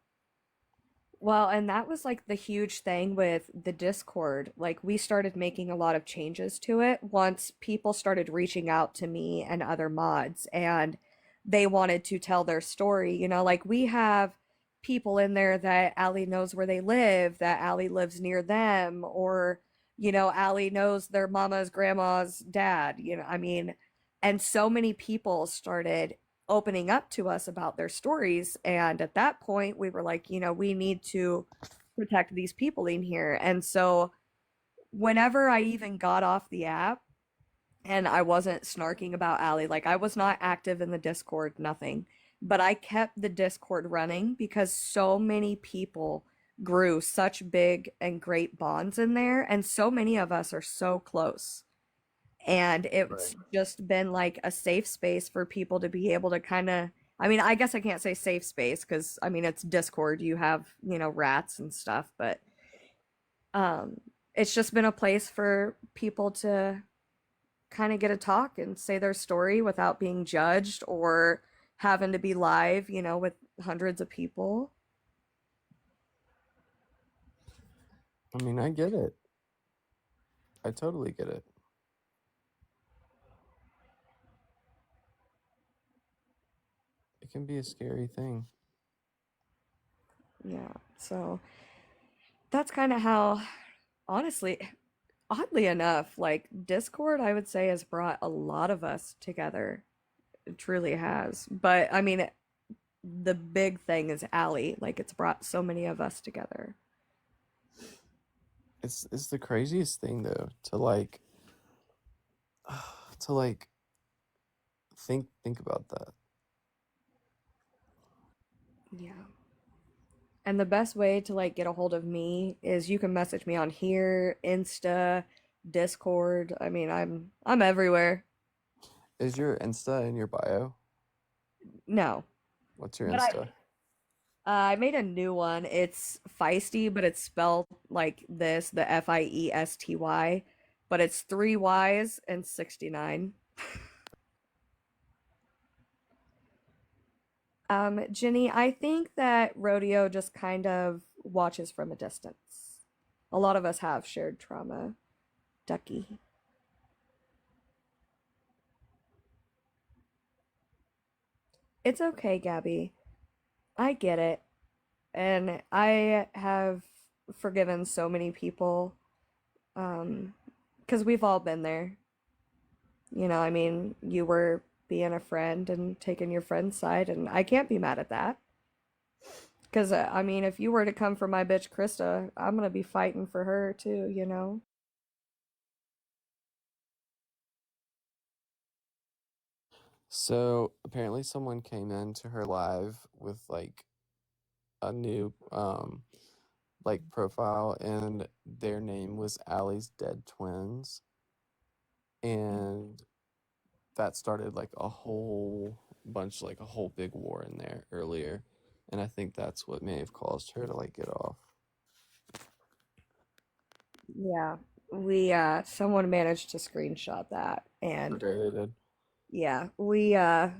Speaker 5: Well, and that was like the huge thing with the Discord. Like, we started making a lot of changes to it once people started reaching out to me and other mods, and they wanted to tell their story. Like, we have people in there that Allie knows where they live, that Allie lives near them, or, Allie knows their mama's grandma's dad. I mean, and so many people started opening up to us about their stories. And at that point, we were like, we need to protect these people in here. And so, whenever I even got off the app and I wasn't snarking about Allie, like, I was not active in the Discord, nothing, but I kept the Discord running because so many people grew such big and great bonds in there. And so many of us are so close, and it's just been like a safe space for people to be able to kind of, I mean, I guess I can't say safe space because I mean, it's Discord, you have rats and stuff, but it's just been a place for people to kind of get a talk and say their story without being judged or having to be live with hundreds of people.
Speaker 2: I mean, I get it. I totally get it. It can be a scary thing.
Speaker 5: Yeah, so that's kind of how, honestly, oddly enough, like, Discord, I would say, has brought a lot of us together. It truly has. But I mean, the big thing is Allie. Like, it's brought so many of us together.
Speaker 2: It's the craziest thing though to like to like think about that.
Speaker 5: Yeah. And the best way to like get a hold of me is you can message me on here, Insta, Discord. I mean, I'm everywhere.
Speaker 2: Is your Insta in your bio?
Speaker 5: No.
Speaker 2: What's your
Speaker 5: But
Speaker 2: Insta?
Speaker 5: I made a new one. It's feisty, but it's spelled like this, the FIESTY, but it's 3 Y's and 69. Jenny, I think that Rodeo just kind of watches from a distance. A lot of us have shared trauma. Ducky. It's okay, Gabby. I get it. And I have forgiven so many people. Because we've all been there. I mean, you were being a friend and taking your friend's side, and I can't be mad at that. Because, I mean, if you were to come for my bitch Krista, I'm going to be fighting for her too.
Speaker 2: So apparently someone came into her live with like a new like profile, and their name was Allie's Dead Twins, and that started like a whole bunch, like a whole big war in there earlier, and I think that's what may have caused her to like get off.
Speaker 5: Yeah. We someone managed to screenshot that, and
Speaker 2: Okay, they did.
Speaker 5: yeah,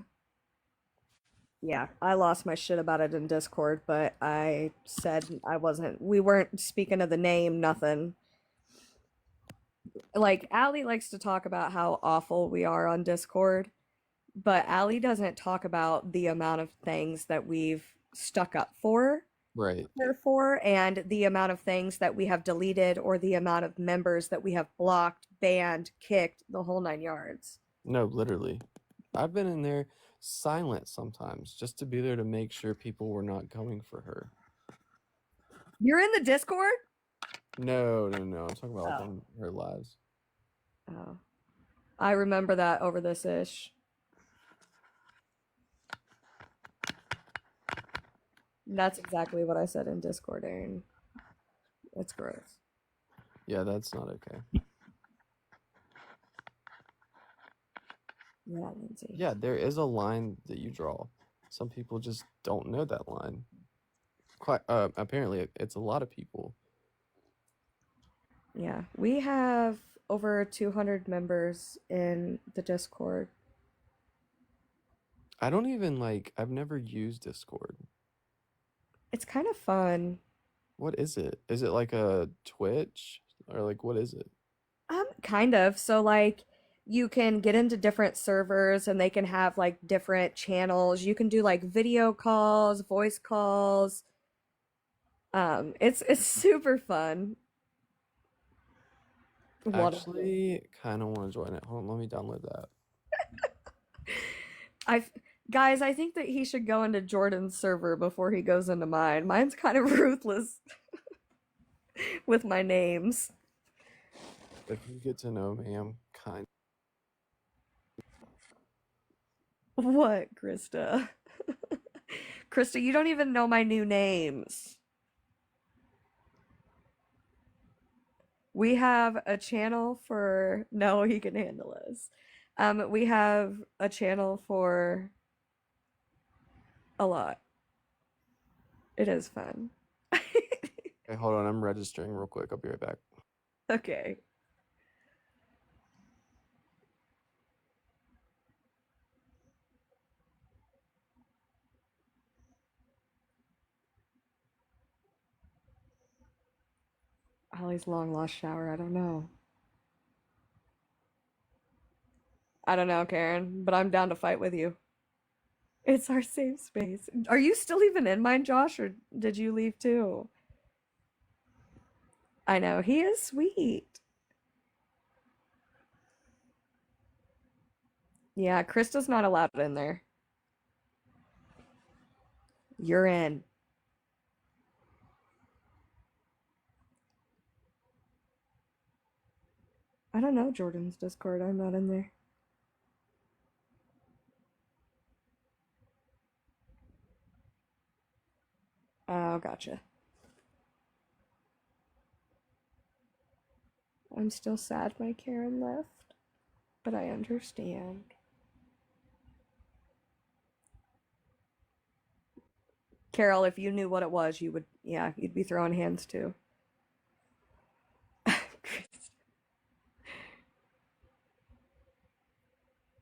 Speaker 5: yeah, I lost my shit about it in Discord, but I said we weren't speaking of the name, nothing. Like, Allie likes to talk about how awful we are on Discord, but Allie doesn't talk about the amount of things that we've stuck up for
Speaker 2: Right.
Speaker 5: her for, and the amount of things that we have deleted, or the amount of members that we have blocked, banned, kicked, the whole 9 yards.
Speaker 2: No, literally. I've been in there silent sometimes just to be there to make sure people were not coming for her.
Speaker 5: You're in the Discord?
Speaker 2: No. I'm talking about like in her lives.
Speaker 5: Oh. I remember that over this ish. That's exactly what I said in Discord, Aaron. It's gross.
Speaker 2: Yeah, that's not okay.
Speaker 5: Yeah, Lindsay.
Speaker 2: Yeah, there is a line that you draw. Some people just don't know that line. Quite apparently it's a lot of people.
Speaker 5: Yeah, we have over 200 members in the Discord.
Speaker 2: I don't even I've never used Discord.
Speaker 5: It's kind of fun.
Speaker 2: What is it? Is it like a Twitch or like what is it?
Speaker 5: Kind of. So like you can get into different servers and they can have like different channels. You can do like video calls, voice calls. It's super fun.
Speaker 2: Actually, kind of want to join it. Hold on, let me download that.
Speaker 5: Guys, I think that he should go into Jordan's server before he goes into mine. Mine's kind of ruthless with my names.
Speaker 2: If you get to know me, I'm kind.
Speaker 5: What, Krista? Krista, you don't even know my new names. We have a channel for... No, he can handle us. We have a channel for a lot. It is fun.
Speaker 2: Okay, hold on. I'm registering real quick. I'll be right back.
Speaker 5: Okay. Allie's long lost shower. I don't know. I don't know, Karen, but I'm down to fight with you. It's our safe space. Are you still even in mine, Josh, or did you leave too? I know, he is sweet. Yeah, Krista's not allowed in there. You're in. I don't know Jordan's Discord. I'm not in there. Oh, gotcha. I'm still sad my Karen left, but I understand. Carol, if you knew what it was, you would, yeah, you'd be throwing hands too.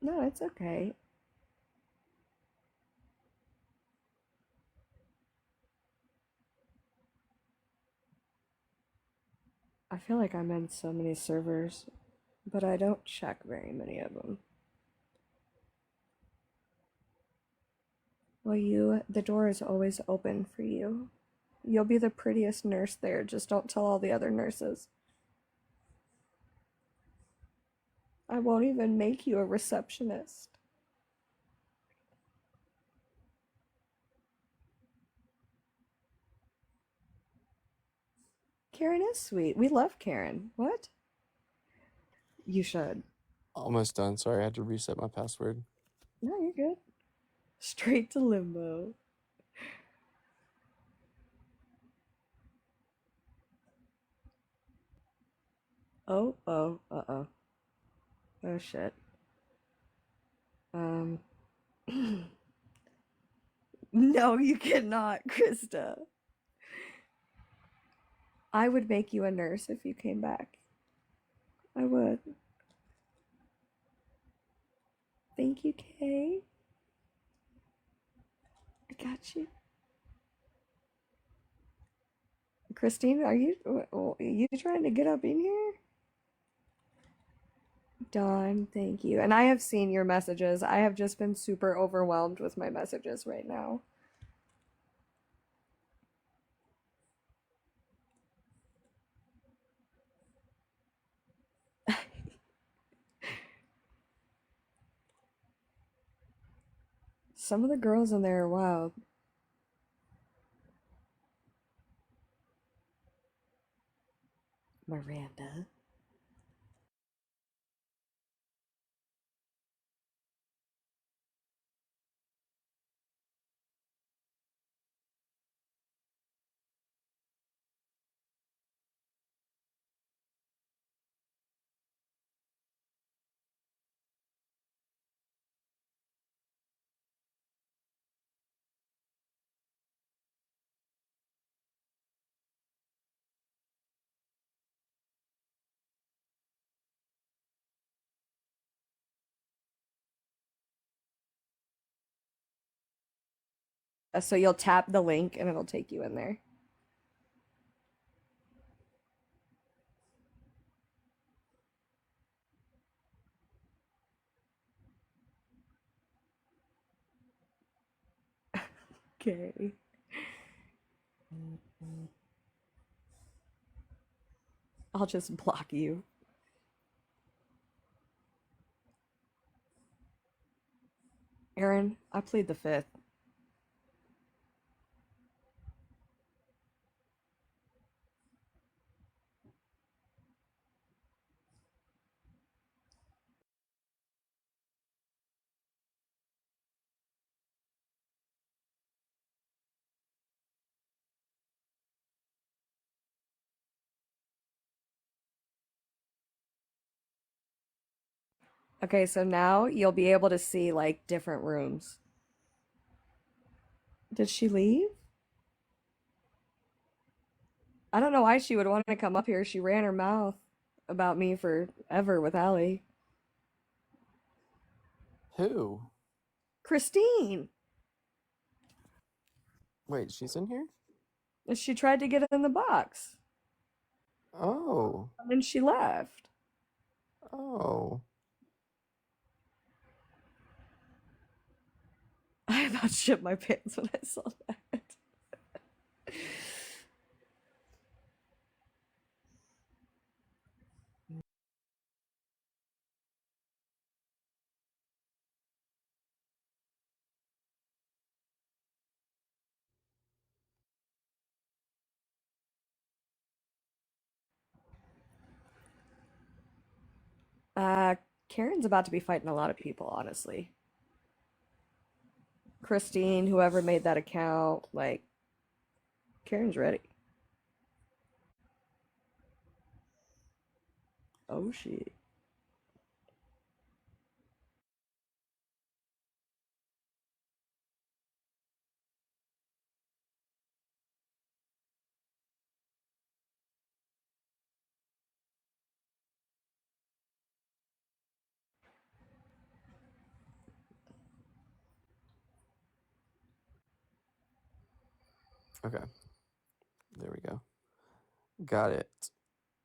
Speaker 5: No, it's okay. I feel like I'm in so many servers, but I don't check very many of them. Well, the door is always open for you. You'll be the prettiest nurse there, just don't tell all the other nurses. I won't even make you a receptionist. Karen is sweet. We love Karen. What? You should.
Speaker 2: Almost done. Sorry, I had to reset my password.
Speaker 5: No, you're good. Straight to limbo. Oh, uh-oh. Oh, shit. No, you cannot, Krista. I would make you a nurse if you came back. I would. Thank you, Kay. I got you. Christine, are you trying to get up in here? Dawn, thank you. And I have seen your messages. I have just been super overwhelmed with my messages right now. Some of the girls in there are wild. Miranda. So you'll tap the link and it'll take you in there. Okay. I'll just block you. Aaron, I plead the fifth. Okay, so now you'll be able to see like different rooms. Did she leave? I don't know why she would want to come up here. She ran her mouth about me forever with Allie.
Speaker 2: Who?
Speaker 5: Christine.
Speaker 2: Wait, she's in here?
Speaker 5: She tried to get in the box.
Speaker 2: Oh.
Speaker 5: And then she left.
Speaker 2: Oh.
Speaker 5: I about shit my pants when I saw that. Karen's about to be fighting a lot of people, honestly. Christine, whoever made that account, like, Karen's ready. Oh shit.
Speaker 2: Okay. There we go. Got it.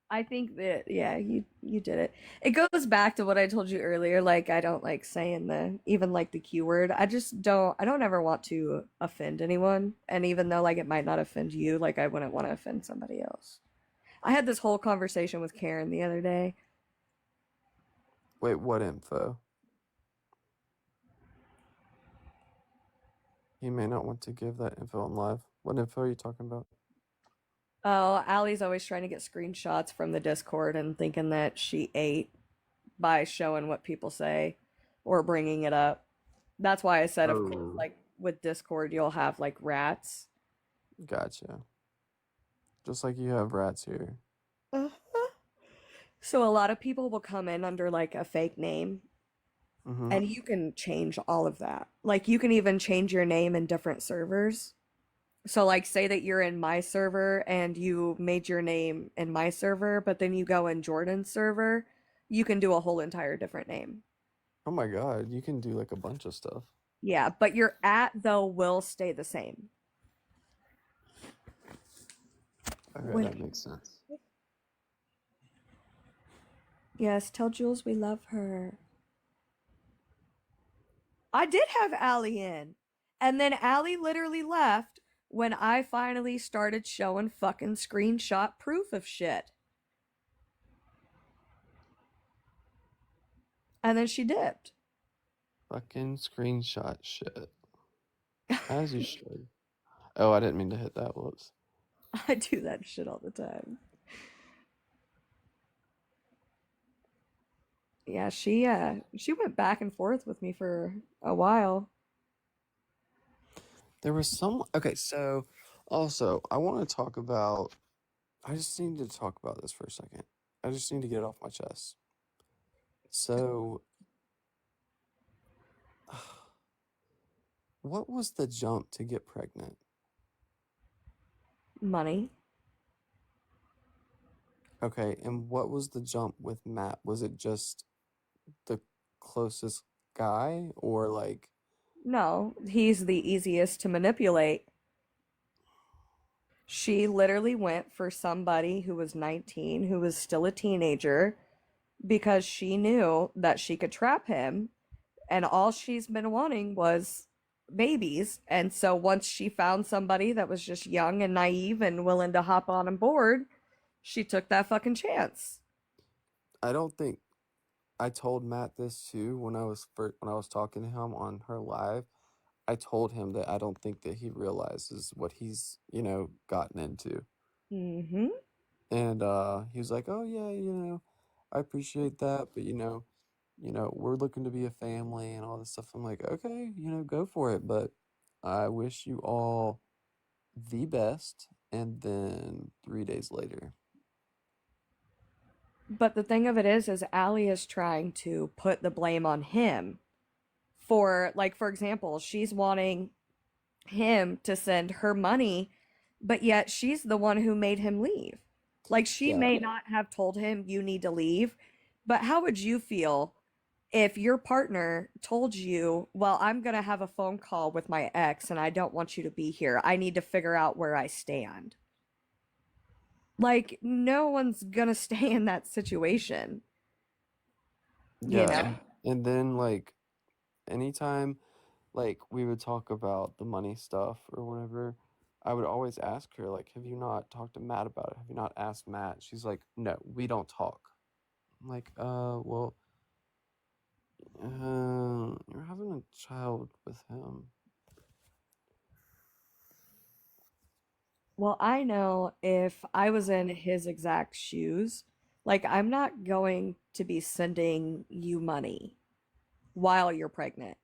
Speaker 5: I think that yeah, you did it. It goes back to what I told you earlier. Like I don't like saying the even like the Q word. I don't ever want to offend anyone. And even though like it might not offend you, like I wouldn't want to offend somebody else. I had this whole conversation with Karen the other day.
Speaker 2: Wait, what info? He may not want to give that info on live. What info are you talking about?
Speaker 5: Oh, Allie's always trying to get screenshots from the Discord and thinking that she ate by showing what people say or bringing it up. That's why I said, of course, like with Discord, you'll have like rats.
Speaker 2: Gotcha. Just like you have rats here.
Speaker 5: Uh-huh. So a lot of people will come in under like a fake name,
Speaker 2: Mm-hmm.
Speaker 5: and you can change all of that. Like you can even change your name in different servers. So like say that you're in my server and you made your name in my server, but then you go in Jordan's server, you can do a whole entire different name.
Speaker 2: Oh my God, you can do like a bunch of stuff.
Speaker 5: Yeah, but your at though will stay the same.
Speaker 2: Okay, that makes sense.
Speaker 5: Yes, tell Jules we love her. I did have Allie in. And then Allie literally left when I finally started showing fucking screenshot proof of shit. And then she dipped.
Speaker 2: Fucking screenshot shit. As you should. Oh, I didn't mean to hit that. Whoops.
Speaker 5: I do that shit all the time. Yeah, she went back and forth with me for a while.
Speaker 2: There was some. Okay, so also, I want to talk about. I just need to talk about this for a second. I just need to get it off my chest. So, what was the jump to get pregnant?
Speaker 5: Money.
Speaker 2: Okay, and what was the jump with Matt? Was it just the closest guy, or like?
Speaker 5: No, he's the easiest to manipulate. She literally went for somebody who was 19, who was still a teenager, because she knew that she could trap him, and all she's been wanting was babies. And so once she found somebody that was just young and naive and willing to hop on board, she took that fucking chance.
Speaker 2: I don't think I told Matt this too when I was talking to him on her live. I told him that I don't think that he realizes what he's, gotten into.
Speaker 5: Mm-hmm.
Speaker 2: And he was like, "Oh yeah, I appreciate that, but we're looking to be a family and all this stuff." I'm like, "Okay, go for it, but I wish you all the best." And then 3 days later.
Speaker 5: But the thing of it is Allie is trying to put the blame on him for, like, for example, she's wanting him to send her money, but yet she's the one who made him leave. Like, she may not have told him you need to leave, but how would you feel if your partner told you, well, I'm going to have a phone call with my ex and I don't want you to be here. I need to figure out where I stand. Like, no one's going to stay in that situation.
Speaker 2: Yeah.
Speaker 5: You know?
Speaker 2: And then like anytime like we would talk about the money stuff or whatever, I would always ask her, like, have you not talked to Matt about it? Have you not asked Matt? She's like, no, we don't talk. I'm like, well, you're having a child with him.
Speaker 5: Well, I know if I was in his exact shoes, like, I'm not going to be sending you money while you're pregnant.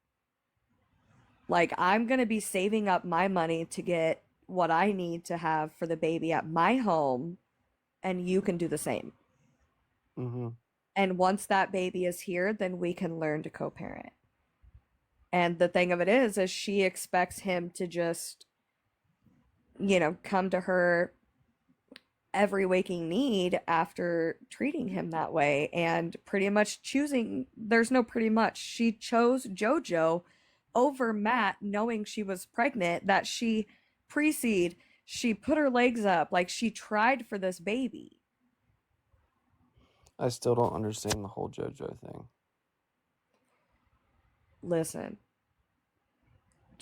Speaker 5: Like, I'm going to be saving up my money to get what I need to have for the baby at my home, and you can do the same.
Speaker 2: Mm-hmm.
Speaker 5: And once that baby is here, then we can learn to co-parent. And the thing of it is she expects him to just, come to her every waking need after treating him that way and pretty much there's no pretty much. She chose JoJo over Matt knowing she was pregnant, that she pre-seed, she put her legs up, like she tried for this baby.
Speaker 2: I still don't understand the whole JoJo thing.
Speaker 5: Listen,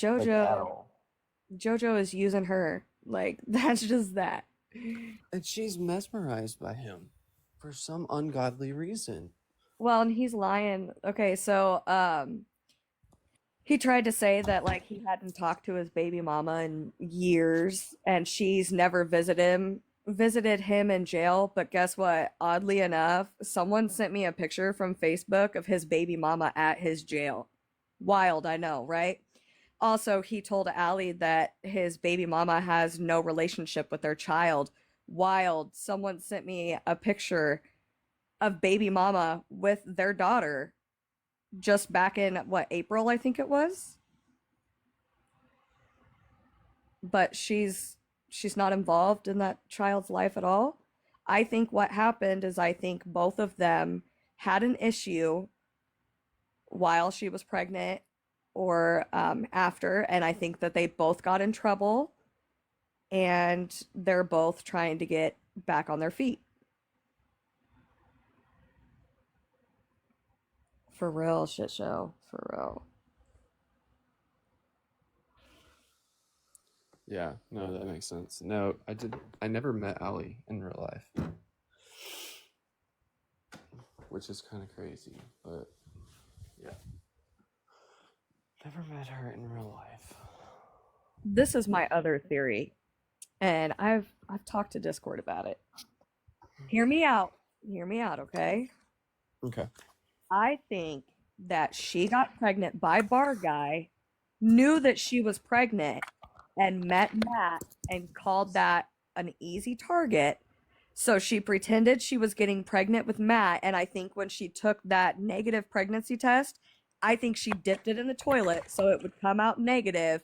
Speaker 2: Like, at all.
Speaker 5: JoJo is using her. Like, that's just that.
Speaker 2: And she's mesmerized by him for some ungodly reason.
Speaker 5: Well, and he's lying. Okay, so he tried to say that like he hadn't talked to his baby mama in years and she's never visited him in jail, but guess what? Oddly enough, someone sent me a picture from Facebook of his baby mama at his jail. Wild, I know, right? Also, he told Allie that his baby mama has no relationship with their child. Wild. Someone sent me a picture of baby mama with their daughter just back in what, April, I think it was. But she's not involved in that child's life at all. I think what happened is I think both of them had an issue while she was pregnant or after, and I think that they both got in trouble and they're both trying to get back on their feet. For real, shit show. For real.
Speaker 2: Yeah, no, that makes sense. No, I never met Allie in real life, which is kind of crazy, but yeah, never met her in real life.
Speaker 5: This is my other theory, and I've talked to Discord about it. Hear me out, okay?
Speaker 2: Okay.
Speaker 5: I think that she got pregnant by Bar Guy, knew that she was pregnant, and met Matt and called that an easy target. So she pretended she was getting pregnant with Matt, and I think when she took that negative pregnancy test, I think she dipped it in the toilet so it would come out negative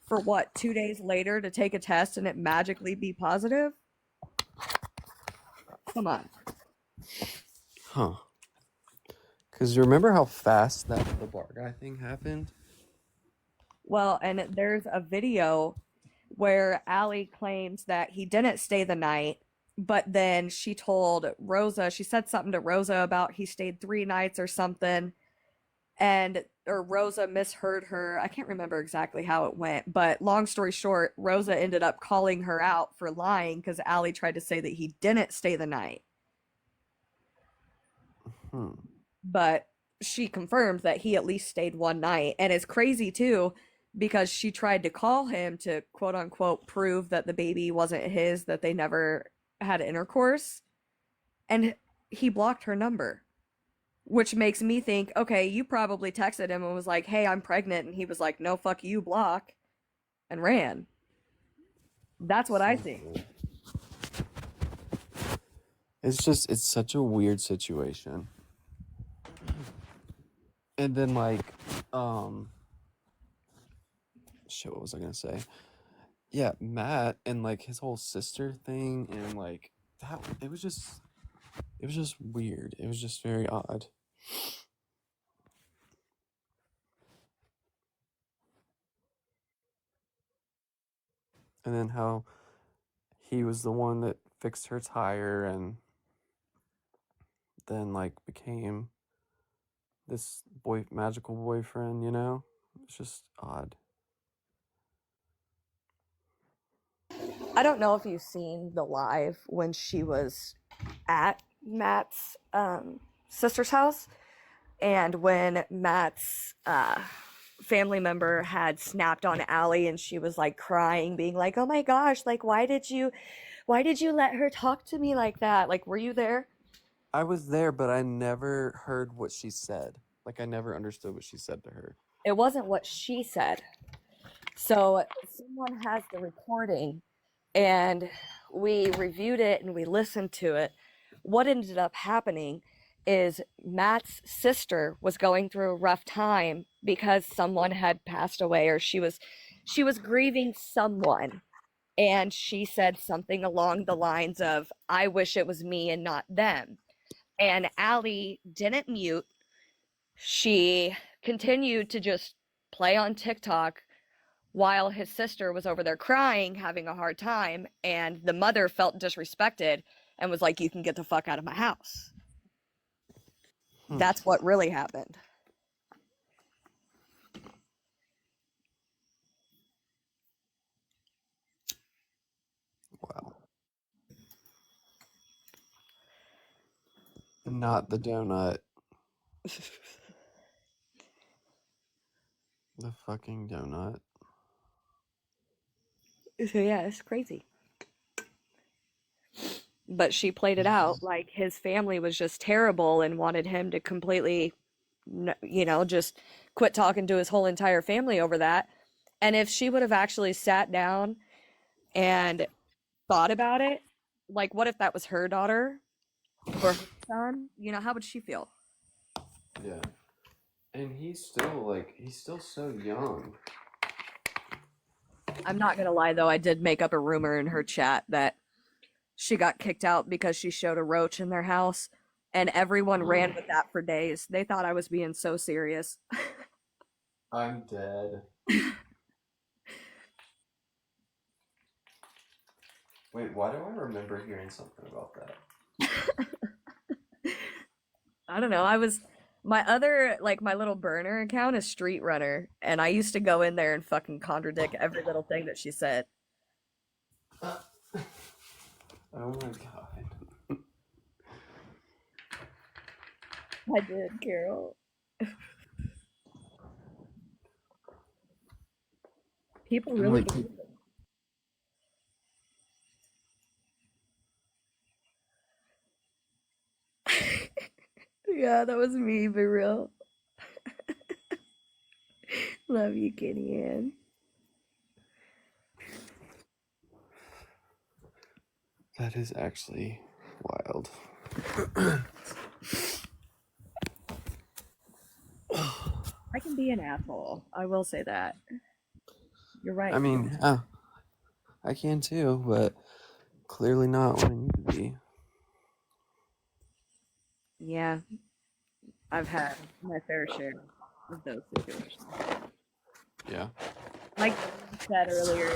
Speaker 5: for what, 2 days later to take a test and it magically be positive? Come on.
Speaker 2: Huh. Because you remember how fast the bar guy thing happened?
Speaker 5: Well, and there's a video where Allie claims that he didn't stay the night, but then she told Rosa, she said something to Rosa about he stayed 3 nights or something, or Rosa misheard her. I can't remember exactly how it went, but long story short, Rosa ended up calling her out for lying because Allie tried to say that he didn't stay the night. But she confirmed that he at least stayed 1 night, and it's crazy too because she tried to call him to quote unquote prove that the baby wasn't his, that they never had intercourse, and he blocked her number, which makes me think, okay, you probably texted him and was like, hey, I'm pregnant, and he was like, no, fuck you, block, and ran. That's what I think.
Speaker 2: It's such a weird situation. And then shit, what was I gonna say? Yeah, Matt and his whole sister thing and that it was just weird. It was just very odd. And then how he was the one that fixed her tire and then became this magical boyfriend, you know? It's just odd.
Speaker 5: I don't know if you've seen the live when she was at Matt's sister's house, and when Matt's family member had snapped on Allie and she was crying, being like, oh my gosh, why did you let her talk to me like that? Were you there?
Speaker 2: I was there, but I never heard what she said. I never understood what she said to her.
Speaker 5: It wasn't what she said. So someone has the recording and we reviewed it and we listened to it. What ended up happening is Matt's sister was going through a rough time because someone had passed away, or she was grieving someone, and she said something along the lines of, I wish it was me and not them. And Allie didn't mute. She continued to just play on TikTok while his sister was over there crying, having a hard time, and the mother felt disrespected and was like, you can get the fuck out of my house. That's what really happened.
Speaker 2: Wow. Not the donut. The fucking donut.
Speaker 5: So yeah, it's crazy. But she played it out like his family was just terrible and wanted him to completely, just quit talking to his whole entire family over that. And if she would have actually sat down and thought about it, what if that was her daughter? for her son, you know, how would she feel?
Speaker 12: Yeah. And he's still so young.
Speaker 5: I'm not gonna lie though, I did make up a rumor in her chat that she got kicked out because she showed a roach in their house, and everyone ran with that for days. They thought I was being so serious.
Speaker 12: I'm dead. Wait, why do I remember hearing something about that?
Speaker 5: I don't know. My other, like, my little burner account is Street Runner, and I used to go in there and fucking contradict every little thing that she said.
Speaker 12: Oh my god.
Speaker 5: I did, Carol. People really
Speaker 12: Like,
Speaker 5: believe it. Yeah, that was me, for real. Love you, Kitty Ann.
Speaker 12: that is actually wild.
Speaker 5: I can be an asshole. I will say that. You're right.
Speaker 12: I mean, I can too, but clearly not when I need to be.
Speaker 5: Yeah, I've had my fair share of those situations.
Speaker 12: Yeah.
Speaker 5: Like you said earlier,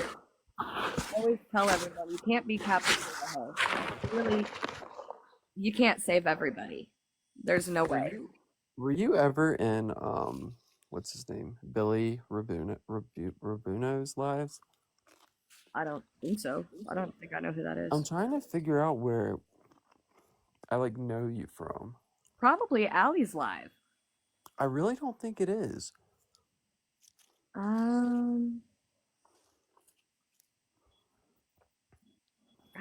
Speaker 5: I always tell everybody you can't be Captain Idaho. Really, you can't save everybody. There's no way.
Speaker 12: Were you ever in what's his name? Billy Rabuno's lives?
Speaker 5: I don't think so. I don't think I know who that is.
Speaker 12: I'm trying to figure out where I like know you from.
Speaker 5: Probably Allie's live.
Speaker 12: I really don't think it is.
Speaker 5: I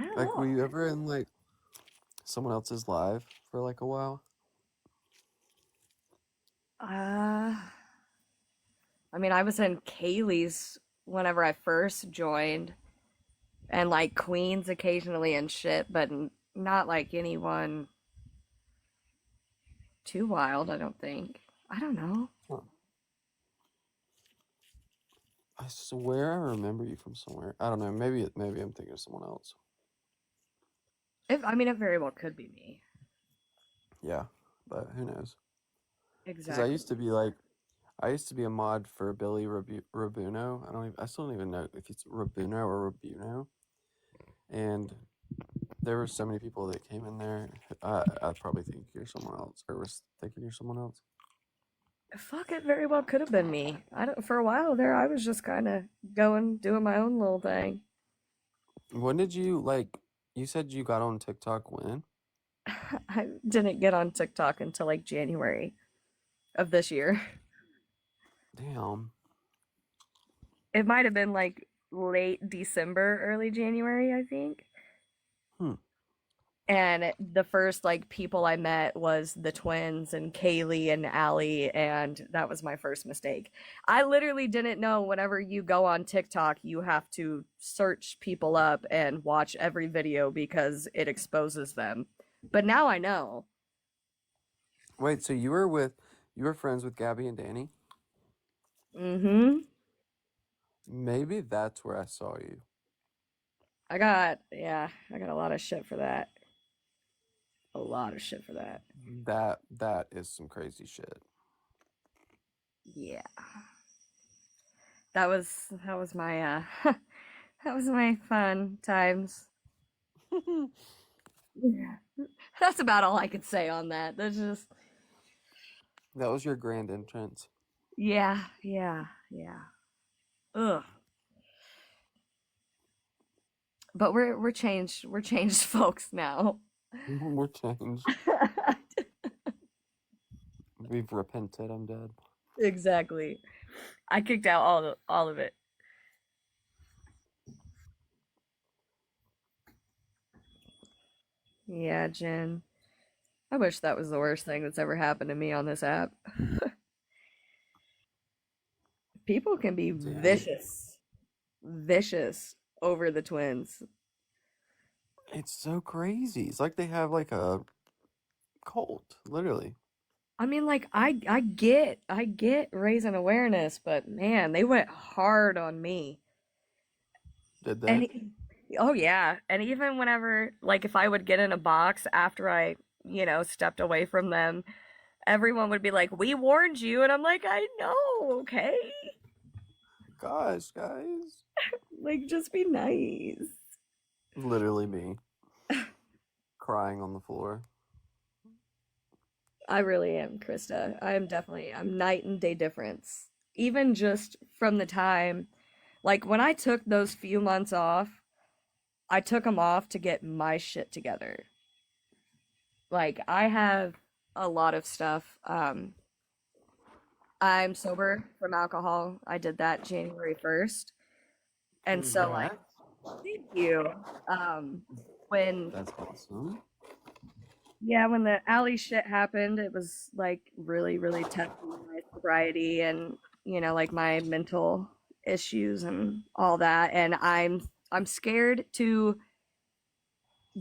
Speaker 5: don't
Speaker 12: Like,
Speaker 5: know.
Speaker 12: were you ever in like someone else's live for like a while?
Speaker 5: I mean, I was in Kaylee's whenever I first joined, and like Queen's occasionally and shit, but not like anyone too wild, I don't think. I don't know.
Speaker 12: Huh. I swear I remember you from somewhere. I don't know. Maybe I'm thinking of someone else.
Speaker 5: I mean, it very well could be me.
Speaker 12: Yeah, but who knows? Because
Speaker 5: Exactly.
Speaker 12: I used to be a mod for Billy Rabuno. I still don't even know if it's Rabuno or Rabuno. And there were so many people that came in there. I probably think you're someone else, or was thinking you're someone else.
Speaker 5: Fuck, it very well could have been me. I don't. For a while there, I was just kind of doing my own little thing.
Speaker 12: When did you You said you got on TikTok when?
Speaker 5: I didn't get on TikTok until like January of this year.
Speaker 12: Damn.
Speaker 5: It might have been like late December, early January, I think. And the first like people I met was the twins and Kaylee and Allie, and that was my first mistake. I literally didn't know whenever you go on TikTok, you have to search people up and watch every video because it exposes them. But now I know.
Speaker 12: Wait, so you were friends with Gabby and Danny?
Speaker 5: Mm-hmm.
Speaker 12: Maybe that's where I saw you.
Speaker 5: I got a lot of shit for that. A lot of shit for that.
Speaker 12: That is some crazy shit.
Speaker 5: Yeah. That was my that was my fun times. Yeah. That's about all I could say on that. That's just
Speaker 12: That was your grand entrance.
Speaker 5: yeah. Ugh. But we're changed folks now.
Speaker 12: We're changed. We've repented. I'm dead.
Speaker 5: Exactly. I kicked out all of it. Yeah, Jen. I wish that was the worst thing that's ever happened to me on this app. People can be vicious over the twins.
Speaker 12: It's so crazy. It's like they have like a cult, literally.
Speaker 5: I mean, like I get raising awareness, but man, they went hard on me.
Speaker 12: Did they?
Speaker 5: And oh yeah, and even whenever like if I would get in a box after I, stepped away from them, everyone would be like, "We warned you." And I'm like, "I know, okay?
Speaker 12: Gosh, guys.
Speaker 5: Like just be nice."
Speaker 12: Literally me. Crying on the floor.
Speaker 5: I really am, Krista. I'm night and day difference. Even just from the time, like when I took those few months off, I took them off to get my shit together. Like I have a lot of stuff. I'm sober from alcohol. I did that January 1st. And so like, thank you. When
Speaker 12: That's awesome.
Speaker 5: Yeah, when the Allie shit happened, it was like really, really testing my sobriety and like my mental issues and all that. And I'm scared to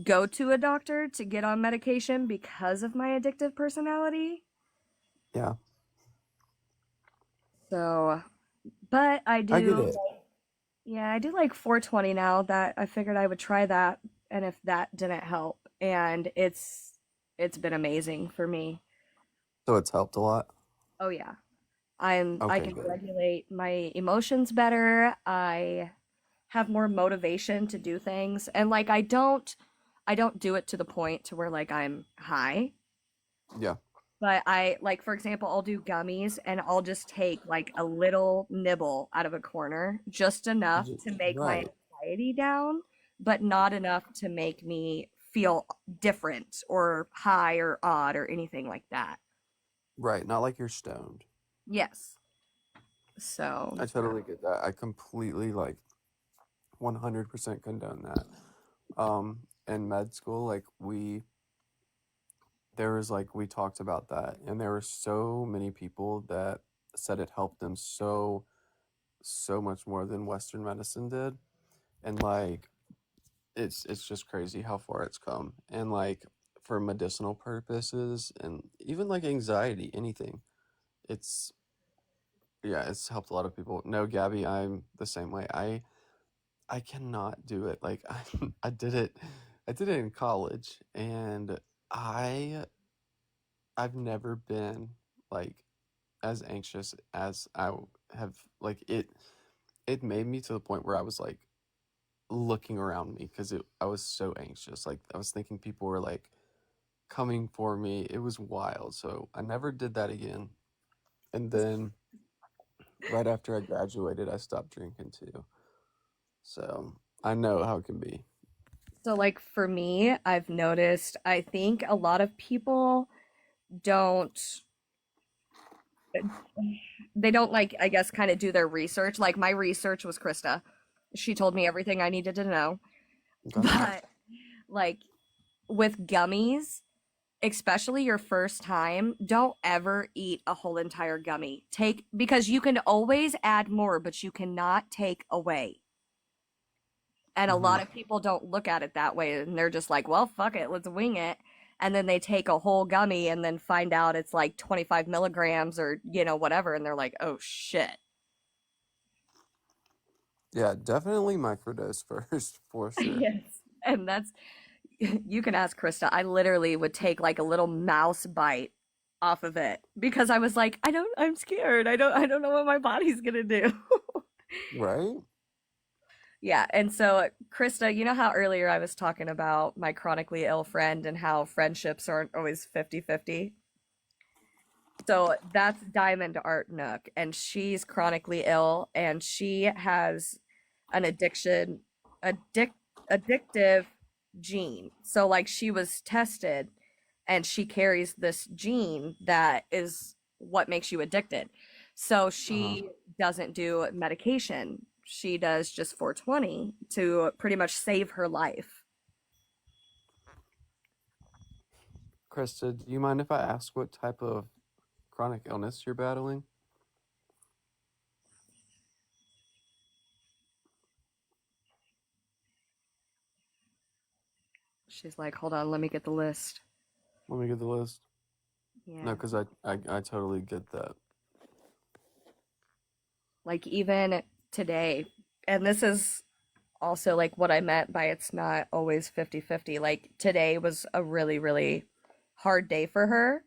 Speaker 5: go to a doctor to get on medication because of my addictive personality.
Speaker 12: Yeah.
Speaker 5: So, but I
Speaker 12: I get
Speaker 5: do,
Speaker 12: it.
Speaker 5: yeah, I do like 420 now. That I figured I would try that, and if that didn't help, and it's been amazing for me.
Speaker 12: So it's helped a lot?
Speaker 5: Oh yeah. I
Speaker 12: Okay,
Speaker 5: can
Speaker 12: good.
Speaker 5: regulate my emotions better. I have more motivation to do things. And like I don't do it to the point to where like I'm high.
Speaker 12: Yeah.
Speaker 5: But I like for example, I'll do gummies and I'll just take like a little nibble out of a corner, just enough to make my
Speaker 12: Right.
Speaker 5: anxiety down, but not enough to make me feel different or high or odd or anything like that.
Speaker 12: Right. Not like you're stoned.
Speaker 5: Yes. So
Speaker 12: I totally get that. I completely 100% condone that. In med school, we talked about that, and there were so many people that said it helped them so much more than Western medicine did. And it's just crazy how far it's come. And for medicinal purposes and even anxiety, anything. It's it's helped a lot of people. No, Gabby, I'm the same way. I cannot do it. I did it in college, and I've never been as anxious as I have. It made me to the point where I was looking around me because I was so anxious. I was thinking people were coming for me. It was wild. So I never did that again. And then right after I graduated, I stopped drinking too. So I know how it can be.
Speaker 5: So, like, for me, I've noticed, I think a lot of people don't, they don't, like, I guess, kind of do their research. Like, my research was Krista. She told me everything I needed to know.
Speaker 12: Okay.
Speaker 5: But, like, with gummies, especially your first time, don't ever eat a whole entire gummy. Because you can always add more, but you cannot take away. And a lot of people don't look at it that way, and they're just like, well, fuck it, let's wing it. And then they take a whole gummy and then find out it's like 25 milligrams or, whatever. And they're like, oh shit.
Speaker 12: Yeah, definitely microdose first, for sure.
Speaker 5: Yes. And you can ask Krista. I literally would take like a little mouse bite off of it because I was like, I'm scared. I don't know what my body's going to do.
Speaker 12: Right?
Speaker 5: Yeah, and so Krista, you know how earlier I was talking about my chronically ill friend and how friendships aren't always 50-50? So that's Diamond Art Nook, and she's chronically ill, and she has an addictive gene. So like she was tested, and she carries this gene that is what makes you addicted. So she doesn't do medication. She does just 420 to pretty much save her life.
Speaker 12: Krista, do you mind if I ask what type of chronic illness you're battling?
Speaker 5: She's like, hold on, let me get the list.
Speaker 12: Let me get the list.
Speaker 5: Yeah.
Speaker 12: No, because I totally get that.
Speaker 5: Like even today, and this is also like what I meant by it's not always 50-50. Like today was a really, really hard day for her.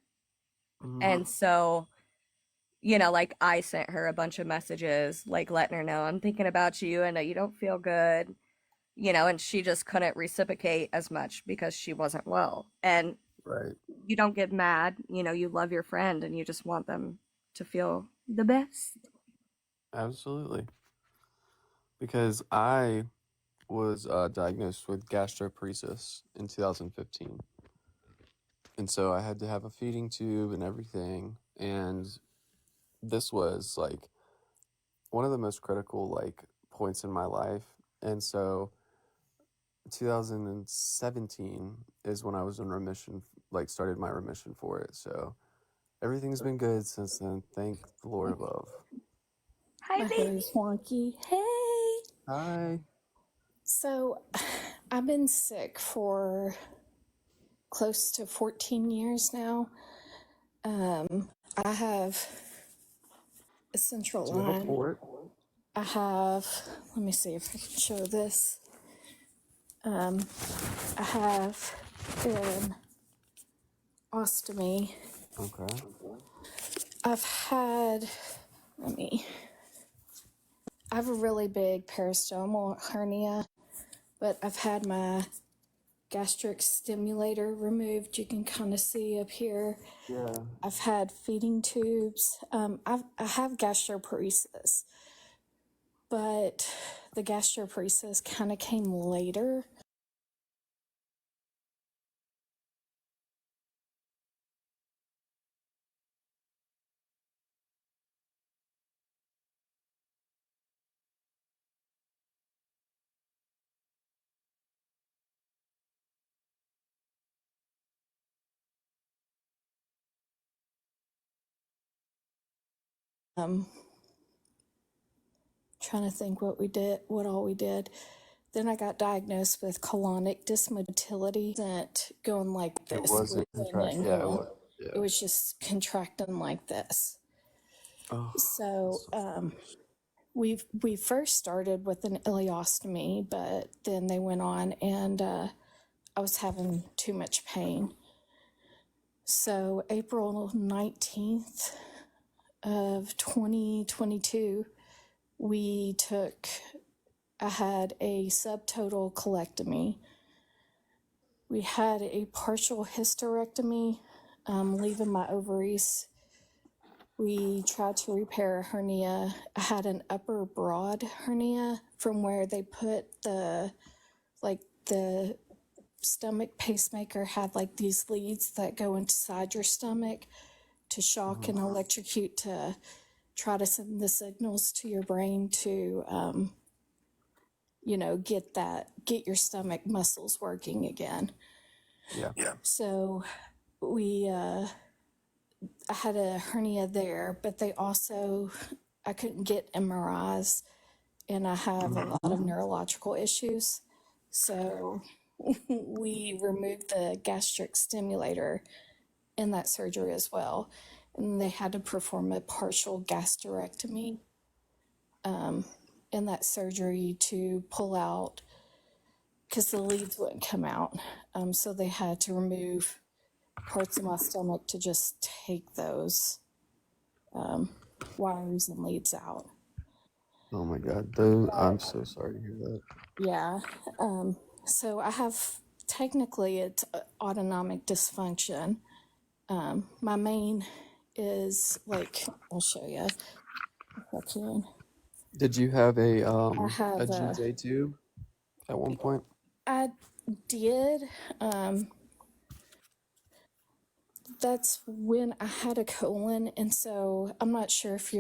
Speaker 5: And so, you know, like I sent her a bunch of messages, like letting her know I'm thinking about you and you don't feel good, you know, and she just couldn't reciprocate as much because she wasn't well. And
Speaker 12: Right.
Speaker 5: you don't get mad, you know, you love your friend and you just want them to feel the best.
Speaker 12: Absolutely. Because I was diagnosed with gastroparesis in 2015. And so I had to have a feeding tube and everything. And this was like one of the most critical like points in my life. And so 2017 is when I was in remission, like started my remission for it. So everything's been good since then. Thank the Lord above.
Speaker 5: Hi,
Speaker 13: My hair is wonky. Hey.
Speaker 12: Hi.
Speaker 13: So, I've been sick for close to 14 years now. I have a central
Speaker 12: Do you have a
Speaker 13: line.
Speaker 12: port?
Speaker 13: I have, let me see if I can show this. I have an ostomy.
Speaker 12: Okay.
Speaker 13: I've had, I have a really big peristomal hernia, but I've had my gastric stimulator removed. You can kind of see up here.
Speaker 12: Yeah.
Speaker 13: I've had feeding tubes. I have gastroparesis, but the gastroparesis kind of came later. Trying to think what all we did. Then I got diagnosed with colonic dysmotility. It wasn't going like this.
Speaker 12: It wasn't contract. Yeah, it was.
Speaker 13: It
Speaker 12: Yeah.
Speaker 13: was just contracting like this.
Speaker 12: Oh,
Speaker 13: So
Speaker 12: that's
Speaker 13: we first started with an ileostomy, but then they went on and I was having too much pain. So April 19th of 2022, I had a subtotal colectomy. We had a partial hysterectomy, leaving my ovaries. We tried to repair a hernia. I had an upper broad hernia from where they put the stomach pacemaker had like these leads that go inside your stomach to shock and electrocute to try to send the signals to your brain to, get your stomach muscles working again.
Speaker 12: Yeah.
Speaker 13: So I had a hernia there, but I couldn't get MRIs, and I have a lot of neurological issues. So we removed the gastric stimulator in that surgery as well. And they had to perform a partial gastrectomy in that surgery to pull out, because the leads wouldn't come out. So they had to remove parts of my stomach to just take those wires and leads out.
Speaker 12: Oh my God. I'm so sorry to hear that.
Speaker 13: Yeah. So I have, technically, it's autonomic dysfunction. My main is like, I'll show you if I can.
Speaker 12: Did you have a
Speaker 13: have
Speaker 12: GJ tube at one point?
Speaker 13: I did. That's when I had a colon, and so I'm not sure if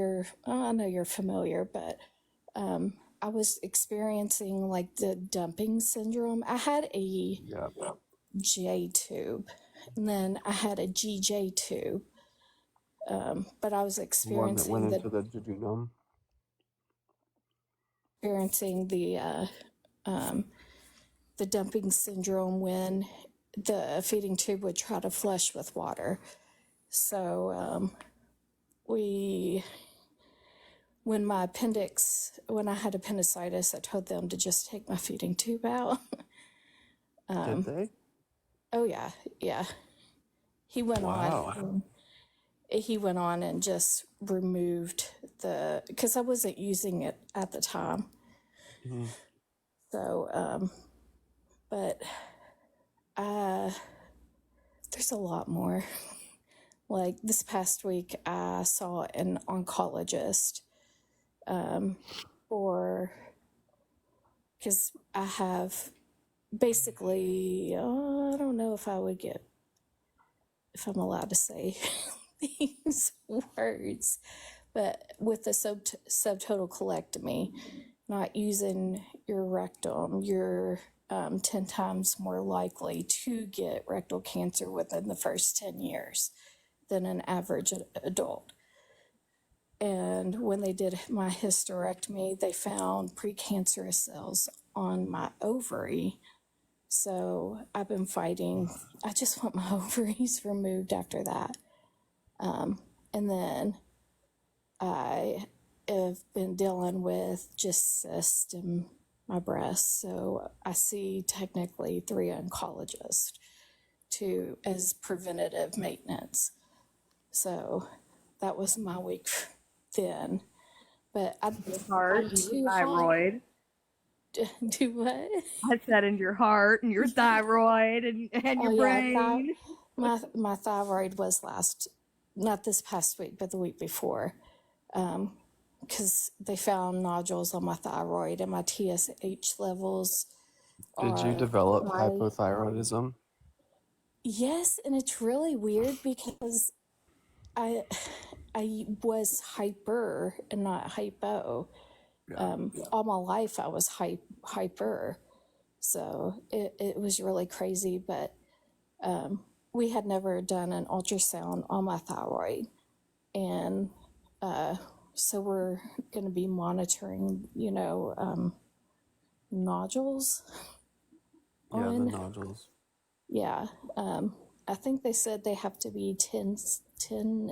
Speaker 13: I know you're familiar, but I was experiencing like the dumping syndrome. I had a J tube, and then I had a GJ tube, but I was
Speaker 12: One that went into the jejunum.
Speaker 13: Experiencing the dumping syndrome when the feeding tube would try to flush with water. So when I had appendicitis, I told them to just take my feeding tube out.
Speaker 12: Did they?
Speaker 13: Oh yeah. He went on and just removed because I wasn't using it at the time.
Speaker 12: Mhm.
Speaker 13: So, but there's a lot more. Like this past week, I saw an oncologist because I have basically, I don't know if I'm allowed to say these words, but with the subtotal colectomy, not using your rectum, you're 10 times more likely to get rectal cancer within the first 10 years than an average adult. And when they did my hysterectomy, they found precancerous cells on my ovary. So I've been fighting. I just want my ovaries removed after that. And then I have been dealing with just cysts in my breast. So I see technically 3 oncologists as preventative maintenance. So that was my week then. But I'm too
Speaker 5: thyroid.
Speaker 13: Do what?
Speaker 5: I said in your heart and your thyroid and your brain.
Speaker 13: My thyroid was not this past week, but the week before, because they found nodules on my thyroid and my TSH levels.
Speaker 12: Did you develop hypothyroidism?
Speaker 13: Yes, and it's really weird because I was hyper and not hypo. All my life I was hyper. So it was really crazy, but we had never done an ultrasound on my thyroid. And so we're going to be monitoring, nodules.
Speaker 12: Yeah, the nodules.
Speaker 13: Yeah. I think they said they have to be 10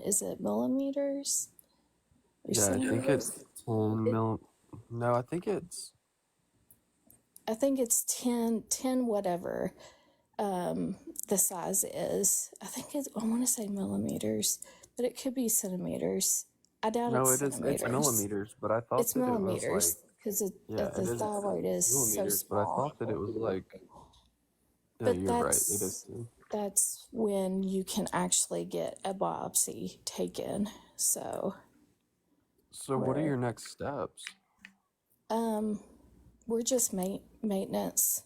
Speaker 13: is it millimeters?
Speaker 12: Yeah, I think it's 10 mil. No, I think it's
Speaker 13: 10 whatever the size is. I want to say millimeters, but it could be centimeters. I doubt it's centimeters.
Speaker 12: It's millimeters, but I thought
Speaker 13: it's
Speaker 12: that
Speaker 13: millimeters,
Speaker 12: it was
Speaker 13: because the thyroid is so small.
Speaker 12: But I thought that it was like. Yeah,
Speaker 13: But
Speaker 12: you're right. It is too.
Speaker 13: That's when you can actually get a biopsy taken. So
Speaker 12: what are your next steps?
Speaker 13: We're just maintenance.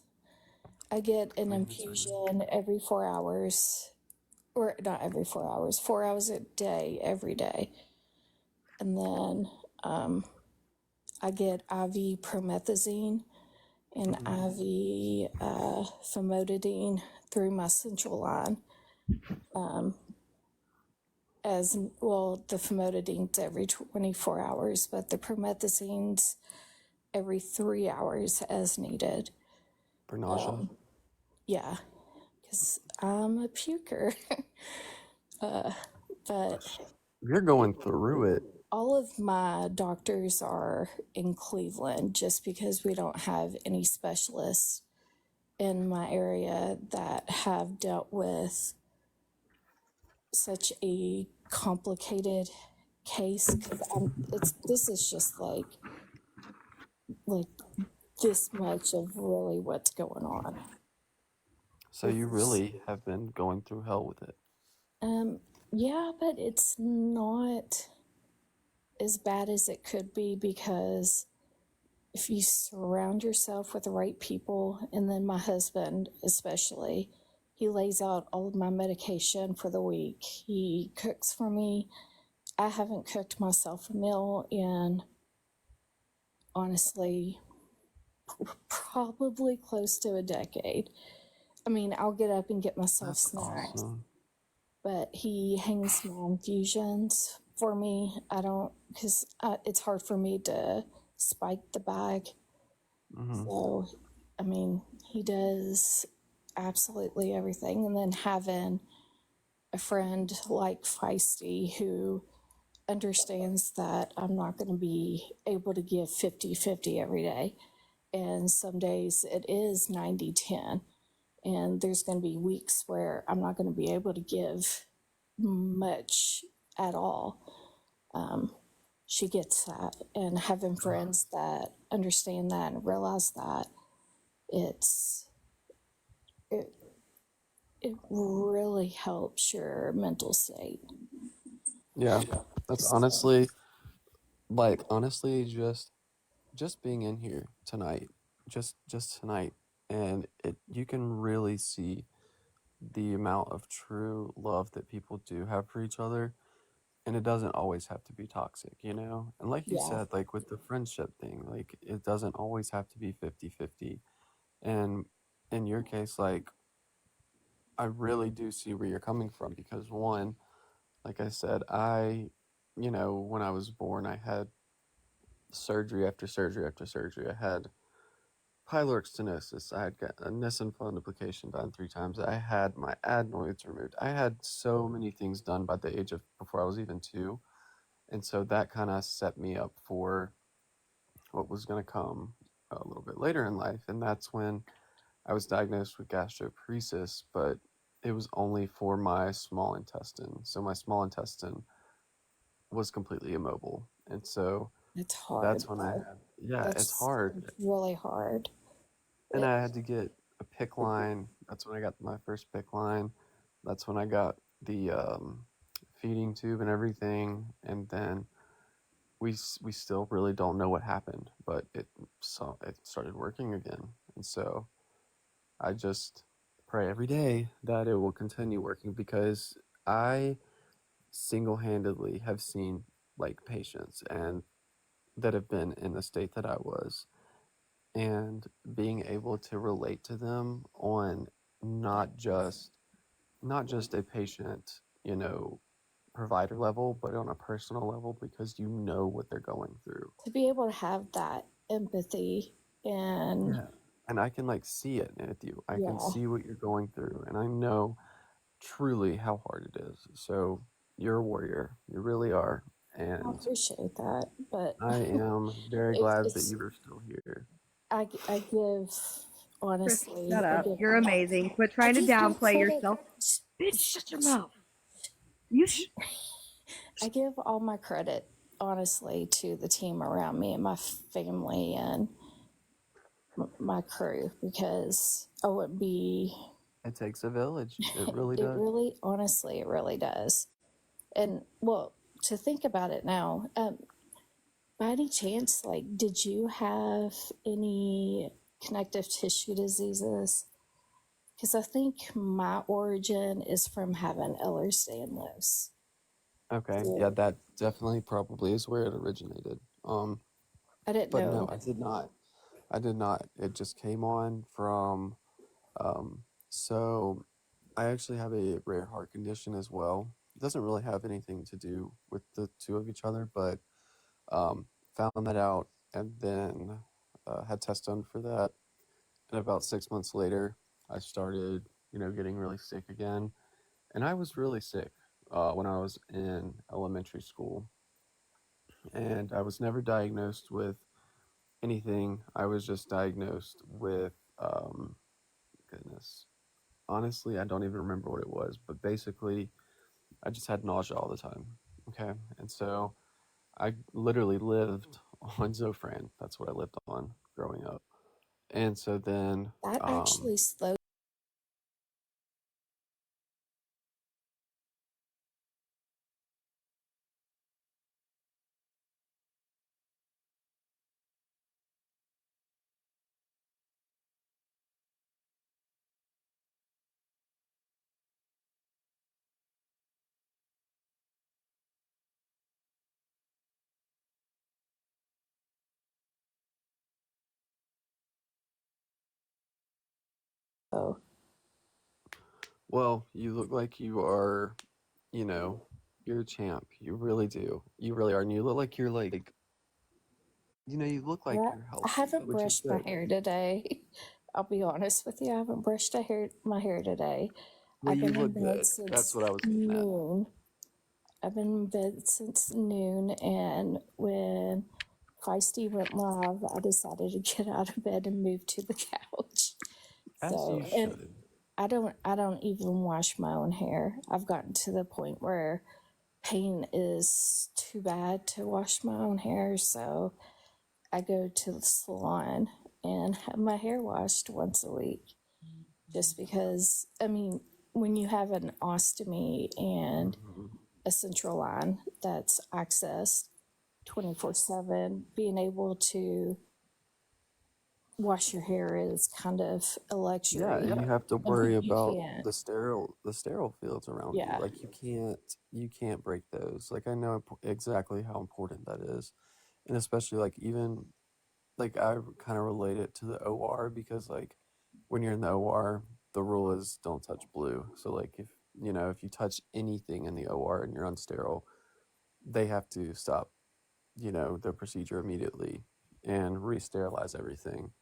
Speaker 13: I get an infusion every 4 hours, or not every 4 hours, 4 hours a day, every day. And then I get IV promethazine and IV famotidine through my central line. As well, the famotidines every 24 hours, but the promethazines every 3 hours as needed.
Speaker 12: For nausea?
Speaker 13: Yeah, because I'm a puker. But
Speaker 12: you're going through it.
Speaker 13: All of my doctors are in Cleveland just because we don't have any specialists in my area that have dealt with such a complicated case. This is just like this much of really what's going on.
Speaker 12: So you really have been going through hell with it.
Speaker 13: Yeah, but it's not as bad as it could be, because if you surround yourself with the right people, and then my husband especially, he lays out all of my medication for the week. He cooks for me. I haven't cooked myself a meal in, honestly, probably close to a decade. I mean, I'll get up and get myself snacks. Awesome. But he hangs my infusions for me. I don't, because it's hard for me to spike the bag. So, I mean, he does absolutely everything. And then having a friend like Feisty who understands that I'm not going to be able to give 50-50 every day. And some days it is 90-10. And there's going to be weeks where I'm not going to be able to give much at all. She gets that. And having friends that understand that and realize that, it really helps your mental state.
Speaker 12: Yeah, that's honestly, just being in here tonight, just tonight, and you can really see the amount of true love that people do have for each other, and it doesn't always have to be toxic, you know? And like you
Speaker 13: Yeah.
Speaker 12: said, like with the friendship thing, like it doesn't always have to be 50-50. And in your case, like I really do see where you're coming from because one, like I said, when I was born, I had surgery after surgery after surgery. I had pyloric stenosis. I had got a Nissen fundoplication done 3 times. I had my adenoids removed. I had so many things done by the age of before I was even 2. And so that kind of set me up for what was going to come a little bit later in life. And that's when I was diagnosed with gastroparesis, but it was only for my small intestine. So my small intestine was completely immobile. And so
Speaker 13: It's hard.
Speaker 12: that's when I had, it's hard.
Speaker 13: It's really hard.
Speaker 12: And I had to get a PIC line. That's when I got my first PIC line. That's when I got the feeding tube and everything. And then we still really don't know what happened, but it started working again. And so I just pray every day that it will continue working because I single-handedly have seen like patients and that have been in the state that I was, and being able to relate to them on not just a patient, provider level, but on a personal level because you know what they're going through.
Speaker 13: To be able to have that empathy and
Speaker 12: And I can like see it with you. I can
Speaker 13: yeah.
Speaker 12: see what you're going through, and I know truly how hard it is. So you're a warrior. You really are.
Speaker 13: I
Speaker 12: And
Speaker 13: appreciate that, but
Speaker 12: I am very glad that you are still here.
Speaker 13: I give honestly.
Speaker 5: Shut up. You're amazing. Quit trying to downplay yourself. Bitch, shut your mouth.
Speaker 13: I give all my credit, honestly, to the team around me and my family and my crew because I wouldn't be.
Speaker 12: It takes a village. It really
Speaker 13: It
Speaker 12: does.
Speaker 13: really, honestly, it really does. And well, to think about it now, by any chance, like, did you have any connective tissue diseases? Because I think my origin is from having Ehlers-Danlos.
Speaker 12: Okay. Yeah, that definitely probably is where it originated.
Speaker 13: I didn't
Speaker 12: but
Speaker 13: know.
Speaker 12: no, I did not. I did not. It just came on from so I actually have a rare heart condition as well. It doesn't really have anything to do with the two of each other, but found that out and then had tests done for that. And about 6 months later, I started, getting really sick again. And I was really sick when I was in elementary school. And I was never diagnosed with anything. I was just diagnosed with, goodness, honestly, I don't even remember what it was, but basically, I just had nausea all the time. Okay. And so I literally lived on Zofran. That's what I lived on growing up. And so then
Speaker 13: that actually slowed.
Speaker 12: well, you look like you are, you're a champ. You really do. You really are. And you look like you're like, you look like
Speaker 13: Yeah,
Speaker 12: you're
Speaker 13: I
Speaker 12: healthy,
Speaker 13: haven't
Speaker 12: which is
Speaker 13: brushed my
Speaker 12: good.
Speaker 13: hair today. I'll be honest with you. I haven't brushed my hair today.
Speaker 12: Well,
Speaker 13: I've
Speaker 12: you
Speaker 13: been in
Speaker 12: look
Speaker 13: bed
Speaker 12: good.
Speaker 13: since
Speaker 12: That's what I was getting at.
Speaker 13: noon. I've been in bed since noon, and when Feisty went live, I decided to get out of bed and move to the couch.
Speaker 12: As you
Speaker 13: And
Speaker 12: should.
Speaker 13: I don't even wash my own hair. I've gotten to the point where pain is too bad to wash my own hair, so I go to the salon and have my hair washed once a week. Just because, I mean, when you have an ostomy and a central line that's accessed 24/7, being able to wash your hair is kind of a luxury.
Speaker 12: Yeah, and you have to
Speaker 13: And
Speaker 12: worry
Speaker 13: you
Speaker 12: about
Speaker 13: can't.
Speaker 12: the sterile fields around you.
Speaker 13: Yeah.
Speaker 12: Like you can't break those. Like I know exactly how important that is. And especially like even like I kind of relate it to the OR because like when you're in the OR, the rule is don't touch blue. So like if if you touch anything in the OR and you're unsterile, they have to stop, the procedure immediately and re-sterilize everything.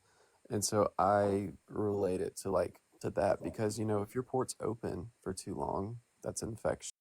Speaker 12: And so I relate it to that because if your port's open for too long, that's infection.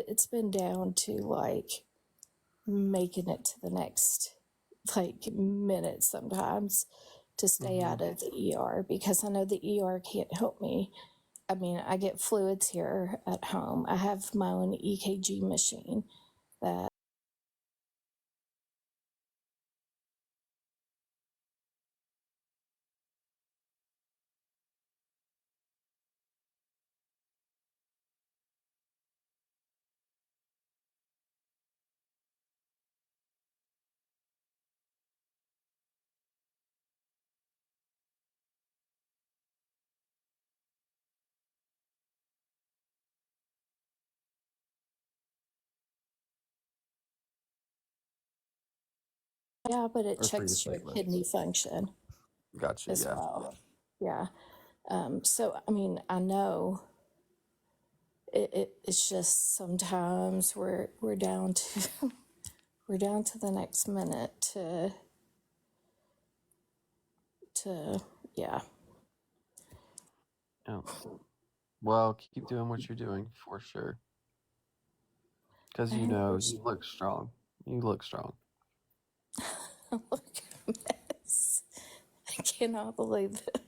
Speaker 13: It's been down to like making it to the next like minute sometimes to stay out of the ER because I know the ER can't help me. I mean, I get fluids here at home. I have my own EKG machine that yeah, but it
Speaker 12: Or for your
Speaker 13: checks your
Speaker 12: platelets.
Speaker 13: kidney function
Speaker 12: Gotcha,
Speaker 13: as
Speaker 12: yeah.
Speaker 13: well. Yeah. So I mean, I know it's just sometimes we're down to we're down to the next minute to yeah.
Speaker 12: Yeah. Well, keep doing what you're doing for sure. Because you look strong. You look strong.
Speaker 13: Look at this. I cannot believe it.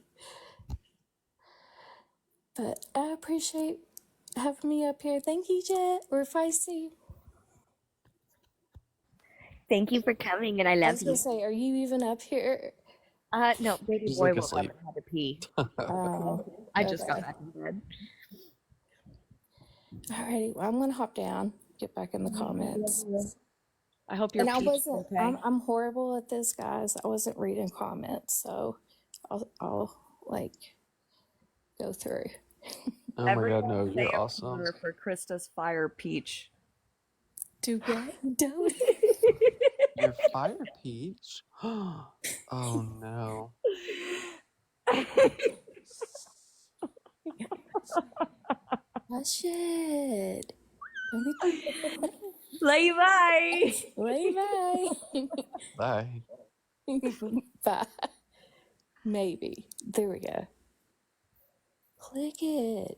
Speaker 13: But I appreciate having me up here. Thank you, Jet or Feisty.
Speaker 14: Thank you for coming, and I love
Speaker 13: I was gonna
Speaker 14: you.
Speaker 13: say, are you even up here?
Speaker 14: No, baby
Speaker 12: She's
Speaker 14: boy
Speaker 12: like
Speaker 14: woke up
Speaker 12: asleep.
Speaker 14: and had to pee.
Speaker 13: Oh,
Speaker 14: I just got
Speaker 13: okay.
Speaker 14: back in bed.
Speaker 13: Alrighty, well, I'm gonna hop down, get back in the comments.
Speaker 14: I hope your
Speaker 13: And I
Speaker 14: pee's
Speaker 13: wasn't.
Speaker 14: okay.
Speaker 13: I'm horrible at this, guys. I wasn't reading comments, so I'll like go through.
Speaker 12: Oh my god,
Speaker 5: Everyone
Speaker 12: no,
Speaker 5: say
Speaker 12: you're
Speaker 5: a
Speaker 12: awesome.
Speaker 5: prayer for Krista's fire peach.
Speaker 13: Do what? Don't.
Speaker 12: Your fire peach? Oh no.
Speaker 13: Oh shit.
Speaker 14: Love you, bye.
Speaker 13: Bye bye.
Speaker 12: Bye.
Speaker 13: Bye. Maybe. There we go. Click it.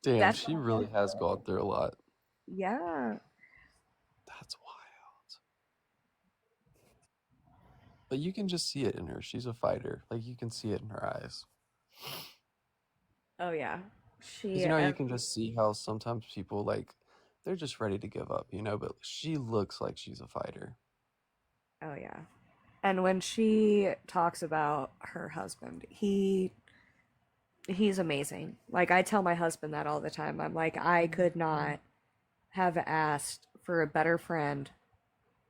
Speaker 2: Damn,
Speaker 5: That's
Speaker 2: she really has gone through a lot.
Speaker 5: yeah.
Speaker 2: That's wild. But you can just see it in her. She's a fighter. Like, you can see it in her eyes.
Speaker 5: Oh yeah.
Speaker 2: 'Cause, you can just see how sometimes people, like, they're just ready to give up, but she looks like she's a fighter.
Speaker 5: Oh yeah. And when she talks about her husband, he's amazing. Like I tell my husband that all the time. I'm like, I could not have asked for a better friend.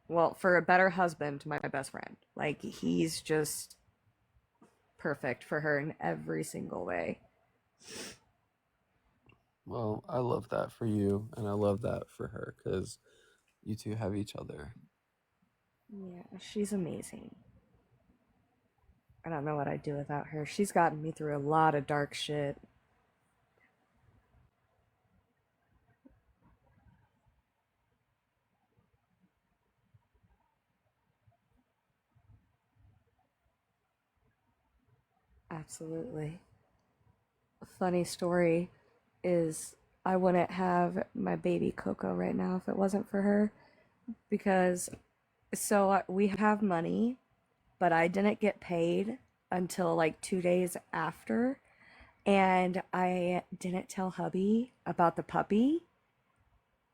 Speaker 5: Well, for a better husband to my best friend. Like he's just perfect for her in every single way.
Speaker 12: Well, I love that for you, and I love that for her, because you two have each other.
Speaker 5: Yeah, she's amazing. I don't know what I'd do without her. She's gotten me through a lot of dark shit. Absolutely. A funny story is I wouldn't have my baby Coco right now if it wasn't for her. Because, we have money, but I didn't get paid until like 2 days after. And I didn't tell hubby about the puppy.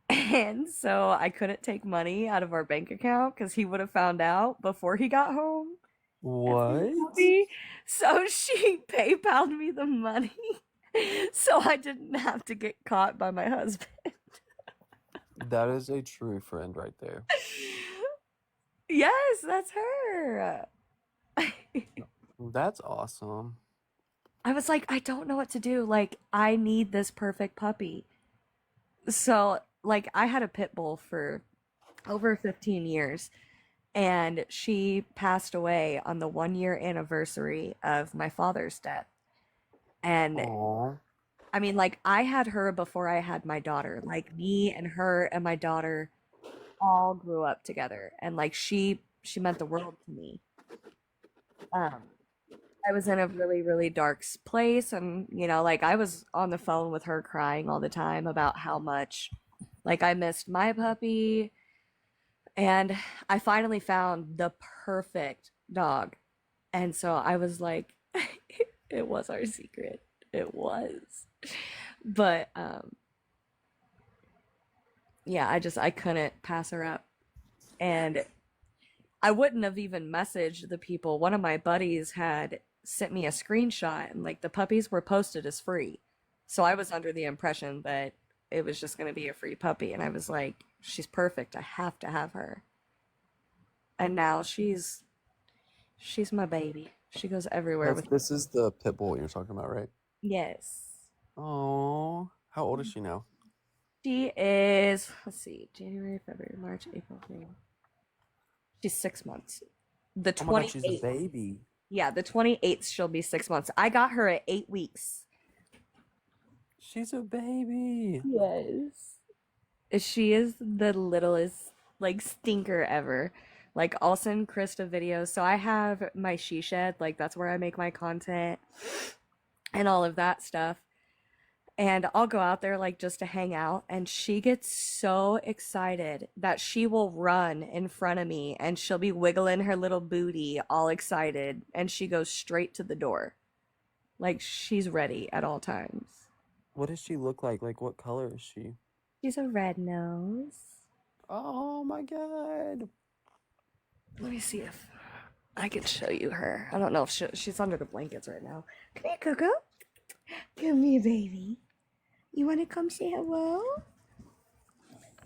Speaker 5: And so I couldn't take money out of our bank account because he would have found out before he got home.
Speaker 12: What?
Speaker 5: So she PayPal'd me the money so I didn't have to get caught by my husband.
Speaker 12: That is a true friend right there.
Speaker 5: Yes, that's her.
Speaker 12: That's awesome.
Speaker 5: I was like, I don't know what to do. Like, I need this perfect puppy. So, like, I had a pit bull for over 15 years, and she passed away on the 1 year anniversary of my father's death. And
Speaker 12: Aww.
Speaker 5: I mean, like, I had her before I had my daughter. Like, me and her and my daughter all grew up together, and like, she meant the world to me. I was in a really, really dark place, and like, I was on the phone with her crying all the time about how much, like, I missed my puppy, and I finally found the perfect dog, and so I was like, it was our secret. It was, but yeah, I couldn't pass her up, and I wouldn't have even messaged the people. One of my buddies had sent me a screenshot, and like, the puppies were posted as free. So I was under the impression that it was just going to be a free puppy, and I was like, she's perfect. I have to have her. And now she's my baby. She goes everywhere with me.
Speaker 12: This is the pit bull you're talking about, right?
Speaker 5: Yes.
Speaker 12: Oh, how old is she now?
Speaker 5: She is, let's see, January, February, March, April, May. She's 6 months. The 28th.
Speaker 12: Oh my God, she's a baby.
Speaker 5: Yeah, the 28th she'll be 6 months. I got her at 8 weeks.
Speaker 12: She's a baby.
Speaker 5: Yes. She is the littlest, like, stinker ever. Like, I'll send Krista videos. So I have my she shed, like, that's where I make my content and all of that stuff. And I'll go out there, like, just to hang out, and she gets so excited that she will run in front of me, and she'll be wiggling her little booty all excited, and she goes straight to the door. Like, she's ready at all times.
Speaker 12: What does she look like? Like, what color is she?
Speaker 5: She's a red nose.
Speaker 12: Oh my God.
Speaker 5: Let me see if I can show you her. I don't know if she's under the blankets right now. Come here, Coco. Come here, baby. You want to come say hello?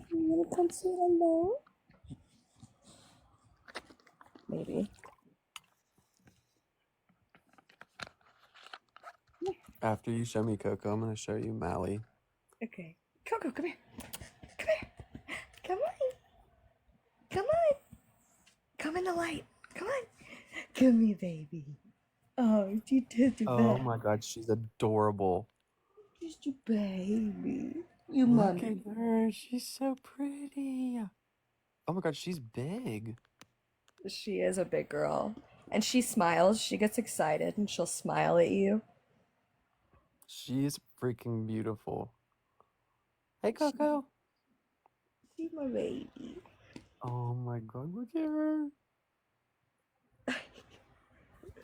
Speaker 5: You want to come say hello? Maybe.
Speaker 12: After you show me Coco, I'm going to show you Mally.
Speaker 5: Okay. Coco, come here. Come here. Come on. Come on. Come in the light. Come on. Come here, baby. Oh, you did do
Speaker 12: Oh
Speaker 5: that.
Speaker 12: my God, she's adorable.
Speaker 5: Just a baby. You
Speaker 12: Look
Speaker 5: mommy.
Speaker 12: at her. She's so pretty. Oh my god, she's big.
Speaker 5: She is a big girl. And she smiles. She gets excited and she'll smile at you.
Speaker 12: She is freaking beautiful. Hey, Coco.
Speaker 5: She's my baby.
Speaker 12: Oh my god, look at her.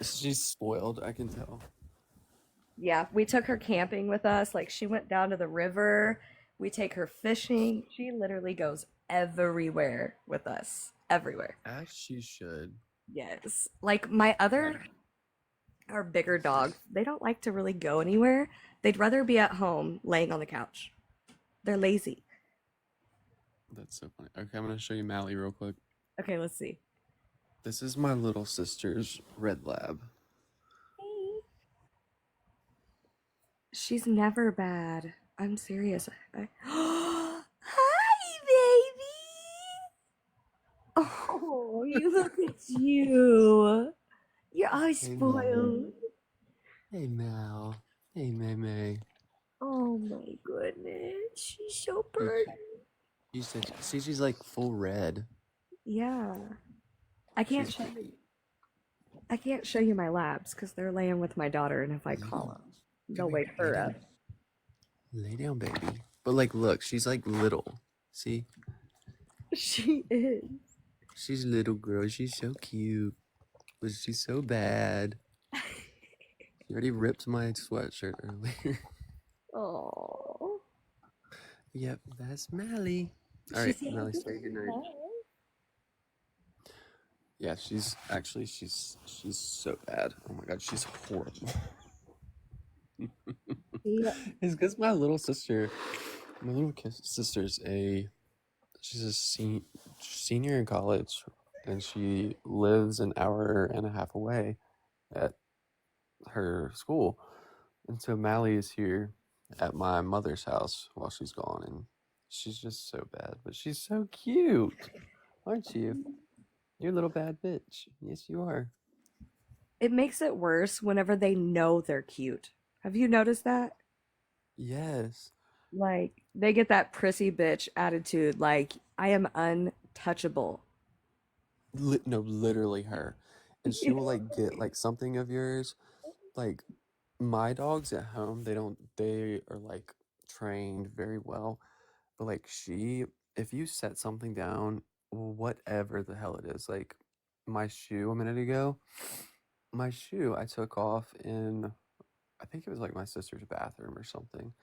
Speaker 12: She's spoiled, I can tell.
Speaker 5: Yeah, we took her camping with us. Like, she went down to the river. We take her fishing. She literally goes everywhere with us. Everywhere.
Speaker 12: As she should.
Speaker 5: Yes. Like, our bigger dogs, they don't like to really go anywhere. They'd rather be at home laying on the couch. They're lazy.
Speaker 12: That's so funny. Okay, I'm gonna show you Mally real quick.
Speaker 5: Okay, let's see.
Speaker 12: This is my little sister's red lab.
Speaker 5: She's never bad. I'm serious. Hi, baby. Oh, you look at you. You're all
Speaker 12: Hey,
Speaker 5: spoiled.
Speaker 12: Hey, Mal. Hey, May.
Speaker 5: Oh my goodness. She's so pretty.
Speaker 12: She's like full red.
Speaker 5: Yeah. I can't show you my labs because they're laying with my daughter, and if I call them, they'll wake her up.
Speaker 12: Lay down, baby. But like, look, she's like little. See?
Speaker 5: She is.
Speaker 12: She's a little girl. She's so cute. But she's so bad. She already ripped my sweatshirt earlier.
Speaker 5: Oh.
Speaker 12: Yep, that's Mally. All right, Mally, say goodnight. Yeah, she's so bad. Oh my god, she's horrible. It's because my little sister's she's a senior in college, and she lives an hour and a half away at her school. And so Mally is here at my mother's house while she's gone, and she's just so bad, but she's so cute, aren't you? You're a little bad bitch. Yes, you are.
Speaker 5: It makes it worse whenever they know they're cute. Have you noticed that?
Speaker 12: Yes.
Speaker 5: Like, they get that prissy bitch attitude, like, I am untouchable.
Speaker 12: No, literally her. And she will like get like something of yours. Like my dogs at home, they are like trained very well. But like if you set something down, whatever the hell it is, like my shoe a minute ago, my shoe I took off in, I think it was like my sister's bathroom or something.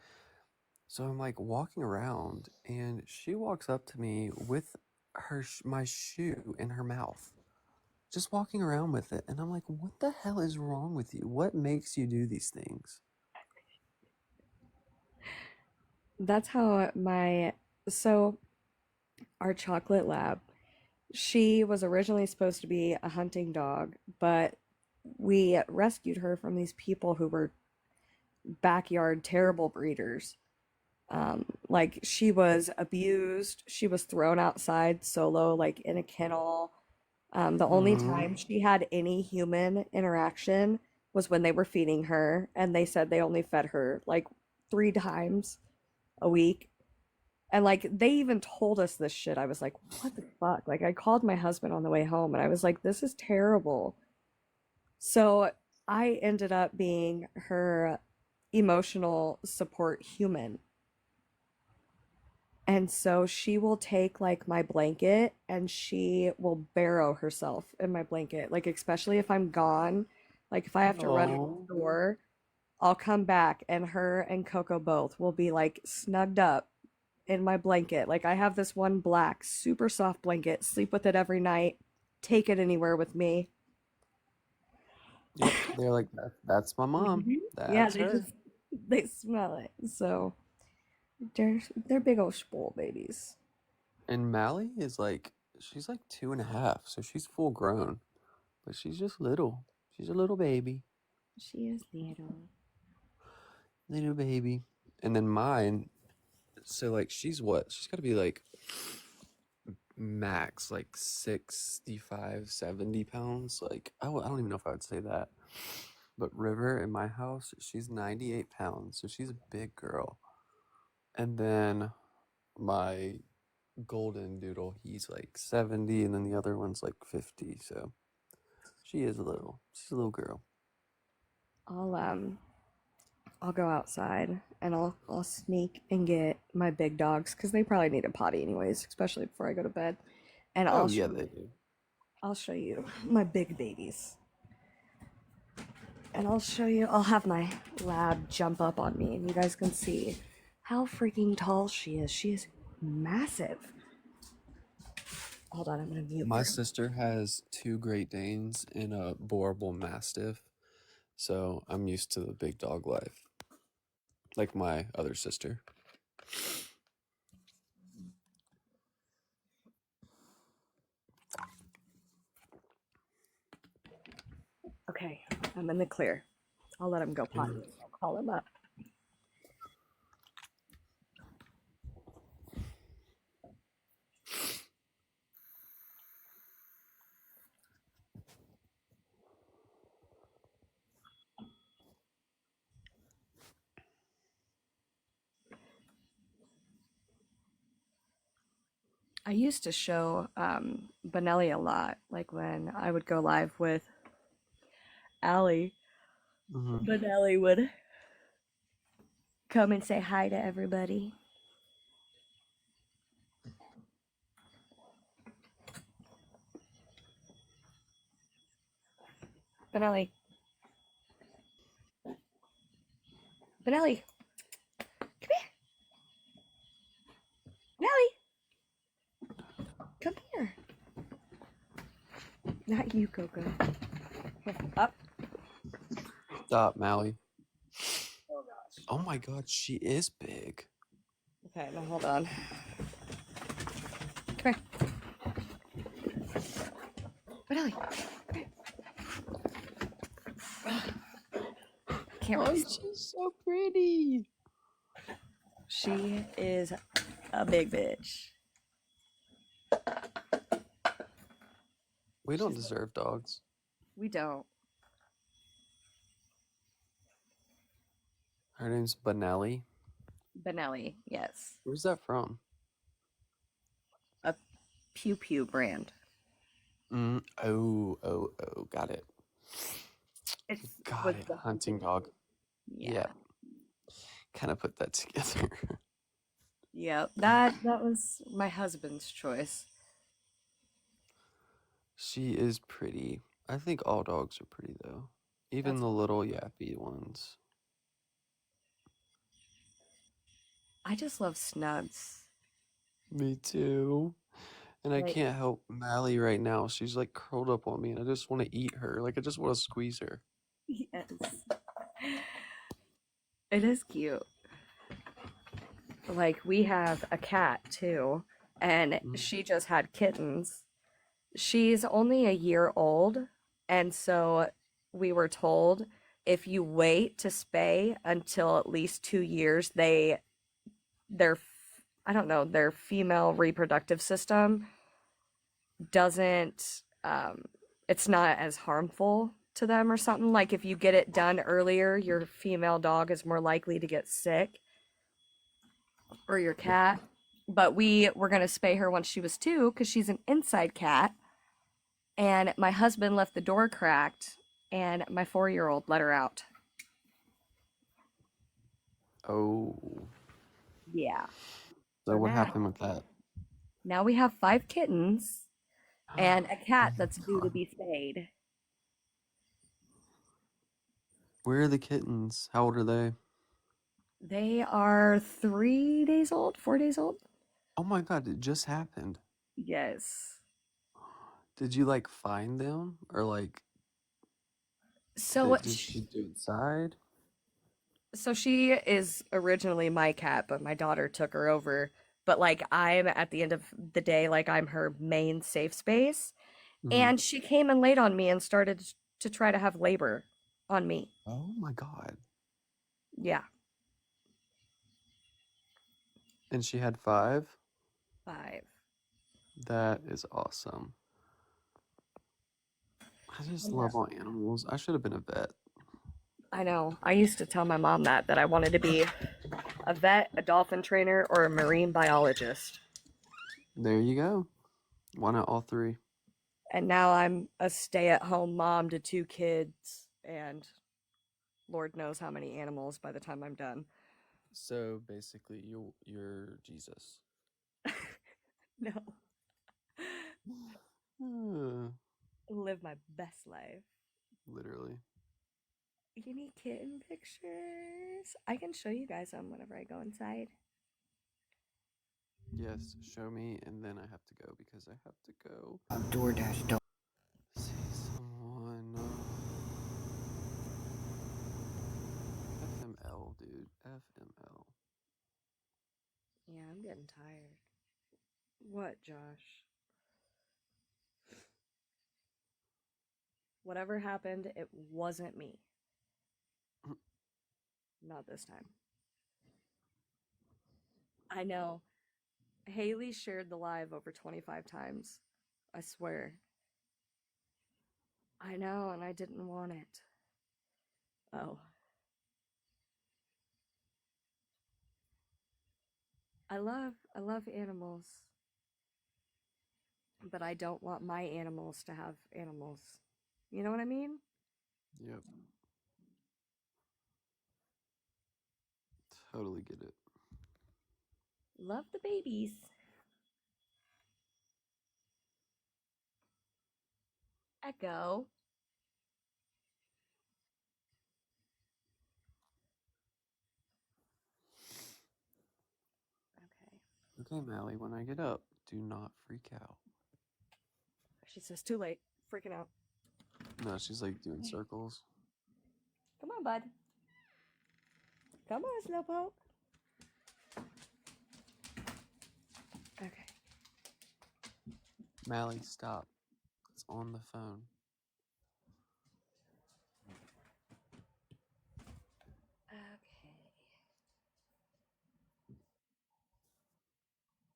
Speaker 12: So I'm like walking around, and she walks up to me with my shoe in her mouth, just walking around with it. And I'm like, what the hell is wrong with you? What makes you do these things?
Speaker 5: That's how our chocolate lab, she was originally supposed to be a hunting dog, but we rescued her from these people who were backyard terrible breeders. Like, she was abused, she was thrown outside solo, like in a kennel. The only time she had any human interaction was when they were feeding her, and they said they only fed her like 3 times a week. And like, they even told us this shit. I was like, what the fuck? Like, I called my husband on the way home and I was like, this is terrible. So I ended up being her emotional support human. And so she will take like my blanket and she will burrow herself in my blanket. Like, especially if I'm gone, like if I have to run to
Speaker 12: Oh.
Speaker 5: the store, I'll come back and her and Coco both will be like snugged up in my blanket. Like, I have this one black, super soft blanket, sleep with it every night, take it anywhere with me.
Speaker 12: Yep, they're like, that's my mom.
Speaker 5: Yeah,
Speaker 12: That's her.
Speaker 5: they smell it. So they're big old spoiled babies.
Speaker 12: And Mally is like, she's like 2.5, so she's full grown, but she's just little. She's a little baby.
Speaker 5: She is
Speaker 12: Little baby. And then mine, so like she's got to be like max like 65, 70 pounds. Like I don't even know if I would say that. But River in my house, she's 98 pounds, so she's a big girl. And then my golden doodle, he's like 70, and then the other one's like 50. So she is little. She's a little girl.
Speaker 5: I'll go outside and I'll sneak and get my big dogs because they probably need a potty anyways, especially before I go to bed. And
Speaker 12: Oh yeah, they do.
Speaker 5: I'll show you my big babies. And I'll have my lab jump up on me and you guys can see how freaking tall she is. She is massive. Hold on, I'm gonna mute
Speaker 12: My
Speaker 5: her.
Speaker 12: sister has 2 Great Danes and a Boerboel Mastiff, so I'm used to the big dog life, like my other sister.
Speaker 5: Okay, I'm in the clear. I'll let him go potty. I'll call him up. I used to show Benelli a lot, like when I would go live with Allie.
Speaker 12: Mm-hmm.
Speaker 5: Benelli would come and say hi to everybody. Benelli. Benelli. Come here. Benelli. Come here. Not you, Coco. Here, up.
Speaker 12: Stop, Mally.
Speaker 5: Oh gosh.
Speaker 12: Oh my god, she is big.
Speaker 5: Okay, now hold on. Come here. Benelli. Come here. Can't
Speaker 12: Oh,
Speaker 5: really
Speaker 12: she's so pretty.
Speaker 5: She is a big bitch.
Speaker 12: We don't deserve dogs.
Speaker 5: We don't.
Speaker 12: Her name's Benelli.
Speaker 5: Benelli, yes.
Speaker 12: Where's that from?
Speaker 5: A Pew Pew brand.
Speaker 12: Oh, got it. Got it.
Speaker 5: the
Speaker 12: Hunting dog.
Speaker 5: Yeah.
Speaker 12: Kind of put that together.
Speaker 5: Yeah, that was my husband's choice.
Speaker 12: She is pretty. I think all dogs are pretty though. Even the little yappy ones.
Speaker 5: I just love snugs.
Speaker 12: Me too. And I
Speaker 5: Like-
Speaker 12: can't help Mally right now. She's like curled up on me and I just want to eat her. Like I just want to squeeze her.
Speaker 5: Yes. It is cute. Like we have a cat too, and she just had kittens. She's only a year old, and so we were told if you wait to spay until at least 2 years, their their female reproductive system doesn't it's not as harmful to them or something. Like if you get it done earlier, your female dog is more likely to get sick, or your cat. But we were going to spay her once she was 2 because she's an inside cat. And my husband left the door cracked, and my 4-year-old let her out.
Speaker 12: Oh.
Speaker 5: Yeah.
Speaker 12: So what happened with that?
Speaker 5: Now we have 5 kittens and a cat that's due to be spayed.
Speaker 12: Where are the kittens? How old are they?
Speaker 5: They are 3 days old, 4 days old.
Speaker 12: Oh my god, it just happened.
Speaker 5: Yes.
Speaker 12: Did you like find them or like
Speaker 5: So what
Speaker 12: did she do inside?
Speaker 5: So she is originally my cat, but my daughter took her over. But like I'm at the end of the day, like I'm her main safe space. And she came and laid on me and started to try to have labor on me.
Speaker 12: Oh my god.
Speaker 5: Yeah.
Speaker 12: And she had 5?
Speaker 5: 5.
Speaker 12: That is awesome. I just love all animals. I should have been a vet.
Speaker 5: I know. I used to tell my mom that I wanted to be a vet, a dolphin trainer, or a marine biologist.
Speaker 12: There you go. One out all three.
Speaker 5: And now I'm a stay-at-home mom to 2 kids and Lord knows how many animals by the time I'm done.
Speaker 12: So basically, you're Jesus.
Speaker 5: No.
Speaker 12: Uh,
Speaker 5: Live my best life.
Speaker 12: Literally.
Speaker 5: You need kitten pictures? I can show you guys them whenever I go inside.
Speaker 12: Yes, show me, and then I have to go because I have to go
Speaker 1: DoorDash dog.
Speaker 12: see someone. FML, dude. FML.
Speaker 5: Yeah, I'm getting tired. What, Josh? Whatever happened, it wasn't me. Not this time. I know. Haley shared the live over 25 times. I swear. I know, and I didn't want it. Oh. I love animals. But I don't want my animals to have animals. You know what I mean?
Speaker 12: Yep. Totally get it.
Speaker 5: Love the babies. Echo. Okay.
Speaker 12: Okay, Mally, when I get up, do not freak out.
Speaker 5: She says, too late. Freaking out.
Speaker 12: No, she's like doing circles.
Speaker 5: Come on, bud. Come on, Slowpoke. Okay.
Speaker 12: Mally, stop. It's on the phone.
Speaker 5: Okay.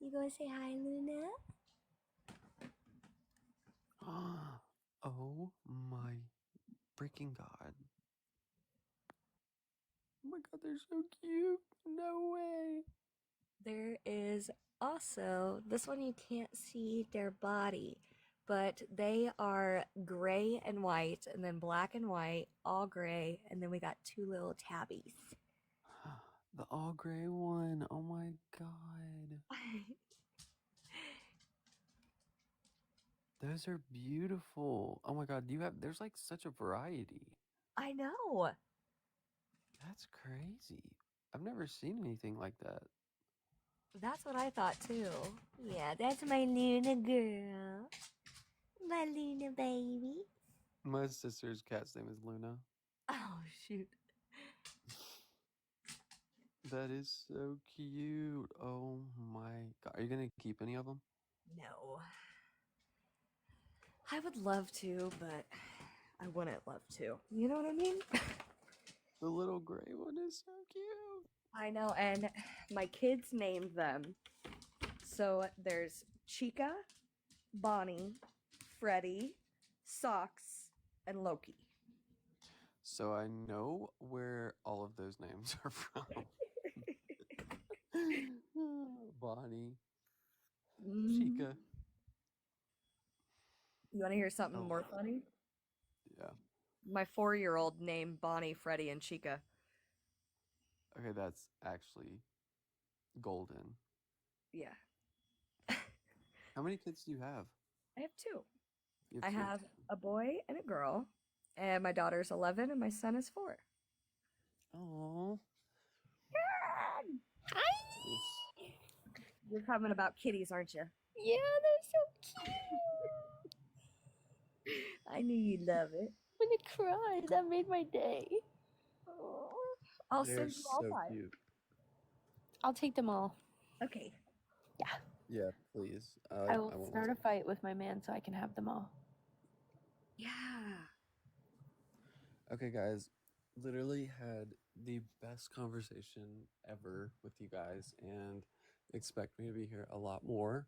Speaker 5: You gonna say hi, Luna?
Speaker 12: Oh my freaking god. Oh my god, they're so cute. No way.
Speaker 5: There is also, this one you can't see their body, but they are gray and white, and then black and white, all gray, and then we got 2 little tabbies.
Speaker 12: The all gray one. Oh my god. Those are beautiful. Oh my god, there's like such a variety.
Speaker 5: I know.
Speaker 12: That's crazy. I've never seen anything like that.
Speaker 5: That's what I thought too. Yeah, that's my Luna girl. My Luna baby.
Speaker 12: My sister's cat's name is Luna.
Speaker 5: Oh, shoot.
Speaker 12: That is so cute. Oh my god. Are you gonna keep any of them?
Speaker 5: No. I would love to, but I wouldn't love to. You know what I mean?
Speaker 12: The little gray one is so cute.
Speaker 5: I know, and my kids named them. So there's Chica, Bonnie, Freddie, Socks, and Loki.
Speaker 12: So I know where all of those names are from. Bonnie, Chica.
Speaker 5: You want to hear something more funny?
Speaker 12: Yeah.
Speaker 5: My 4-year-old named Bonnie, Freddie, and Chica.
Speaker 12: Okay, that's actually golden.
Speaker 5: Yeah.
Speaker 12: How many kids do you have?
Speaker 5: I have 2.
Speaker 12: You
Speaker 5: I
Speaker 12: two.
Speaker 5: have a boy and a girl, and my daughter's 11 and my son is 4.
Speaker 12: Oh.
Speaker 5: Hi! You're comment about kitties, aren't you?
Speaker 14: Yeah, they're so cute.
Speaker 5: I knew you'd love it.
Speaker 14: I'm gonna cry. That made my day.
Speaker 5: Oh, I'll
Speaker 12: They're
Speaker 5: send you all
Speaker 12: so
Speaker 5: 5.
Speaker 12: cute.
Speaker 14: I'll take them all.
Speaker 5: Okay.
Speaker 14: Yeah.
Speaker 12: Yeah, please.
Speaker 14: I will
Speaker 12: won't
Speaker 14: start a fight with my man so I can have them all.
Speaker 5: Yeah.
Speaker 12: Okay, guys. Literally had the best conversation ever with you guys and expect me to be here a lot more.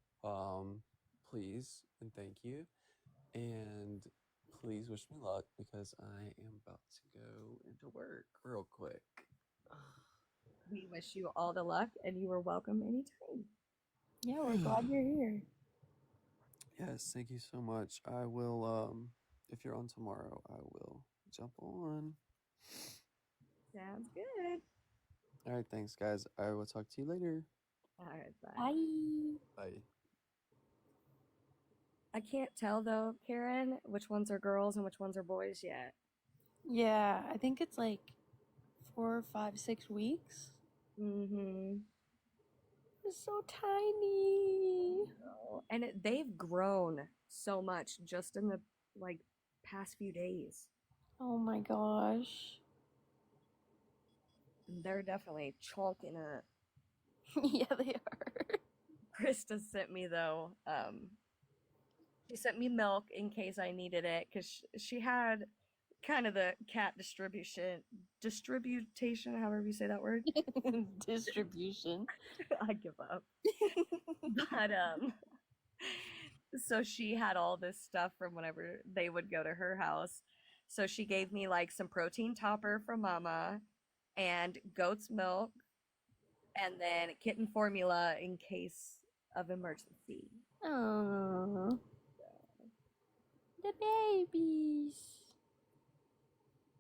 Speaker 12: Please and thank you. And please wish me luck because I am about to go into work real quick.
Speaker 5: We wish you all the luck, and you are welcome anytime.
Speaker 14: Yeah, we're glad you're here.
Speaker 12: Yes, thank you so much. I will, if you're on tomorrow, I will jump on.
Speaker 5: Sounds good.
Speaker 12: All right, thanks, guys. I will talk to you later.
Speaker 5: All right, bye.
Speaker 14: Bye.
Speaker 12: Bye.
Speaker 5: I can't tell though, Karen, which ones are girls and which ones are boys yet.
Speaker 14: Yeah, I think it's like 4, 5, 6 weeks.
Speaker 5: Mm-hmm.
Speaker 14: It's so tiny.
Speaker 5: And they've grown so much just in the like past few days.
Speaker 14: Oh my gosh.
Speaker 5: They're definitely chalking up.
Speaker 14: Yeah, they are.
Speaker 5: Krista sent me though. She sent me milk in case I needed it because she had kind of the cat distribution, however you say that word.
Speaker 14: Distribution.
Speaker 5: I give up. But so she had all this stuff from whenever they would go to her house. So she gave me like some protein topper from Mama and goat's milk and then kitten formula in case of emergency.
Speaker 14: Oh, the babies.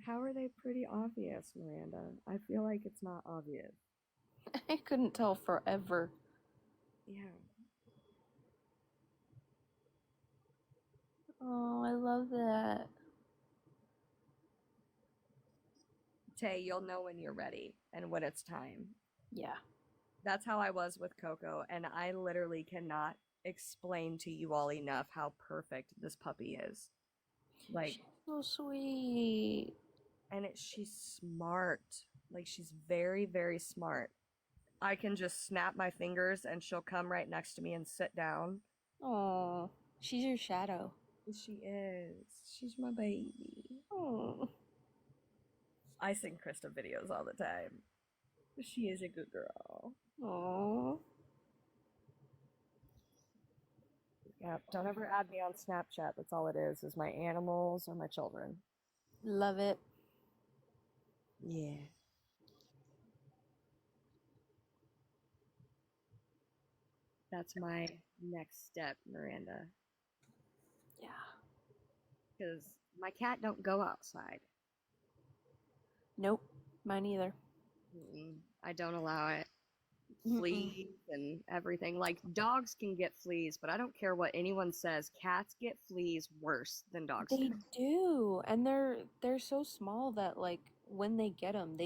Speaker 5: How are they pretty obvious, Miranda? I feel like it's not obvious.
Speaker 14: I couldn't tell forever.
Speaker 5: Yeah.
Speaker 14: Oh, I love that.
Speaker 5: Tay, you'll know when you're ready and when it's time.
Speaker 14: Yeah.
Speaker 5: That's how I was with Coco, and I literally cannot explain to you all enough how perfect this puppy is. Like,
Speaker 14: she's so sweet.
Speaker 5: And she's smart. Like, she's very, very smart. I can just snap my fingers and she'll come right next to me and sit down.
Speaker 14: Oh, she's your shadow.
Speaker 5: She is. She's my baby.
Speaker 14: Oh.
Speaker 5: I send Krista videos all the time. She is a good girl.
Speaker 14: Oh.
Speaker 5: Yeah, don't ever add me on Snapchat. That's all it is my animals or my children.
Speaker 14: Love it.
Speaker 5: Yeah. That's my next step, Miranda.
Speaker 14: Yeah.
Speaker 5: Because my cat don't go outside.
Speaker 14: Nope. Mine either.
Speaker 5: I don't allow it. Fleas and everything. Like, dogs can get fleas, but I don't care what anyone says. Cats get fleas worse than dogs
Speaker 14: They
Speaker 5: do.
Speaker 14: do, and they're so small that like when they get them,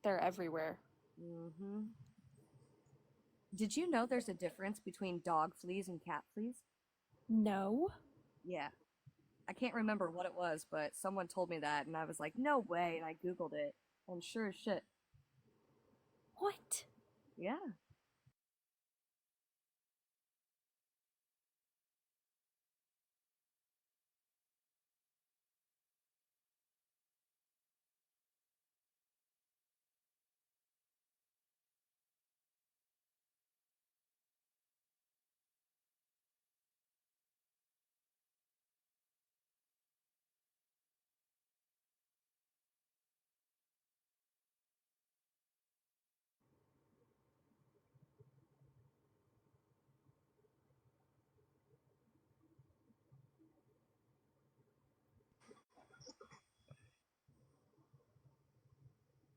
Speaker 14: they're everywhere.
Speaker 5: Mm-hmm. Did you know there's a difference between dog fleas and cat fleas?
Speaker 14: No.
Speaker 5: Yeah. I can't remember what it was, but someone told me that, and I was like, no way, and I Googled it, and sure as shit.
Speaker 14: What?
Speaker 5: Yeah.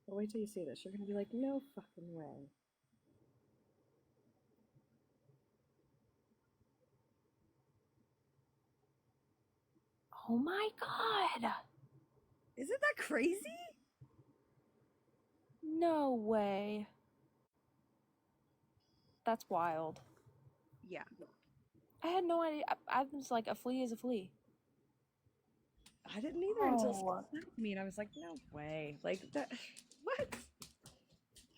Speaker 5: But wait till you see this. You're gonna be like, no fucking way.
Speaker 14: Oh my god.
Speaker 5: Isn't that crazy?
Speaker 14: No way. That's wild.
Speaker 5: Yeah.
Speaker 14: I had no idea. I was like, a flea is a flea.
Speaker 5: I didn't either until someone said it to me, and I was like, no way. Like, that. What?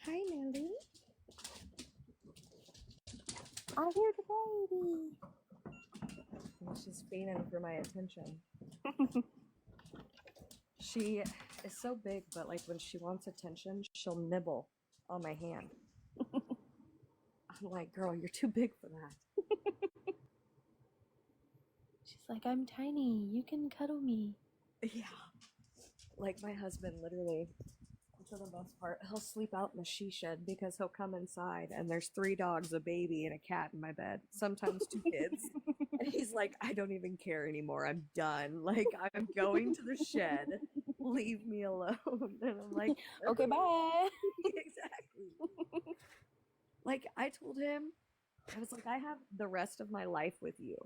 Speaker 5: Hi, Nelly.
Speaker 14: I hear the baby.
Speaker 5: Well, she's fiending for my attention. She is so big, but like when she wants attention, she'll nibble on my hand. I'm like, girl, you're too big for that.
Speaker 14: She's like, I'm tiny. You can cuddle me.
Speaker 5: Yeah. Like my husband literally for the most part, he'll sleep out in the she shed because he'll come inside and there's 3 dogs, a baby, and a cat in my bed. Sometimes 2 kids. And he's like, I don't even care anymore. I'm done. Like, I'm going to the shed. Leave me alone. And I'm like,
Speaker 14: Okay, bye.
Speaker 5: exactly. Like, I told him, I was like, I have the rest of my life with you.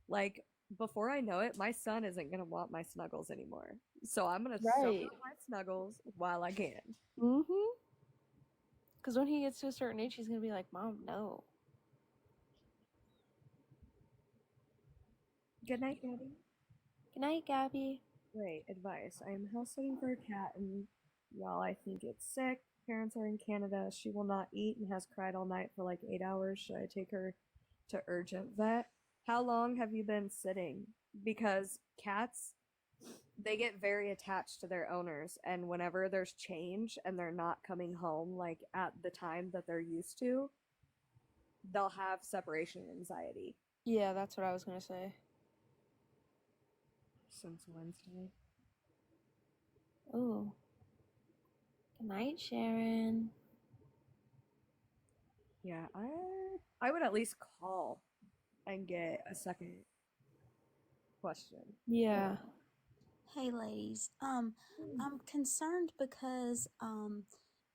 Speaker 5: Like, before I know it, my son isn't going to want my snuggles anymore. So I'm going to soak
Speaker 14: Right.
Speaker 5: up my snuggles while I can.
Speaker 14: Mm-hmm. Because when he gets to a certain age, he's going to be like, Mom, no.
Speaker 5: Good night, Gabby.
Speaker 14: Good night, Gabby.
Speaker 5: Wait, advice. I am house sitting for a cat, and y'all, I think it's sick. Parents are in Canada. She will not eat and has cried all night for like 8 hours. Should I take her to urgent vet? How long have you been sitting? Because cats, they get very attached to their owners, and whenever there's change and they're not coming home like at the time that they're used to, they'll have separation anxiety.
Speaker 14: Yeah, that's what I was going to say.
Speaker 5: Since Wednesday.
Speaker 14: Oh. Good night, Sharon.
Speaker 5: Yeah, I would at least call and get a second question.
Speaker 14: Yeah.
Speaker 15: Hey ladies, I'm concerned because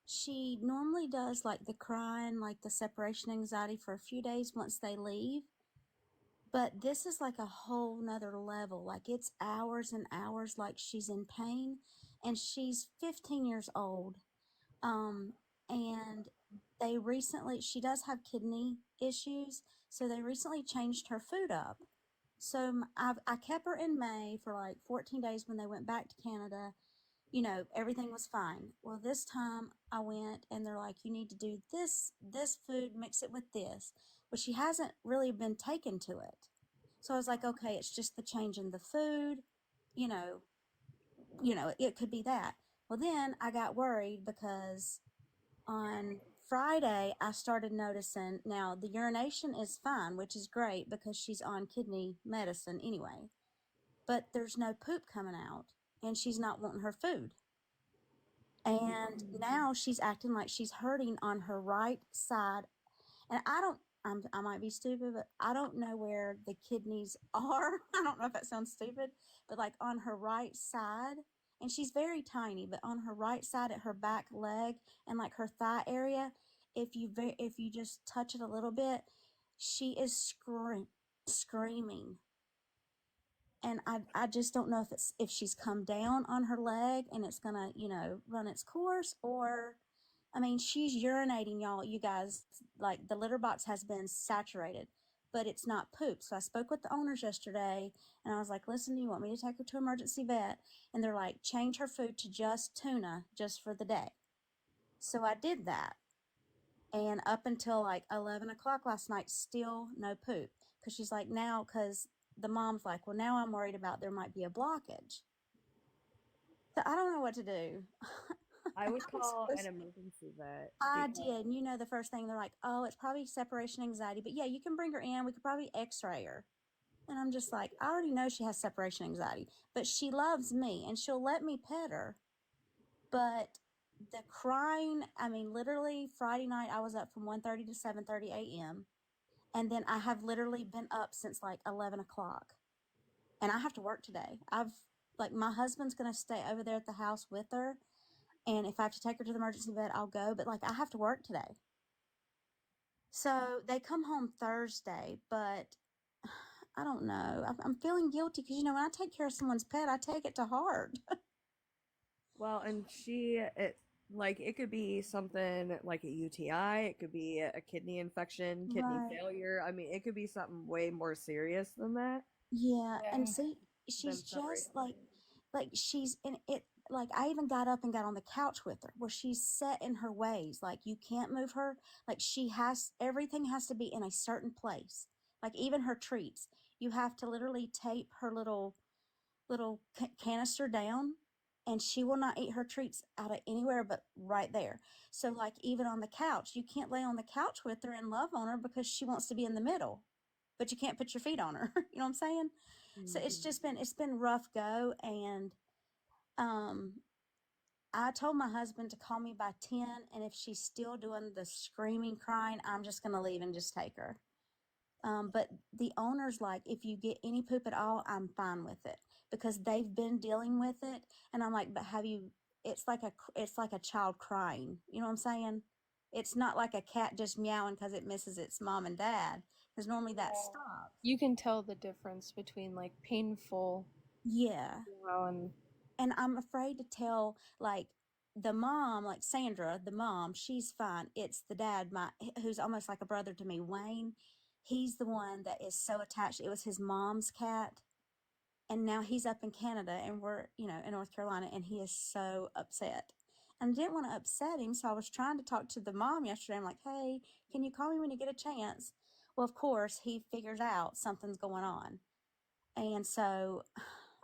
Speaker 15: she normally does like the crying, like the separation anxiety for a few days once they leave. But this is like a whole nother level. Like it's hours and hours, like she's in pain, and she's 15 years old. And she does have kidney issues, so they recently changed her food up. So I kept her in May for like 14 days when they went back to Canada. You know, everything was fine. Well, this time I went and they're like, you need to do this food, mix it with this. Well, she hasn't really been taken to it. So I was like, okay, it's just the change in the food. You know, it could be that. Well, then I got worried because on Friday, I started noticing now the urination is fine, which is great because she's on kidney medicine anyway. But there's no poop coming out and she's not wanting her food. And now she's acting like she's hurting on her right side. And I might be stupid, but I don't know where the kidneys are. I don't know if that sounds stupid, but like on her right side. And she's very tiny, but on her right side at her back leg and like her thigh area, if you just touch it a little bit, she is screaming. And I just don't know if she's come down on her leg and it's gonna, run its course, or I mean, she's urinating, you guys, like the litter box has been saturated, but it's not poop. So I spoke with the owners yesterday and I was like, listen, do you want me to take her to emergency vet? And they're like, change her food to just tuna just for the day. So I did that. And up until like 11 o'clock last night, still no poop. Because she's like, because the mom's like, well, now I'm worried about there might be a blockage. So I don't know what to do.
Speaker 5: I would call an emergency vet.
Speaker 15: I did. And the first thing they're like, oh, it's probably separation anxiety. But yeah, you can bring her in. We could probably x-ray her. And I'm just like, I already know she has separation anxiety. But she loves me and she'll let me pet her. But the crying, I mean, literally Friday night, I was up from 1:30 to 7:30 a.m. And then I have literally been up since like 11 o'clock. And I have to work today. My husband's going to stay over there at the house with her. And if I have to take her to the emergency vet, I'll go. But I have to work today. So they come home Thursday, but I don't know. I'm feeling guilty because, when I take care of someone's pet, I take it to heart.
Speaker 5: Well, and it could be something like a UTI. It could be a kidney infection, kidney failure. I mean, it could be something way more serious than that.
Speaker 15: Yeah. And see, she's just she's in it. Like I even got up and got on the couch with her where she's set in her ways. Like you can't move her. Like everything has to be in a certain place. Like even her treats, you have to literally tape her little canister down, and she will not eat her treats out of anywhere but right there. So like even on the couch, you can't lay on the couch with her and love on her because she wants to be in the middle, but you can't put your feet on her. You know what I'm saying? Mm-hmm. So it's been rough go. And, I told my husband to call me by 10, and if she's still doing the screaming, crying, I'm just going to leave and just take her. But the owner's like, if you get any poop at all, I'm fine with it because they've been dealing with it. And I'm like, but have you? It's like a child crying. You know what I'm saying? It's not like a cat just meowing because it misses its mom and dad. Because normally that stops.
Speaker 3: You can tell the difference between like painful,
Speaker 15: Yeah.
Speaker 3: and
Speaker 15: I'm afraid to tell like the mom, like Sandra, the mom, she's fine. It's the dad, who's almost like a brother to me, Wayne. He's the one that is so attached. It was his mom's cat. And now he's up in Canada and we're, in North Carolina, and he is so upset. And I didn't want to upset him, so I was trying to talk to the mom yesterday. I'm like, hey, can you call me when you get a chance? Well, of course, he figures out something's going on. And so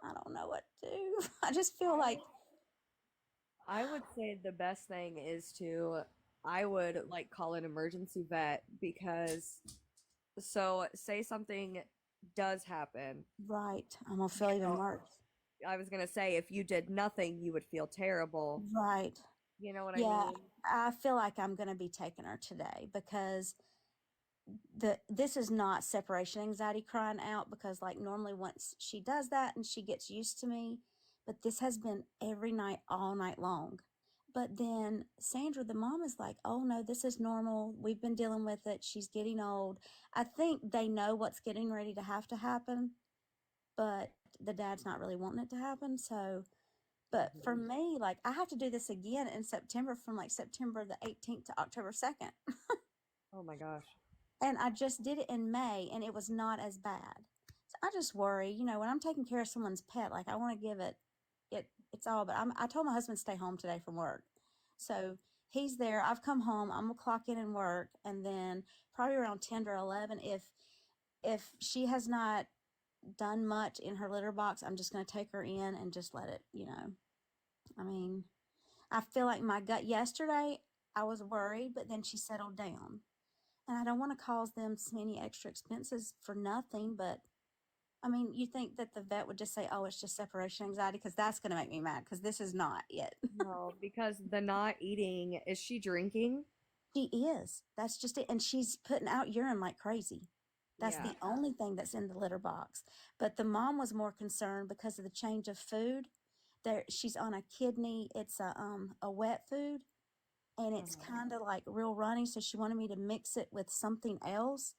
Speaker 15: I don't know what to do. I just feel like
Speaker 5: I would say the best thing is I would like call an emergency vet because, so say something does happen.
Speaker 15: Right. I'm going to feel even worse.
Speaker 5: I was going to say, if you did nothing, you would feel terrible.
Speaker 15: Right.
Speaker 5: You know what I
Speaker 15: Yeah.
Speaker 5: mean?
Speaker 15: I feel like I'm going to be taking her today because this is not separation anxiety crying out, because like normally once she does that and she gets used to me, but this has been every night, all night long. But then Sandra, the mom, is like, oh no, this is normal. We've been dealing with it. She's getting old. I think they know what's getting ready to happen, but the dad's not really wanting it to happen. So, but for me, like I have to do this again in September, from like September the 18th to October 2nd.
Speaker 5: Oh my gosh.
Speaker 15: And I just did it in May and it was not as bad. So I just worry, when I'm taking care of someone's pet, like I want to give it's all, but I told my husband to stay home today from work. So he's there. I've come home. I'm gonna clock in and work. And then probably around 10 or 11, if she has not done much in her litter box, I'm just going to take her in and just let it, I mean, I feel like my gut yesterday, I was worried, but then she settled down. And I don't want to cause them many extra expenses for nothing, but I mean, you think that the vet would just say, oh, it's just separation anxiety? Because that's going to make me mad, because this is not it.
Speaker 5: No, because the not eating, is she drinking?
Speaker 15: She is. That's just it. And she's putting out urine like crazy. That's
Speaker 5: Yeah.
Speaker 15: the only thing that's in the litter box. But the mom was more concerned because of the change of food. She's on a kidney. It's a wet food, and it's kind of like real runny. So she wanted me to mix it with something else.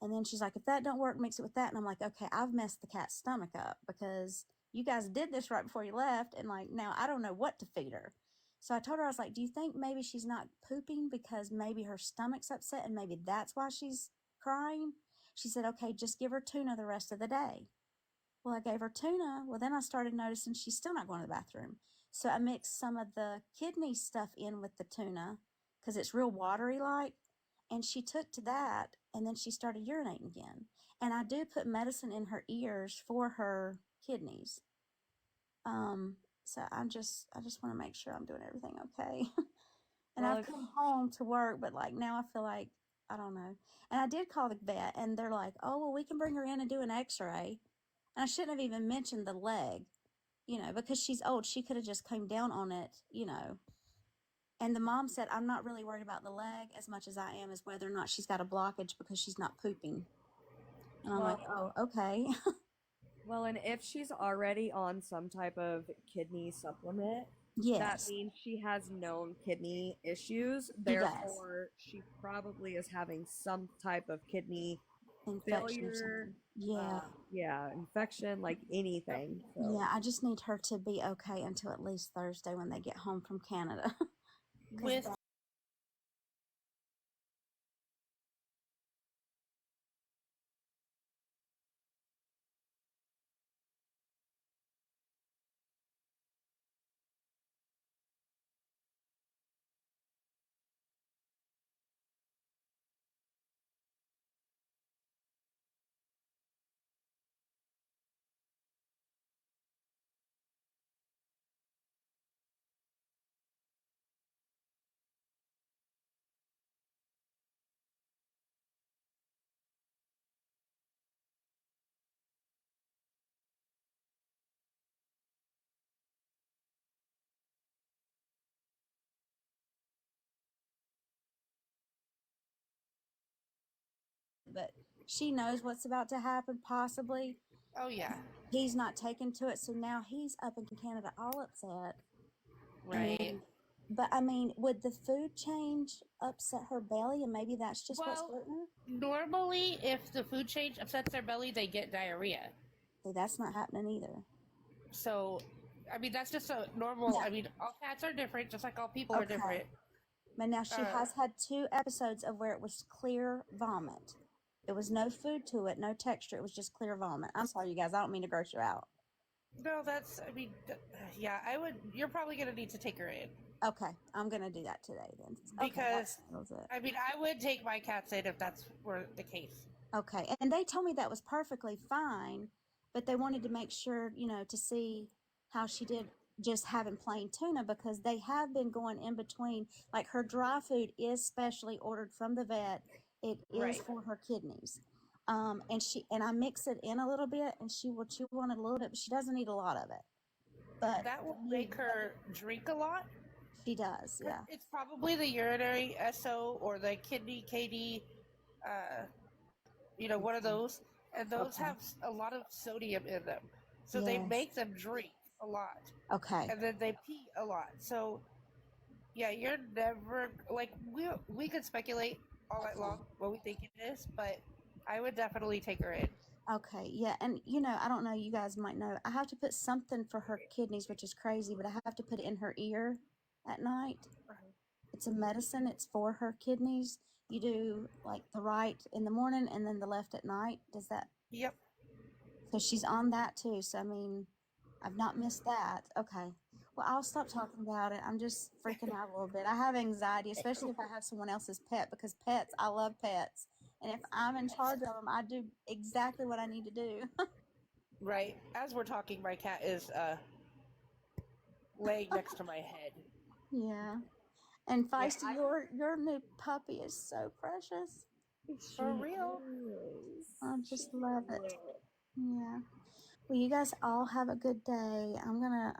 Speaker 15: And then she's like, if that don't work, mix it with that. And I'm like, okay, I've messed the cat's stomach up because you guys did this right before you left. And like, now I don't know what to feed her. So I told her, I was like, do you think maybe she's not pooping because maybe her stomach's upset and maybe that's why she's crying? She said, okay, just give her tuna the rest of the day. Well, I gave her tuna. Well, then I started noticing she's still not going to the bathroom. So I mixed some of the kidney stuff in with the tuna because it's real watery like. And she took to that, and then she started urinating again. And I do put medicine in her ears for her kidneys. So I just want to make sure I'm doing everything okay. And
Speaker 5: Well,
Speaker 15: I've come home to work, but like now I feel like I don't know. And I did call the vet, and they're like, "Oh, well, we can bring her in and do an X-ray." And I shouldn't have even mentioned the leg, because she's old. She could have just came down on it. And the mom said, I'm not really worried about the leg as much as I am as whether or not she's got a blockage because she's not pooping. And I'm like, oh, okay.
Speaker 5: Well, and if she's already on some type of kidney supplement, that
Speaker 15: Yes.
Speaker 5: means she has known kidney issues.
Speaker 15: She does.
Speaker 5: Therefore, she probably is having some type of kidney
Speaker 15: Infection or
Speaker 5: failure.
Speaker 15: something. Yeah.
Speaker 5: Yeah, infection, like anything. So.
Speaker 15: Yeah, I just need her to be okay until at least Thursday when they get home from Canada. 'Cause
Speaker 8: With
Speaker 15: she knows what's about to happen, possibly.
Speaker 8: Oh yeah.
Speaker 15: He's not taken to it, so now he's up in Canada all upset.
Speaker 8: Right.
Speaker 15: And, but I mean, would the food change upset her belly, and maybe that's just what's hurting her?
Speaker 8: Normally, if the food change upsets their belly, they get diarrhea.
Speaker 15: So that's not happening either.
Speaker 8: So, I mean, that's just a normal.
Speaker 15: Yeah.
Speaker 8: I mean, all cats are different, just like all people are different.
Speaker 15: But now she has had 2 episodes of where it was clear vomit. It was no food to it, no texture. It was just clear vomit. I'm sorry, you guys. I don't mean to gross you out.
Speaker 8: No, that's. I mean, yeah, I would. You're probably gonna need to take her in.
Speaker 15: Okay, I'm gonna do that today then.
Speaker 8: Because
Speaker 15: okay,
Speaker 8: I mean, I would take my cats in if that's were the case.
Speaker 15: Okay, and they told me that was perfectly fine, but they wanted to make sure, to see how she did just having plain tuna, because they have been going in between. Like, her dry food is specially ordered from the vet. It is for her kidneys. And I mix it in a little bit, and she will chew on it a little bit, but she doesn't eat a lot of it. But
Speaker 8: that will make her drink a lot.
Speaker 15: She does, yeah.
Speaker 8: It's probably the urinary SO or the kidney KD, one of those, and those have a lot of sodium in them, so they make them drink a lot.
Speaker 15: Okay.
Speaker 8: And then they pee a lot. So, yeah, you're never like we could speculate all night long what we think it is, but I would definitely take her in.
Speaker 15: Okay, yeah, and I don't know, you guys might know, I have to put something for her kidneys, which is crazy, but I have to put it in her ear at night. It's a medicine, it's for her kidneys. You do like the right in the morning and then the left at night. Does that?
Speaker 8: Yep.
Speaker 15: So she's on that too. So I mean, I've not missed that. Okay. Well, I'll stop talking about it. I'm just freaking out a little bit. I have anxiety, especially if I have someone else's pet, because pets, I love pets. And if I'm in charge of them, I do exactly what I need to do.
Speaker 8: Right. As we're talking, my cat is laying next to my head.
Speaker 15: Yeah. And Feisty, your new puppy is so precious.
Speaker 8: For real.
Speaker 15: I just love it. Yeah. Well, you guys all have a good day. I'm gonna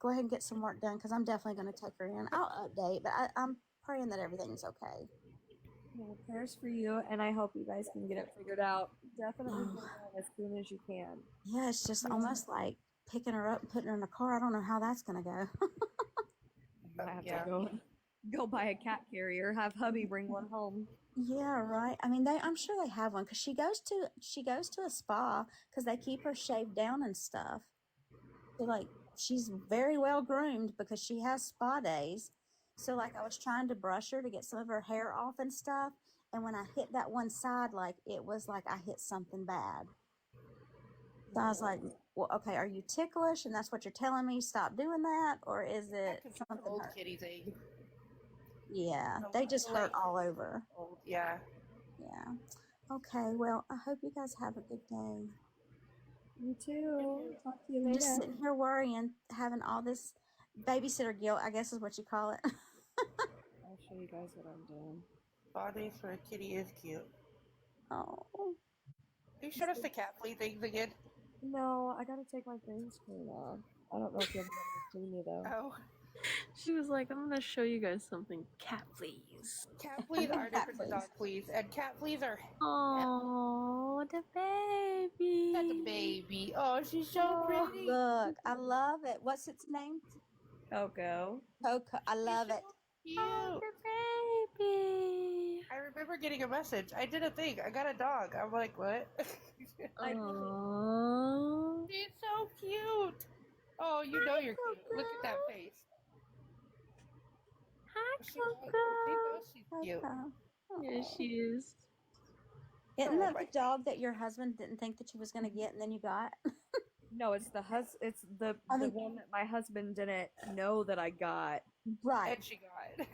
Speaker 15: go ahead and get some work done, because I'm definitely gonna take her in. I'll update, but I'm praying that everything's okay.
Speaker 5: Well, prayers for you, and I hope you guys can get it figured out. Definitely get it as soon as you can.
Speaker 15: Yeah, it's just almost like picking her up and putting her in a car. I don't know how that's gonna go.
Speaker 5: I have to go buy a cat carrier. Have hubby bring one home.
Speaker 15: Yeah, right. I mean, I'm sure they have one, because she goes to a spa, because they keep her shaved down and stuff. So like, she's very well groomed because she has spa days. So like, I was trying to brush her to get some of her hair off and stuff, and when I hit that one side, like, it was like I hit something bad. So I was like, well, okay, are you ticklish and that's what you're telling me? Stop doing that, or is it something
Speaker 8: old
Speaker 15: hurt?
Speaker 8: kitty thing?
Speaker 15: Yeah, they just hurt all over.
Speaker 8: Yeah.
Speaker 15: Yeah. Okay, well, I hope you guys have a good day.
Speaker 5: You too. Talk to you
Speaker 15: I'm
Speaker 5: later.
Speaker 15: just sitting here worrying, having all this babysitter guilt, I guess is what you call it.
Speaker 5: I'll show you guys what I'm doing.
Speaker 8: Bodies for a kitty is cute.
Speaker 15: Oh.
Speaker 8: You showed us the cat flea things again?
Speaker 5: No, I gotta take my green screen off. I don't know if you'll be able to see me though.
Speaker 8: Oh.
Speaker 14: She was like, I'm gonna show you guys something. Cat fleas.
Speaker 8: Cat fleas are different than dog fleas, and cat fleas are.
Speaker 14: Oh, the baby.
Speaker 8: That's a baby. Oh, she's so pretty.
Speaker 15: Look, I love it. What's its name?
Speaker 5: Coco.
Speaker 15: Coco. I love it.
Speaker 8: Cute.
Speaker 14: Oh, the baby.
Speaker 8: I remember getting a message. I did a thing. I got a dog. I'm like, what?
Speaker 14: Aww.
Speaker 8: She's so cute. Oh, you know you're cute. Look at that face.
Speaker 14: Hi,
Speaker 8: She knows she's cute.
Speaker 14: Yeah, she is.
Speaker 15: Isn't that the dog that your husband didn't think that you was gonna get and then you got?
Speaker 5: No, it's it's the one that my husband didn't know that I got.
Speaker 15: Right.
Speaker 8: And she got.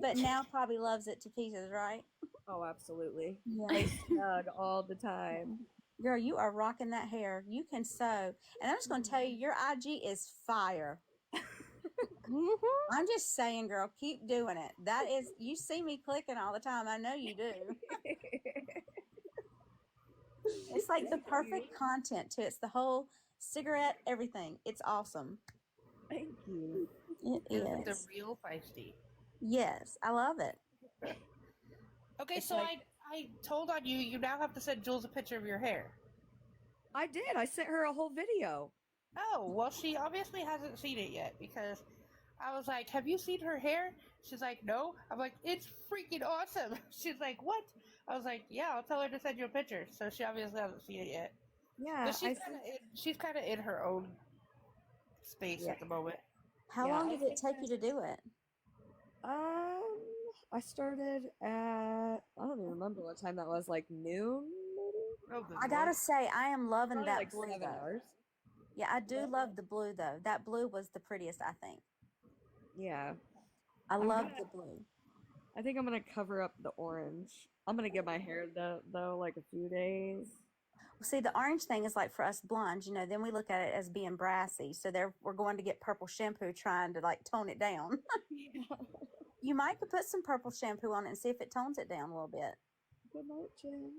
Speaker 15: But now probably loves it to pieces, right?
Speaker 5: Oh, absolutely.
Speaker 15: Yeah.
Speaker 5: They snug all the time.
Speaker 15: Girl, you are rocking that hair. You can sew. And I'm just gonna tell you, your IG is fire. I'm just saying, girl, keep doing it. That is, you see me clicking all the time. I know you do. It's like the perfect content too. It's the whole cigarette, everything. It's awesome.
Speaker 5: Thank you.
Speaker 15: It
Speaker 8: It's
Speaker 15: is.
Speaker 8: the real feisty.
Speaker 15: Yes, I love it.
Speaker 8: Okay,
Speaker 5: It's
Speaker 8: so
Speaker 5: like-
Speaker 8: I told on you. You now have to send Jules a picture of your hair.
Speaker 5: I did. I sent her a whole video.
Speaker 8: Oh, well, she obviously hasn't seen it yet because I was like, have you seen her hair? She's like, no. I'm like, it's freaking awesome. She's like, what? I was like, yeah, I'll tell her to send you a picture. So she obviously hasn't seen it yet.
Speaker 5: Yeah,
Speaker 8: But she's kind of in her own space at the moment.
Speaker 15: How long did it take you to do it?
Speaker 5: I started at, I don't even remember what time that was, like noon, maybe?
Speaker 15: I gotta say, I am loving
Speaker 5: Probably
Speaker 15: that
Speaker 5: like
Speaker 15: blue
Speaker 5: 7
Speaker 15: though.
Speaker 5: hours.
Speaker 15: Yeah, I do love the blue though. That blue was the prettiest, I think.
Speaker 5: Yeah.
Speaker 15: I
Speaker 5: I'm
Speaker 15: love
Speaker 5: gonna-
Speaker 15: the blue.
Speaker 5: I think I'm gonna cover up the orange. I'm gonna get my hair though, like a few days.
Speaker 15: Well, see, the orange thing is like for us blondes, you know, then we look at it as being brassy. So we're going to get purple shampoo trying to like tone it down. You might could put some purple shampoo on it and see if it tones it down a little bit.
Speaker 5: Good night, Jen.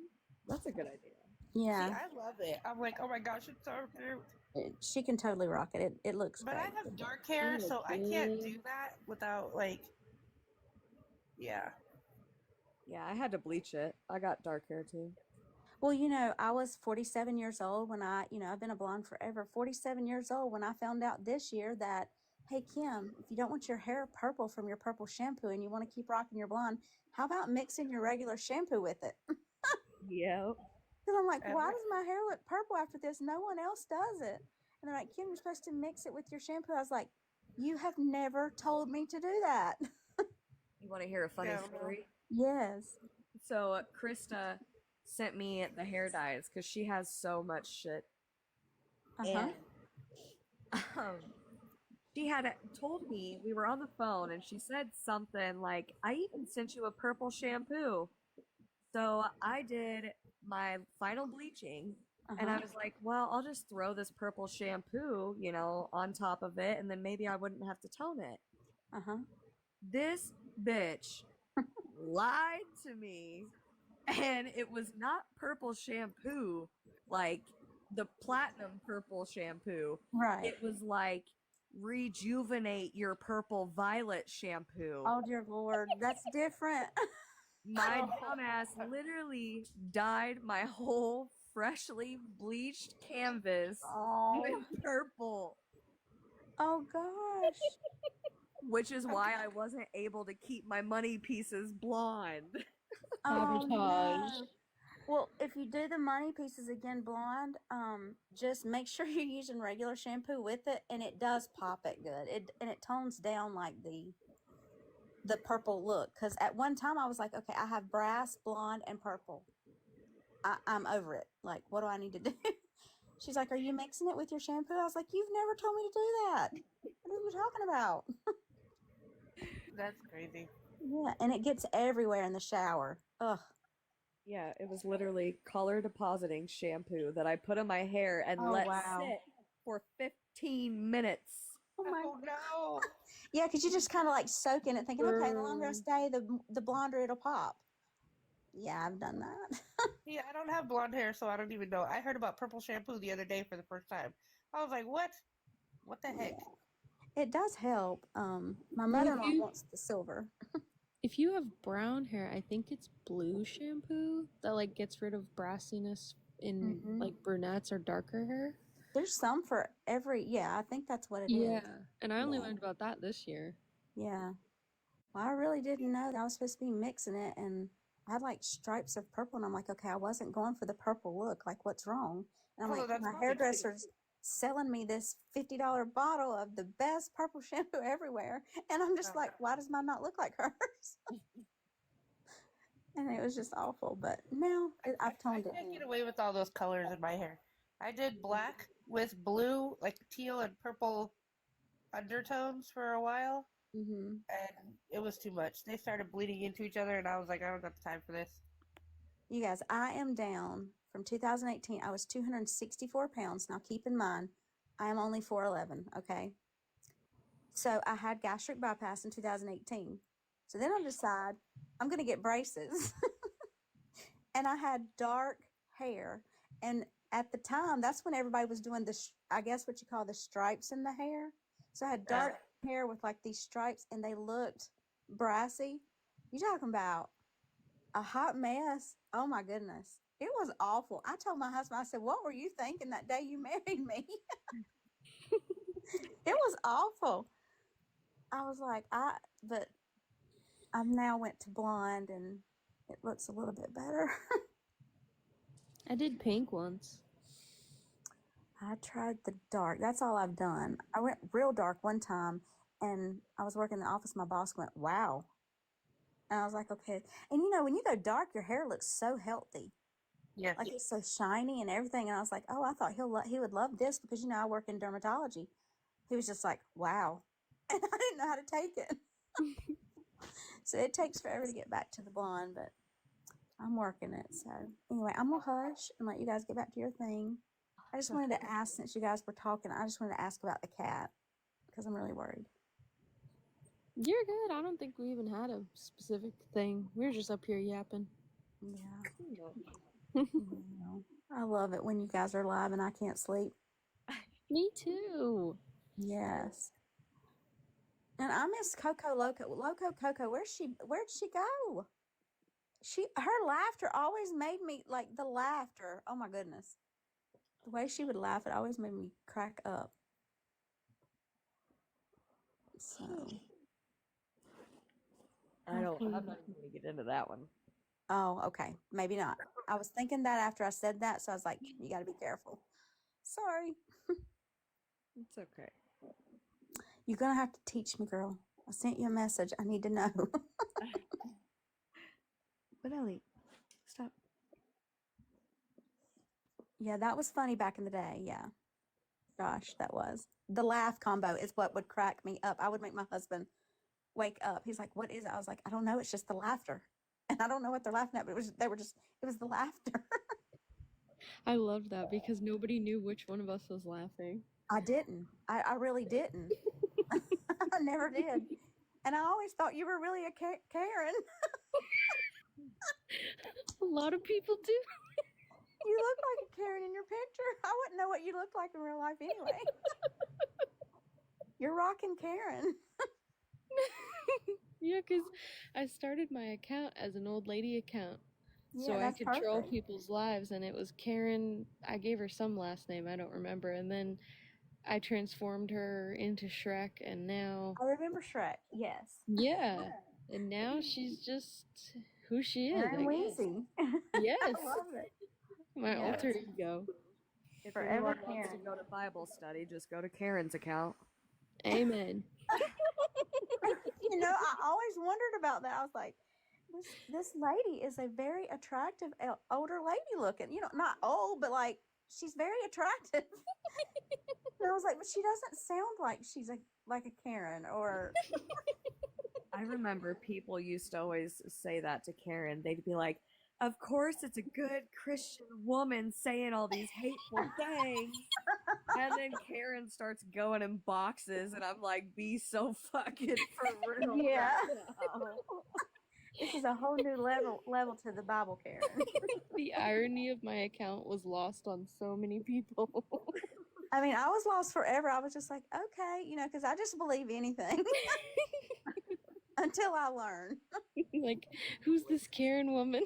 Speaker 5: That's a good idea.
Speaker 15: Yeah.
Speaker 8: See, I love it. I'm like, oh my gosh, it's so cute.
Speaker 15: She can totally rock it. It looks
Speaker 8: But
Speaker 15: great.
Speaker 8: I have dark hair, so I can't do that without like, yeah.
Speaker 5: Yeah, I had to bleach it. I got dark hair too.
Speaker 15: Well, you know, I was 47 years old when I've been a blonde forever. 47 years old when I found out this year that, hey, Kim, if you don't want your hair purple from your purple shampoo and you want to keep rocking your blonde, how about mixing your regular shampoo with it?
Speaker 5: Yep.
Speaker 15: Because I'm like, why does my hair look purple after this? No one else does it. And they're like, Kim, you're supposed to mix it with your shampoo. I was like, you have never told me to do that.
Speaker 5: You want to hear a funny story?
Speaker 15: Yes.
Speaker 5: So Krista sent me the hair dyes because she has so much shit. And she had told me, we were on the phone and she said something like, I even sent you a purple shampoo. So I did my final bleaching and I was like, well, I'll just throw this purple shampoo, on top of it and then maybe I wouldn't have to tone it. This bitch lied to me, and it was not purple shampoo, like the platinum purple shampoo.
Speaker 15: Right.
Speaker 5: It was like rejuvenate your purple violet shampoo.
Speaker 15: Oh dear Lord, that's different.
Speaker 5: My dumbass literally dyed my whole freshly bleached canvas with purple.
Speaker 15: Oh gosh.
Speaker 5: Which is why I wasn't able to keep my money pieces blonde.
Speaker 15: Oh, no. Well, if you do the money pieces again blonde, just make sure you're using regular shampoo with it, and it does pop it good. It tones down like the purple look. Because at one time I was like, okay, I have brass, blonde, and purple. I'm over it. Like, what do I need to do? She's like, are you mixing it with your shampoo? I was like, you've never told me to do that. What are you talking about?
Speaker 8: That's crazy.
Speaker 15: Yeah, and it gets everywhere in the shower. Ugh.
Speaker 5: Yeah, it was literally color depositing shampoo that I put in my hair and let sit for 15 minutes.
Speaker 15: Oh my
Speaker 8: no.
Speaker 15: Yeah, because you just kind of like soak in it thinking, okay, the longer I stay, the blonder it'll pop. Yeah, I've done that.
Speaker 8: Yeah, I don't have blonde hair, so I don't even know. I heard about purple shampoo the other day for the first time. I was like, what? What the heck?
Speaker 15: It does help. My mother-in-law wants the silver.
Speaker 3: If you have brown hair, I think it's blue shampoo that like gets rid of brassiness in like brunettes or darker hair.
Speaker 15: There's some for every, I think that's what it is.
Speaker 3: Yeah, and I only learned about that this year.
Speaker 15: Yeah. Well, I really didn't know that I was supposed to be mixing it, and I had like stripes of purple, and I'm like, okay, I wasn't going for the purple look. Like, what's wrong? And I'm like, my hairdresser's selling me this $50 bottle of the best purple shampoo everywhere, and I'm just like, why does mine not look like hers? And it was just awful, but now I've toned it.
Speaker 8: I can't get away with all those colors in my hair. I did black with blue, like teal and purple undertones for a while, and it was too much. They started bleeding into each other, and I was like, I don't got the time for this.
Speaker 15: You guys, I am down from 2018. I was 264 pounds. Now, keep in mind, I am only 4'11", okay? So I had gastric bypass in 2018. So then I decide I'm going to get braces. And I had dark hair. And at the time, that's when everybody was doing I guess what you call the stripes in the hair. So I had dark hair with like these stripes, and they looked brassy. You talking about a hot mess. Oh my goodness. It was awful. I told my husband, I said, what were you thinking that day you married me? It was awful. I was like, but I've now went to blonde and it looks a little bit better.
Speaker 14: I did pink once.
Speaker 15: I tried the dark. That's all I've done. I went real dark one time and I was working in the office. My boss went, wow. And I was like, okay. And when you go dark, your hair looks so healthy.
Speaker 8: Yes.
Speaker 15: Like it's so shiny and everything. And I was like, oh, I thought he would love this because, I work in dermatology. He was just like, wow. And I didn't know how to take it. So it takes forever to get back to the blonde, but I'm working it. So anyway, I'm going to hush and let you guys get back to your thing. I just wanted to ask, since you guys were talking, I just wanted to ask about the cat because I'm really worried.
Speaker 14: You're good. I don't think we even had a specific thing. We were just up here yapping.
Speaker 15: Yeah. I love it when you guys are live and I can't sleep.
Speaker 14: Me too.
Speaker 15: Yes. And I miss Coco Loco Coco. Where'd she go? Her laughter always made me like the laughter. Oh my goodness. The way she would laugh, it always made me crack up. So
Speaker 5: I'm not even going to get into that one.
Speaker 15: Oh, okay. Maybe not. I was thinking that after I said that, so I was like, you got to be careful. Sorry.
Speaker 5: It's okay.
Speaker 15: You're going to have to teach me, girl. I sent you a message. I need to know. But Ellie, stop. Yeah, that was funny back in the day. Yeah. Gosh, that was. The laugh combo is what would crack me up. I would make my husband wake up. He's like, what is it? I was like, I don't know. It's just the laughter. And I don't know what they're laughing at, but it was the laughter.
Speaker 14: I loved that because nobody knew which one of us was laughing.
Speaker 15: I didn't. I really didn't. I never did. And I always thought you were really a Karen.
Speaker 14: A lot of people do.
Speaker 15: You look like a Karen in your picture. I wouldn't know what you look like in real life anyway. You're rocking Karen.
Speaker 14: Yeah, because I started my account as an old lady account. So
Speaker 15: Yeah,
Speaker 14: I
Speaker 15: that's
Speaker 14: could troll
Speaker 15: perfect.
Speaker 14: people's lives, and it was Karen. I gave her some last name, I don't remember. And then I transformed her into Shrek, and now.
Speaker 15: I remember Shrek, yes.
Speaker 14: Yeah. And now she's just who she is,
Speaker 15: Karen
Speaker 14: I guess.
Speaker 15: Weezy.
Speaker 14: Yes.
Speaker 15: I love it.
Speaker 14: My
Speaker 15: Yes.
Speaker 14: alter ego.
Speaker 5: If
Speaker 15: Forever
Speaker 5: anyone wants to
Speaker 15: Karen.
Speaker 5: go to Bible study, just go to Karen's account.
Speaker 14: Amen.
Speaker 15: I always wondered about that. I was like, this lady is a very attractive older lady looking. Not old, but like she's very attractive. And I was like, but she doesn't sound like she's like a Karen or.
Speaker 5: I remember people used to always say that to Karen. They'd be like, of course it's a good Christian woman saying all these hateful things. And then Karen starts going in boxes, and I'm like, be so fucking for real.
Speaker 15: Yeah.
Speaker 5: Right now.
Speaker 15: This is a whole new level to the Bible, Karen.
Speaker 14: The irony of my account was lost on so many people.
Speaker 15: I mean, I was lost forever. I was just like, okay, because I just believe anything until I learn.
Speaker 14: Like, who's this Karen woman?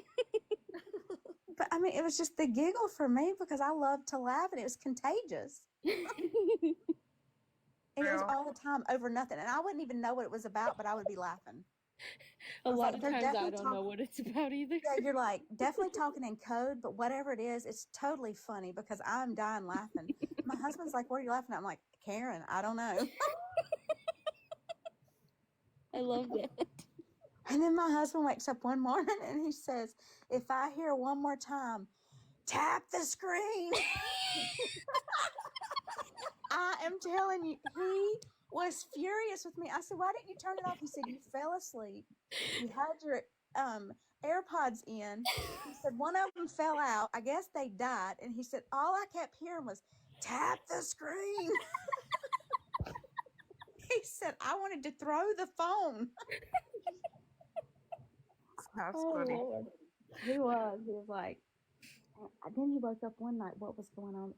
Speaker 15: But I mean, it was just the giggle for me because I love to laugh and it was contagious. And it was all the time over nothing. And I wouldn't even know what it was about, but I would be laughing.
Speaker 14: A lot of times I don't know what it's about either.
Speaker 15: Yeah, you're like definitely talking in code, but whatever it is, it's totally funny because I'm dying laughing. My husband's like, what are you laughing at? I'm like, Karen, I don't know.
Speaker 14: I love that.
Speaker 15: And then my husband wakes up one morning and he says, if I hear one more time, tap the screen. I am telling you, he was furious with me. I said, why didn't you turn it off? He said, you fell asleep. You had your AirPods in. He said, one of them fell out. I guess they died. And he said, all I kept hearing was, tap the screen. He said, I wanted to throw the phone.
Speaker 5: That's funny.
Speaker 15: Lord. He was like, then he woke up one night. What was going on?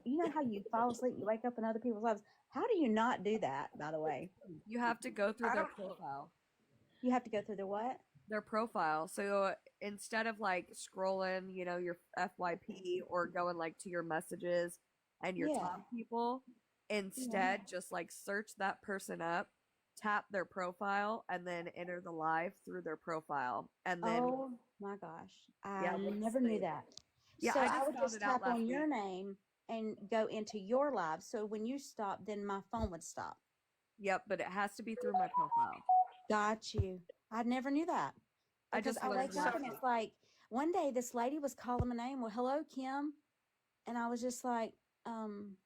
Speaker 15: You know how you fall asleep, you wake up in other people's lives. How do you not do that, by the way?
Speaker 5: You have to go through their profile.
Speaker 15: You have to go through their what?
Speaker 5: their profile. So instead of like scrolling, you know, your FYP or going like to your messages and your
Speaker 15: Yeah.
Speaker 5: top people, instead just like search that person up, tap their profile, and then enter the live through their profile. And then
Speaker 15: Oh my gosh.
Speaker 5: yeah,
Speaker 15: I
Speaker 5: once
Speaker 15: never knew
Speaker 5: they
Speaker 15: that.
Speaker 5: yeah,
Speaker 15: So
Speaker 5: I
Speaker 15: I
Speaker 5: just
Speaker 15: would
Speaker 5: found
Speaker 15: just
Speaker 5: it out
Speaker 15: tap
Speaker 5: last
Speaker 15: on your
Speaker 5: week.
Speaker 15: name and go into your live. So when you stop, then my phone would stop.
Speaker 5: Yep, but it has to be through my profile.
Speaker 15: Got you. I never knew that.
Speaker 5: I
Speaker 15: Because
Speaker 5: just
Speaker 15: I
Speaker 5: learned
Speaker 15: wake up
Speaker 5: last
Speaker 15: and
Speaker 5: week.
Speaker 15: it's like one day this lady was calling my name. Well, hello, Kim. And I was just like, I'm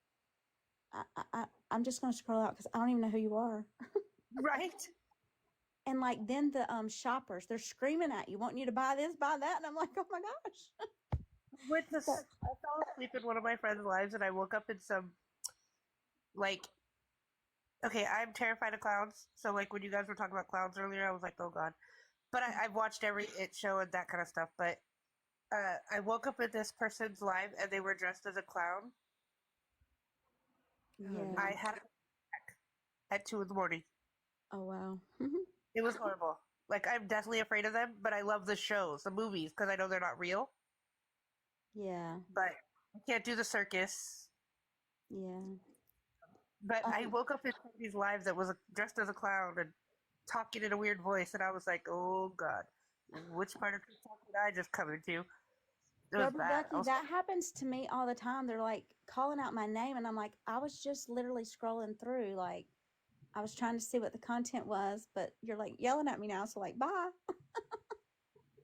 Speaker 15: just gonna scroll out because I don't even know who you are.
Speaker 16: Right.
Speaker 15: And like then the shoppers, they're screaming at you, wanting you to buy this, buy that, and I'm like, oh my gosh.
Speaker 16: With this, I fell asleep in one of my friends' lives, and I woke up in some like. Okay, I'm terrified of clowns. So like when you guys were talking about clowns earlier, I was like, oh god. But I've watched every It show and that kind of stuff. But I woke up in this person's live, and they were dressed as a clown.
Speaker 15: Yeah.
Speaker 16: I had a attack at 2 a.m.
Speaker 15: Oh wow.
Speaker 16: It was horrible. Like I'm deathly afraid of them, but I love the shows, the movies, because I know they're not real.
Speaker 15: Yeah.
Speaker 16: But I can't do the circus.
Speaker 15: Yeah.
Speaker 16: But I woke up in somebody's live that was dressed as a clown and talking in a weird voice, and I was like, "Oh God, which part of TikTok did I just come into?" It was
Speaker 15: Rubber
Speaker 16: bad.
Speaker 15: Ducky, that happens to me all the time. They're like calling out my name, and I'm like, I was just literally scrolling through, like I was trying to see what the content was, but you're like yelling at me now, so like, bye.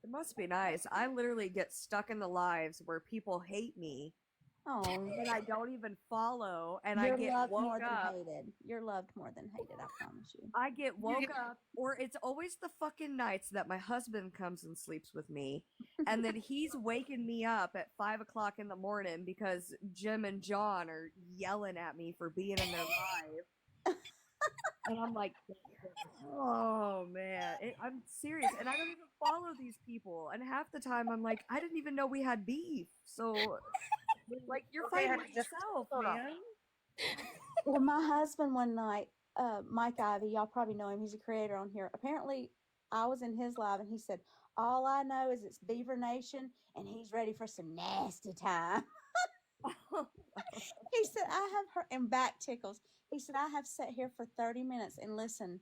Speaker 5: It must be nice. I literally get stuck in the lives where people hate me.
Speaker 15: Oh,
Speaker 5: but I don't even follow, and
Speaker 15: you're
Speaker 5: I get
Speaker 15: loved
Speaker 5: woke
Speaker 15: more than
Speaker 5: up.
Speaker 15: hated. You're loved more than hated, I promise you.
Speaker 5: I get woke up, or it's always the fucking nights that my husband comes and sleeps with me, and then he's waking me up at 5 o'clock in the morning because Jim and John are yelling at me for being in their live. And I'm like, oh man, I'm serious, and I don't even follow these people. And half the time, I'm like, I didn't even know we had beef. So, like, you're fighting with yourself, man.
Speaker 15: Well, my husband one night, Mike Ivy, y'all probably know him. He's a creator on here. Apparently, I was in his live, and he said, "All I know is it's Beaver Nation, and he's ready for some nasty time." He said, "I have heard," and back tickles. He said, "I have sat here for 30 minutes and listened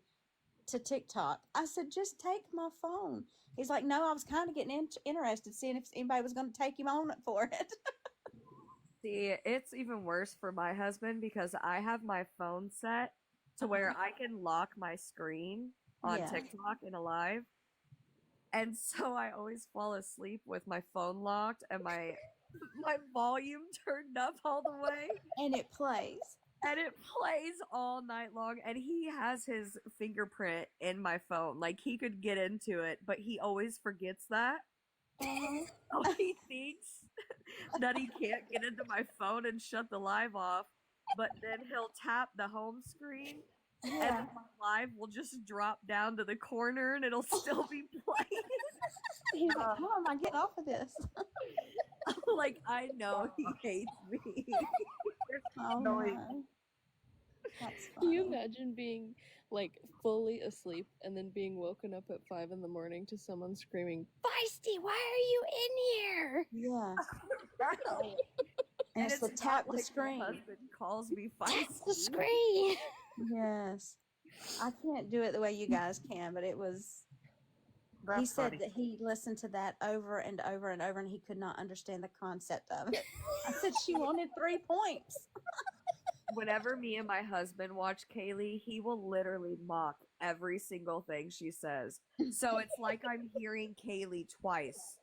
Speaker 15: to TikTok." I said, "Just take my phone." He's like, "No, I was kind of getting interested, seeing if anybody was going to take him on for it."
Speaker 5: See, it's even worse for my husband because I have my phone set to where I can lock my screen on TikTok in a live. And so I always fall asleep with my phone locked and my volume turned up all the way.
Speaker 15: And it plays.
Speaker 5: And it plays all night long. And he has his fingerprint in my phone. Like, he could get into it, but he always forgets that. So he thinks that he can't get into my phone and shut the live off, but then he'll tap the home screen and then my live will just drop down to the corner and it'll still be playing.
Speaker 15: He's like, how am I getting off of this?
Speaker 5: Like, I know he hates me.
Speaker 15: Oh no. That's funny.
Speaker 14: Can you imagine being like fully asleep and then being woken up at 5 a.m. to someone screaming, "Feisty, why are you in here?"
Speaker 15: Yeah.
Speaker 5: And
Speaker 15: it's the
Speaker 5: not
Speaker 15: tap the
Speaker 5: like
Speaker 15: screen.
Speaker 5: My husband calls me feisty.
Speaker 15: Tap the screen. Yes. I can't do it the way you guys can, but it was. He said that he listened to that over and over and over, and he could not understand the concept of it. I said she wanted 3 points.
Speaker 5: Whenever me and my husband watch Kaylee, he will literally mock every single thing she says. So it's like I'm hearing Kaylee twice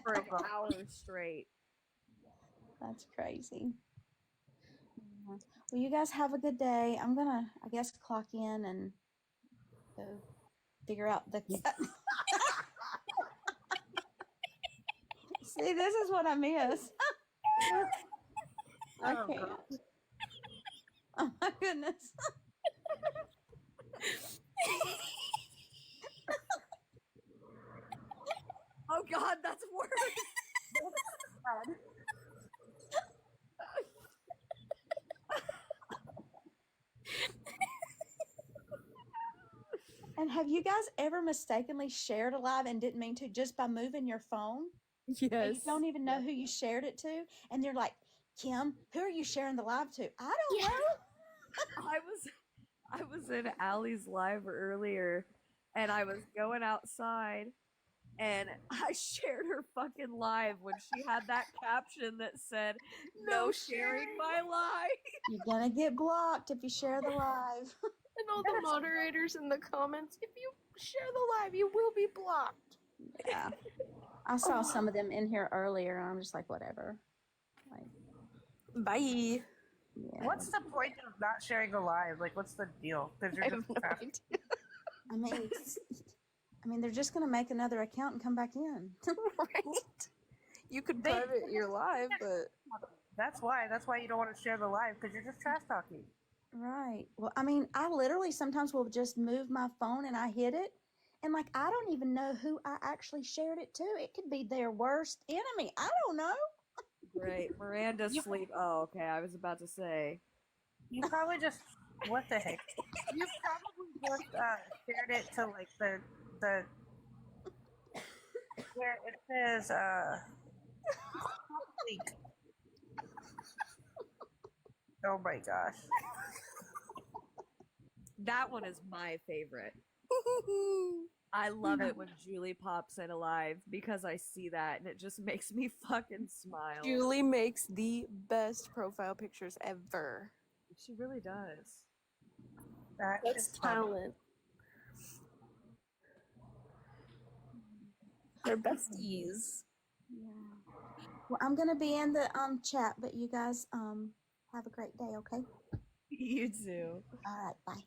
Speaker 5: for an hour straight.
Speaker 15: That's crazy. Well, you guys have a good day. I'm gonna, I guess, clock in and go figure out the. See, this is what I miss. I can't. Oh my goodness.
Speaker 5: Oh God, that's worse.
Speaker 15: And have you guys ever mistakenly shared a live and didn't mean to just by moving your phone? And you
Speaker 3: Yes.
Speaker 15: don't even know who you shared it to, and you're like, Kim, who are you sharing the live to? I don't know.
Speaker 5: I was in Allie's live earlier, and I was going outside, and I shared her fucking live when she had that caption that said, "No sharing my live."
Speaker 15: You're gonna get blocked if you share the live.
Speaker 3: And all the moderators in the comments, if you share the live, you will be blocked.
Speaker 15: Yeah. I saw some of them in here earlier, and I'm just like, whatever. Like,
Speaker 3: bye.
Speaker 15: Yeah.
Speaker 16: What's the point of not sharing a live? Like, what's the deal? Because you're just
Speaker 15: I mean, they're just gonna make another account and come back in.
Speaker 3: Right. You could private your live, but
Speaker 16: that's why you don't want to share the live, because you're just trash talking.
Speaker 15: Right. Well, I mean, I literally sometimes will just move my phone and I hit it, and like I don't even know who I actually shared it to. It could be their worst enemy. I don't know.
Speaker 5: Right, Miranda's sleep. Oh, okay. I was about to say.
Speaker 16: You probably just, what the heck? You probably just shared it to like the where it says link. Oh my gosh.
Speaker 5: That one is my favorite. I love it when Julie pops in alive because I see that and it just makes me fucking smile.
Speaker 3: Julie makes the best profile pictures ever.
Speaker 5: She really does.
Speaker 3: That's talent. They're besties.
Speaker 15: Yeah. Well, I'm gonna be in the chat, but you guys have a great day, okay?
Speaker 5: You too.
Speaker 15: All right, bye.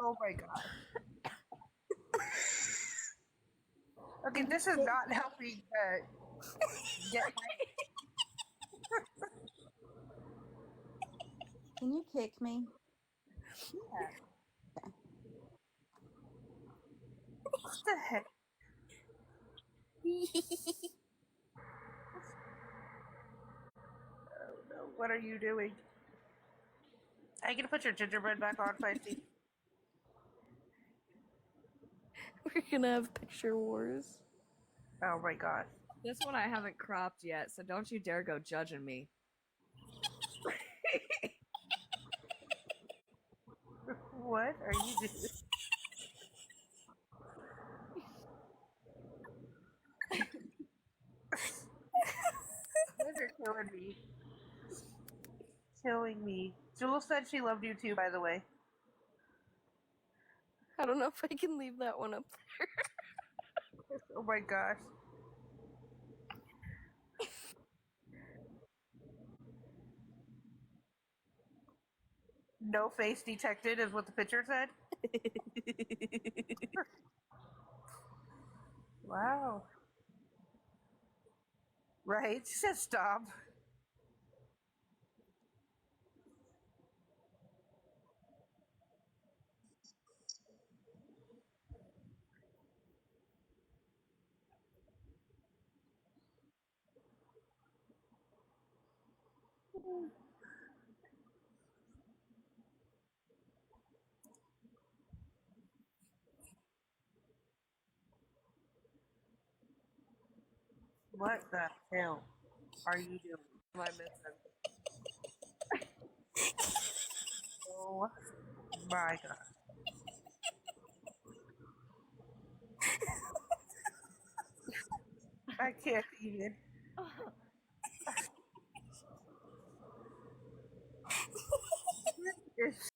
Speaker 16: Oh my god. Okay, this is not helping get
Speaker 15: Can you kick me?
Speaker 16: Yeah. Okay. What the heck? Oh no, what are you doing? Are you gonna put your gingerbread back on, Feisty?
Speaker 3: We're gonna have picture wars.
Speaker 16: Oh my god.
Speaker 5: This one I haven't cropped yet, so don't you dare go judging me.
Speaker 16: What are you doing? You guys are killing me. Killing me. Jules said she loved you too, by the way.
Speaker 3: I don't know if I can leave that one up there.
Speaker 16: Oh my gosh. No face detected is what the picture said. Wow. Right? She said stop. What the hell are you doing? Am I missing? Oh my god. I can't even. It's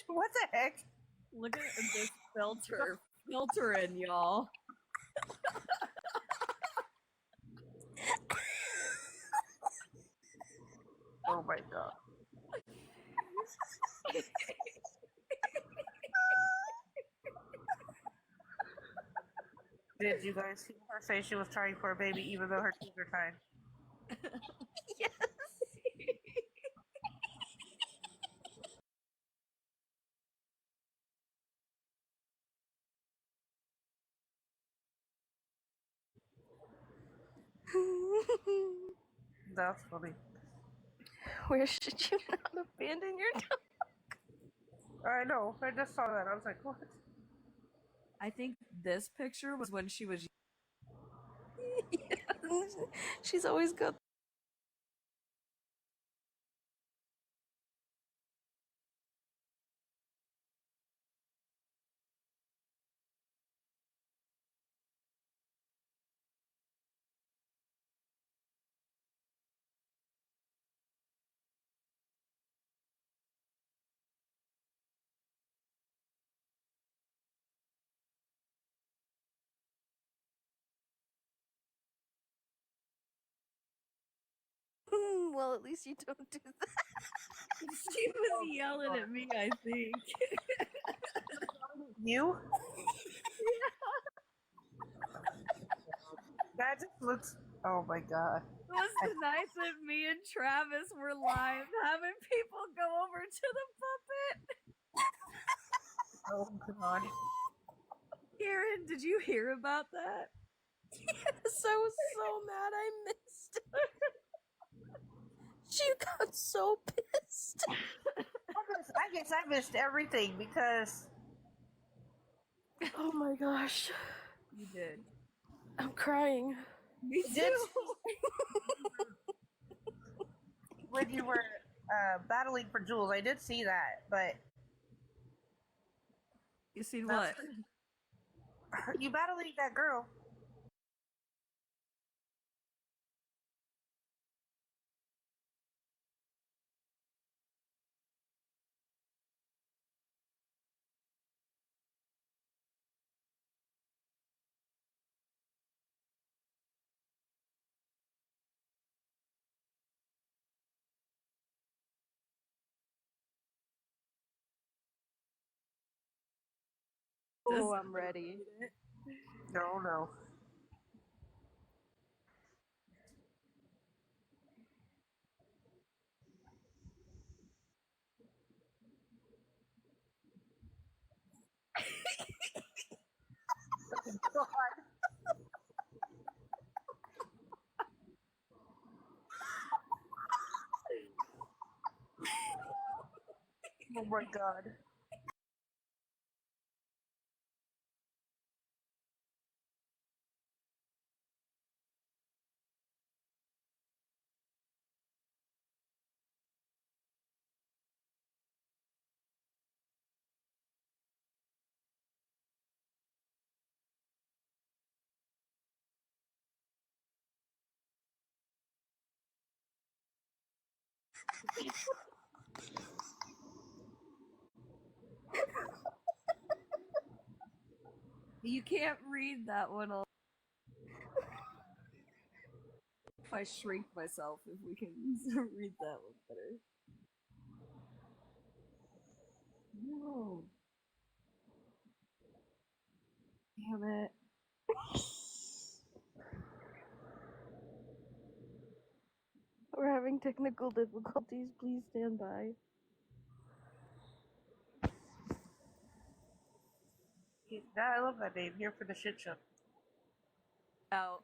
Speaker 16: what the heck?
Speaker 5: Look at this filtering, y'all.
Speaker 16: Oh my god. Did you guys see her say she was trying for a baby even though her teeth are tied?
Speaker 5: Yes.
Speaker 16: That's funny.
Speaker 14: Where should you not abandon your dog?
Speaker 16: I know. I just saw that. I was like, what?
Speaker 5: I think this picture was when she was.
Speaker 14: Yeah. She's always got. Well, at least you don't do that.
Speaker 5: She was yelling at me, I think.
Speaker 16: You? That just looks. Oh my god.
Speaker 5: It was the night that me and Travis were live having people go over to the puppet.
Speaker 16: Oh god.
Speaker 5: Karen, did you hear about that?
Speaker 14: Yes, I was so mad I missed it. She got so pissed.
Speaker 16: I guess I missed everything because.
Speaker 14: Oh my gosh.
Speaker 5: You did.
Speaker 14: I'm crying.
Speaker 5: Me
Speaker 16: Did
Speaker 5: too.
Speaker 16: when you were battling for Jules, I did see that, but
Speaker 5: You seen what?
Speaker 16: you battling that girl.
Speaker 14: Oh, I'm ready.
Speaker 16: No. God. Oh my god.
Speaker 5: You can't read that one. If I shrink myself, if we can read that one better. No. Damn it.
Speaker 14: We're having technical difficulties. Please stand by.
Speaker 16: Yeah, I love that name. Here for the shit show.
Speaker 5: Out.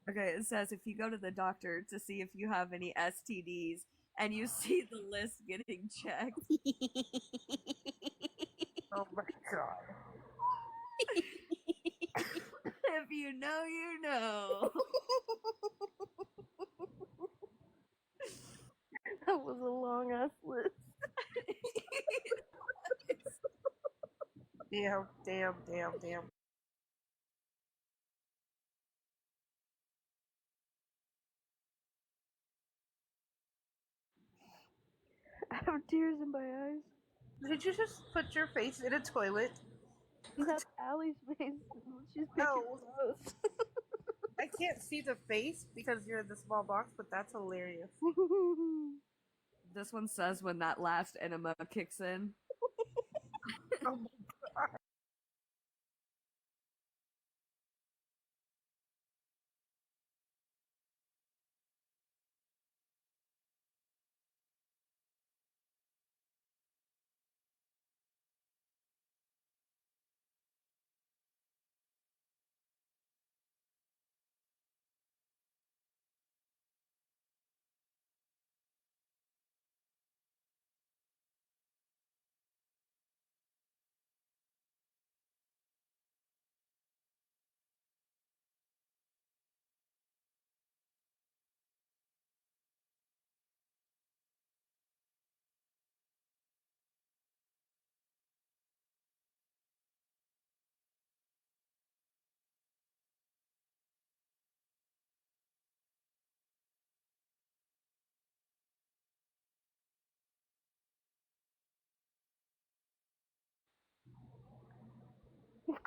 Speaker 5: Okay, it says if you go to the doctor to see if you have any STDs and you see the list getting checked.
Speaker 16: Oh my god.
Speaker 5: If you know, you know.
Speaker 14: That was a long ass list.
Speaker 16: Damn.
Speaker 14: I have tears in my eyes.
Speaker 16: Did you just put your face in a toilet?
Speaker 14: That's Allie's face. She's picking
Speaker 16: Oh.
Speaker 14: clothes.
Speaker 16: I can't see the face because you're in the small box, but that's hilarious.
Speaker 5: This one says when that last enema kicks in.
Speaker 16: Oh my god.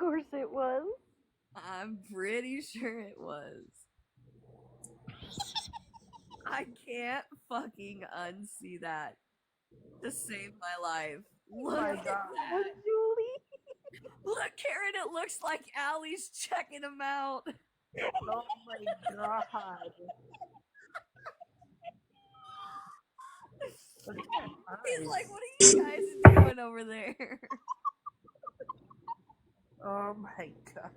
Speaker 14: course it was.
Speaker 5: I'm pretty sure it was. I can't fucking unsee that to save my life. Look
Speaker 16: my
Speaker 5: at
Speaker 16: God.
Speaker 5: that.
Speaker 14: Julie.
Speaker 5: Look, Karen, it looks like Allie's checking him out.
Speaker 16: Oh my God. Look at that
Speaker 5: He's
Speaker 16: eyes.
Speaker 5: like, what are you guys doing over there?
Speaker 16: Oh my God.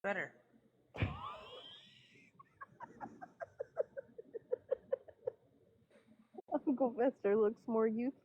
Speaker 16: Better.
Speaker 14: Uncle Fester looks more youthful.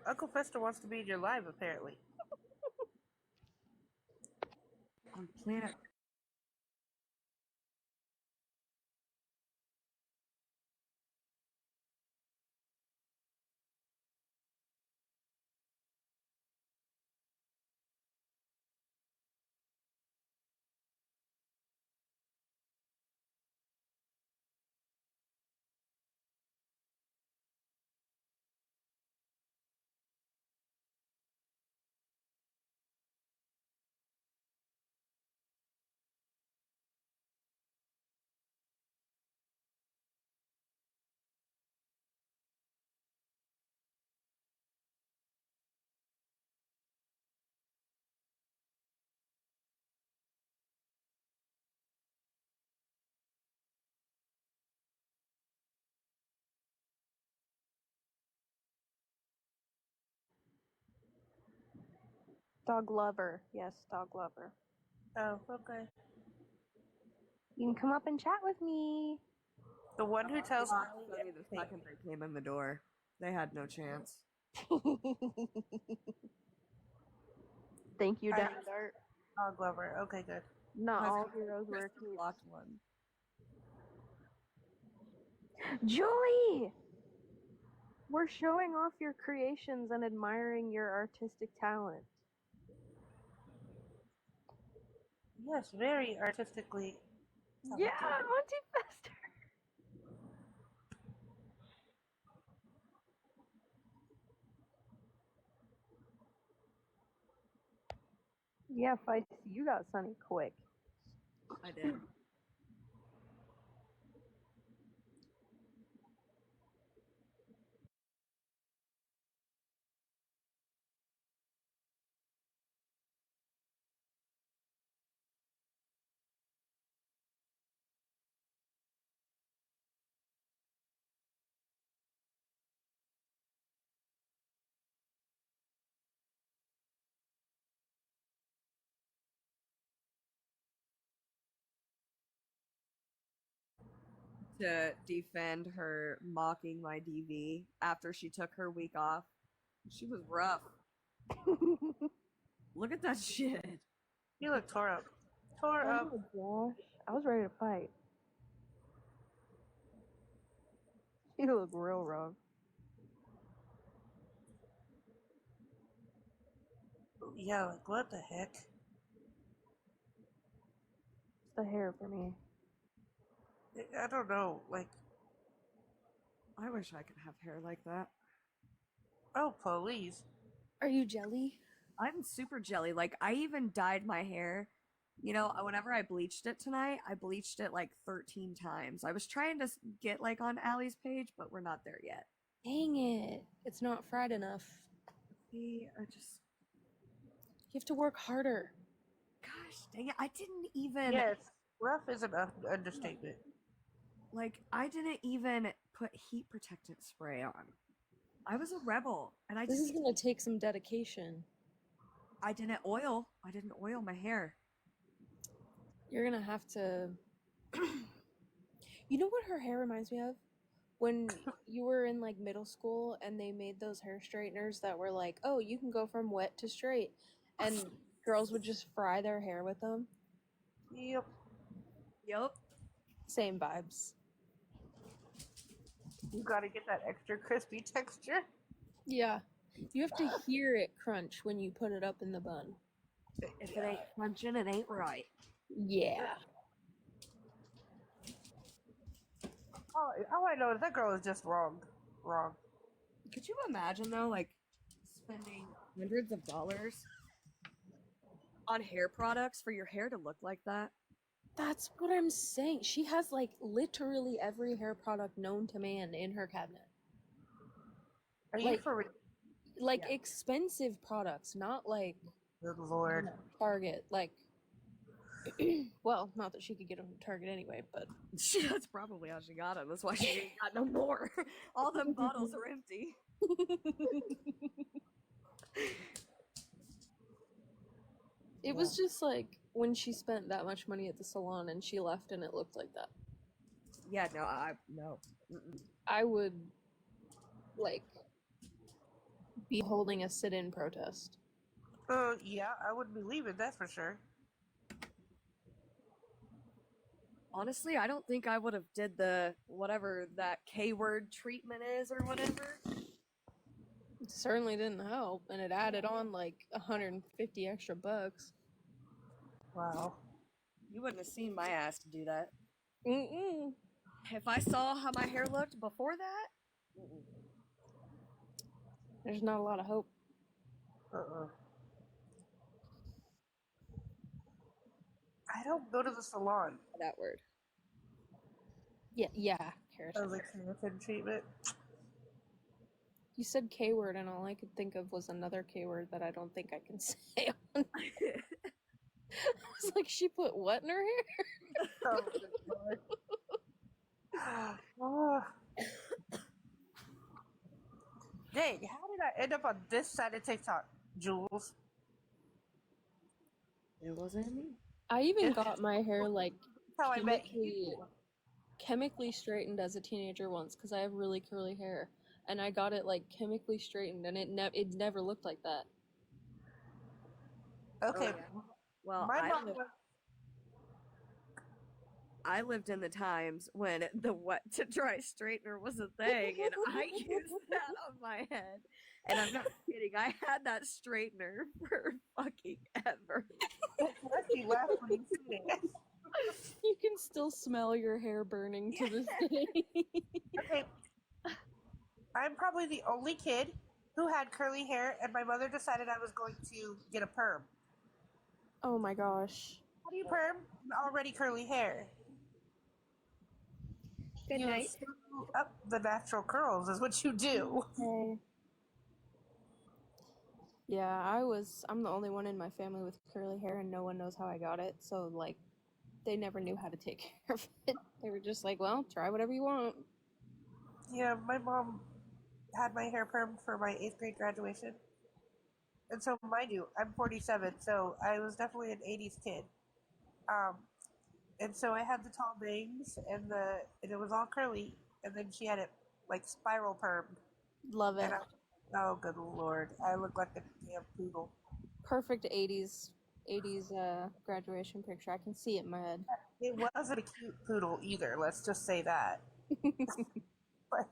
Speaker 16: Uncle Fester wants to be in your live, apparently.
Speaker 5: On planet.
Speaker 14: Dog lover. Yes, dog lover.
Speaker 16: Oh, okay.
Speaker 14: You can come up and chat with me.
Speaker 16: The one who tells
Speaker 5: Not
Speaker 16: Allie
Speaker 5: funny the second they came in the door. They had no chance.
Speaker 14: Thank you,
Speaker 16: Hi,
Speaker 14: Dad Dart.
Speaker 16: dog lover. Okay, good.
Speaker 14: Not
Speaker 5: I've
Speaker 14: all heroes wear
Speaker 5: Kristen
Speaker 14: capes.
Speaker 5: blocked one.
Speaker 14: Julie! We're showing off your creations and admiring your artistic talent.
Speaker 16: Yes, very artistically.
Speaker 14: Yeah, Monty Fester. Yeah, Feisty, you got Sunny quick.
Speaker 5: I did. To defend her mocking my DV after she took her week off. She was rough. Look at that shit.
Speaker 16: You look tore up. Tore
Speaker 14: I
Speaker 16: up.
Speaker 14: know, Josh. I was ready to fight. You look real rough.
Speaker 16: Yeah, like what the heck?
Speaker 14: It's the hair for me.
Speaker 16: I don't know. Like,
Speaker 5: I wish I could have hair like that.
Speaker 16: oh, please.
Speaker 3: Are you jelly?
Speaker 5: I'm super jelly. Like, I even dyed my hair. You know, whenever I bleached it tonight, I bleached it like 13 times. I was trying to get like on Allie's page, but we're not there yet.
Speaker 3: Dang it. It's not fried enough.
Speaker 5: See, I just.
Speaker 3: You have to work harder.
Speaker 5: Gosh dang it. I didn't even.
Speaker 16: Yes, rough is an understatement.
Speaker 5: Like, I didn't even put heat protectant spray on. I was a rebel, and
Speaker 3: This is gonna take some dedication.
Speaker 5: I didn't oil my hair.
Speaker 3: You're gonna have to. You know what her hair reminds me of? When you were in like middle school and they made those hair straighteners that were like, oh, you can go from wet to straight, and girls would just fry their hair with them.
Speaker 16: Yep.
Speaker 3: Same vibes.
Speaker 16: You gotta get that extra crispy texture.
Speaker 3: Yeah. You have to hear it crunch when you put it up in the bun.
Speaker 5: If it ain't crunching, it ain't right.
Speaker 3: Yeah.
Speaker 16: All I know is that girl is just wrong. Wrong.
Speaker 5: Could you imagine though, like spending hundreds of dollars on hair products for your hair to look like that?
Speaker 3: That's what I'm saying. She has like literally every hair product known to man in her cabinet.
Speaker 16: Are you for real?
Speaker 3: Like expensive products, not like
Speaker 16: good lord
Speaker 3: Target. Like, well, not that she could get them from Target anyway, but
Speaker 5: that's probably how she got them. That's why she ain't got no more. All them bottles are empty.
Speaker 3: It was just like when she spent that much money at the salon and she left and it looked like that.
Speaker 5: Yeah, no. Mm-mm.
Speaker 3: I would like be holding a sit-in protest.
Speaker 16: Yeah, I wouldn't be leaving, that's for sure.
Speaker 5: Honestly, I don't think I would have did the whatever that K-word treatment is or whatever.
Speaker 3: It certainly didn't help, and it added on like 150 extra bucks.
Speaker 16: Wow.
Speaker 5: You wouldn't have seen my ass to do that.
Speaker 3: Mm-mm.
Speaker 5: If I saw how my hair looked before that,
Speaker 3: there's not a lot of hope.
Speaker 16: I don't go to the salon.
Speaker 3: That word. Yeah, keratin.
Speaker 16: I was like keratin treatment.
Speaker 3: You said K word, and all I could think of was another K word that I don't think I can say on. I was like, she put what in her hair?
Speaker 16: Dang, how did I end up on this side of TikTok, Jules?
Speaker 5: It wasn't me.
Speaker 3: I even got my hair like
Speaker 16: how I met
Speaker 3: chemically straightened as a teenager once because I have really curly hair, and I got it like chemically straightened, and it never looked like that.
Speaker 16: Okay.
Speaker 5: Oh, yeah. Well,
Speaker 16: my
Speaker 5: I lived in the times when the wet to dry straightener was a thing, and I used that on my head. And I'm not kidding. I had that straightener for fucking ever.
Speaker 3: You can still smell your hair burning to this day.
Speaker 16: Okay. I'm probably the only kid who had curly hair, and my mother decided I was going to get a perm.
Speaker 3: Oh my gosh.
Speaker 16: How do you perm already curly hair?
Speaker 3: Good night.
Speaker 16: Screw up the natural curls is what you do.
Speaker 3: Okay. Yeah, I'm the only one in my family with curly hair, and no one knows how I got it. So like, they never knew how to take care of it. They were just like, well, try whatever you want.
Speaker 16: Yeah, my mom had my hair permed for my 8th grade graduation. And so, mind you, I'm 47, so I was definitely an 80s kid. And so I had the tall bangs, and it was all curly, and then she had it like spiral permed.
Speaker 3: Love it.
Speaker 16: Oh, good lord. I look like a damn poodle.
Speaker 3: Perfect 80s 80s graduation picture. I can see it in my head.
Speaker 16: It wasn't a cute poodle either. Let's just say that. Like,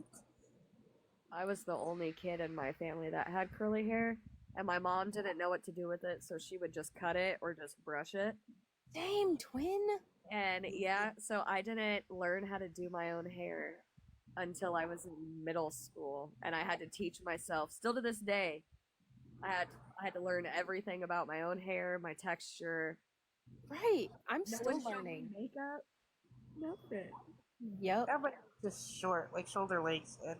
Speaker 5: I was the only kid in my family that had curly hair, and my mom didn't know what to do with it, so she would just cut it or just brush it.
Speaker 3: Same, twin.
Speaker 5: And yeah, so I didn't learn how to do my own hair until I was in middle school, and I had to teach myself. Still to this day, I had to learn everything about my own hair, my texture.
Speaker 3: Right, I'm
Speaker 5: No
Speaker 3: still
Speaker 5: one showed me
Speaker 3: learning.
Speaker 5: makeup. Nothing.
Speaker 3: Yep.
Speaker 16: that was just short, like shoulder lengths, and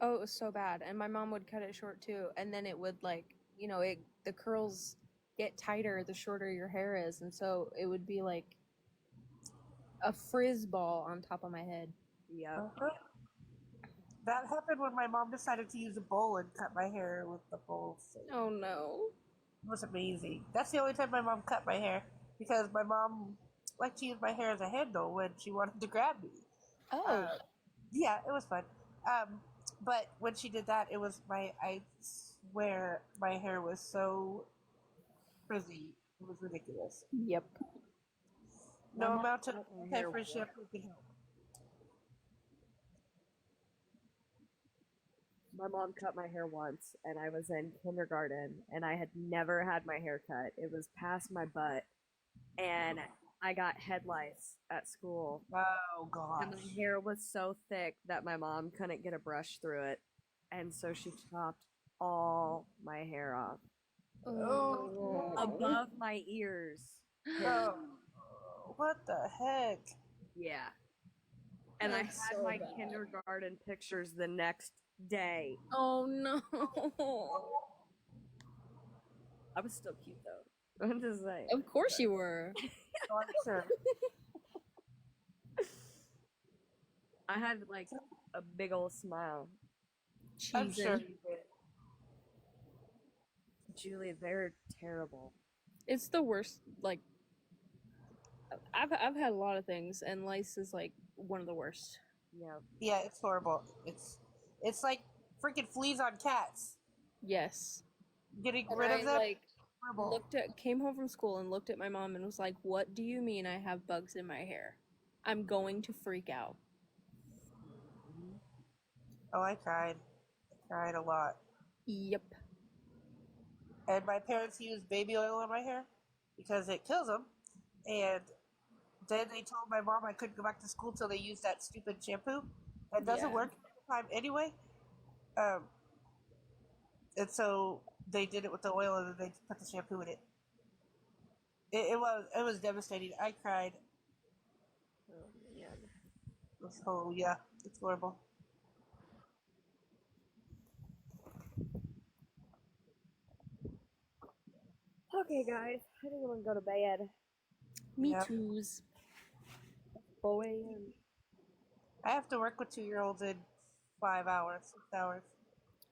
Speaker 3: Oh, it was so bad. And my mom would cut it short too. And then it would the curls get tighter the shorter your hair is, and so it would be like a frizz ball on top of my head.
Speaker 5: Yep.
Speaker 16: that happened when my mom decided to use a bowl and cut my hair with the bowl. So
Speaker 3: Oh no.
Speaker 16: it was amazing. That's the only time my mom cut my hair, because my mom liked to use my hair as a handle when she wanted to grab me.
Speaker 3: Oh.
Speaker 16: Yeah, it was fun. But when she did that, it was I swear my hair was so frizzy. It was ridiculous.
Speaker 3: Yep.
Speaker 16: No
Speaker 5: mom
Speaker 16: amount of
Speaker 5: cut my hair
Speaker 16: pepper
Speaker 5: once.
Speaker 16: shampoo could help.
Speaker 5: My mom cut my hair once, and I was in kindergarten, and I had never had my hair cut. It was past my butt, and I got head lice at school.
Speaker 16: Oh
Speaker 5: And
Speaker 16: gosh.
Speaker 5: my hair was so thick that my mom couldn't get a brush through it, and so she chopped all my hair off.
Speaker 16: Oh.
Speaker 5: Above my ears.
Speaker 16: Oh. What the heck?
Speaker 5: Yeah. And I had
Speaker 3: That's so
Speaker 5: my
Speaker 3: bad.
Speaker 5: kindergarten pictures the next day.
Speaker 3: Oh no.
Speaker 5: I was still cute though. I'm just saying.
Speaker 3: Of course you were.
Speaker 16: Oh, I'm sure.
Speaker 5: I had like a big old smile.
Speaker 16: I'm sure
Speaker 3: Cheesing.
Speaker 16: you did.
Speaker 5: Julie, they're terrible.
Speaker 3: It's the worst. Like, I've had a lot of things, and lice is like one of the worst.
Speaker 5: Yeah.
Speaker 16: Yeah, it's horrible. It's like freaking fleas on cats.
Speaker 3: Yes.
Speaker 16: Getting
Speaker 3: And
Speaker 16: rid of them. Horrible.
Speaker 3: came home from school and looked at my mom and was like, "What do you mean I have bugs in my hair? I'm going to freak out."
Speaker 16: Oh, I cried. I cried a lot.
Speaker 3: Yep.
Speaker 16: And my parents used baby oil on my hair because it kills them. And then they told my mom I couldn't go back to school till they used that stupid shampoo. That doesn't
Speaker 3: Yeah.
Speaker 16: work every time anyway. And so they did it with the oil, and then they put the shampoo in it. It was devastating. I cried.
Speaker 5: Oh man.
Speaker 16: Oh yeah, it's horrible.
Speaker 5: Okay, guys. I think I'm gonna go to bed.
Speaker 3: Me
Speaker 16: Yep.
Speaker 3: too's.
Speaker 5: 4 a.m.
Speaker 16: I have to work with 2-year-olds in 5 hours, 6 hours.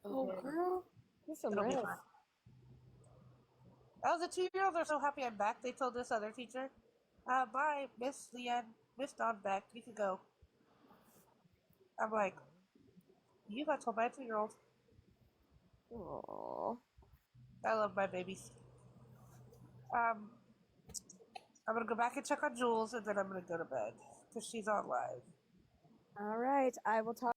Speaker 3: Oh,
Speaker 5: Okay.
Speaker 3: girl.
Speaker 5: Get some
Speaker 16: It'll be
Speaker 5: rest.
Speaker 16: fine. Oh, the 2-year-olds are so happy I'm back. They told this other teacher, bye, Miss Leanne, Miss Dawn back. You can go. I'm like, you got told by a 2-year-old.
Speaker 5: Aww.
Speaker 16: I love my babies. I'm gonna go back and check on Jules, and then I'm gonna go to bed because she's on live.
Speaker 5: All right. I will talk.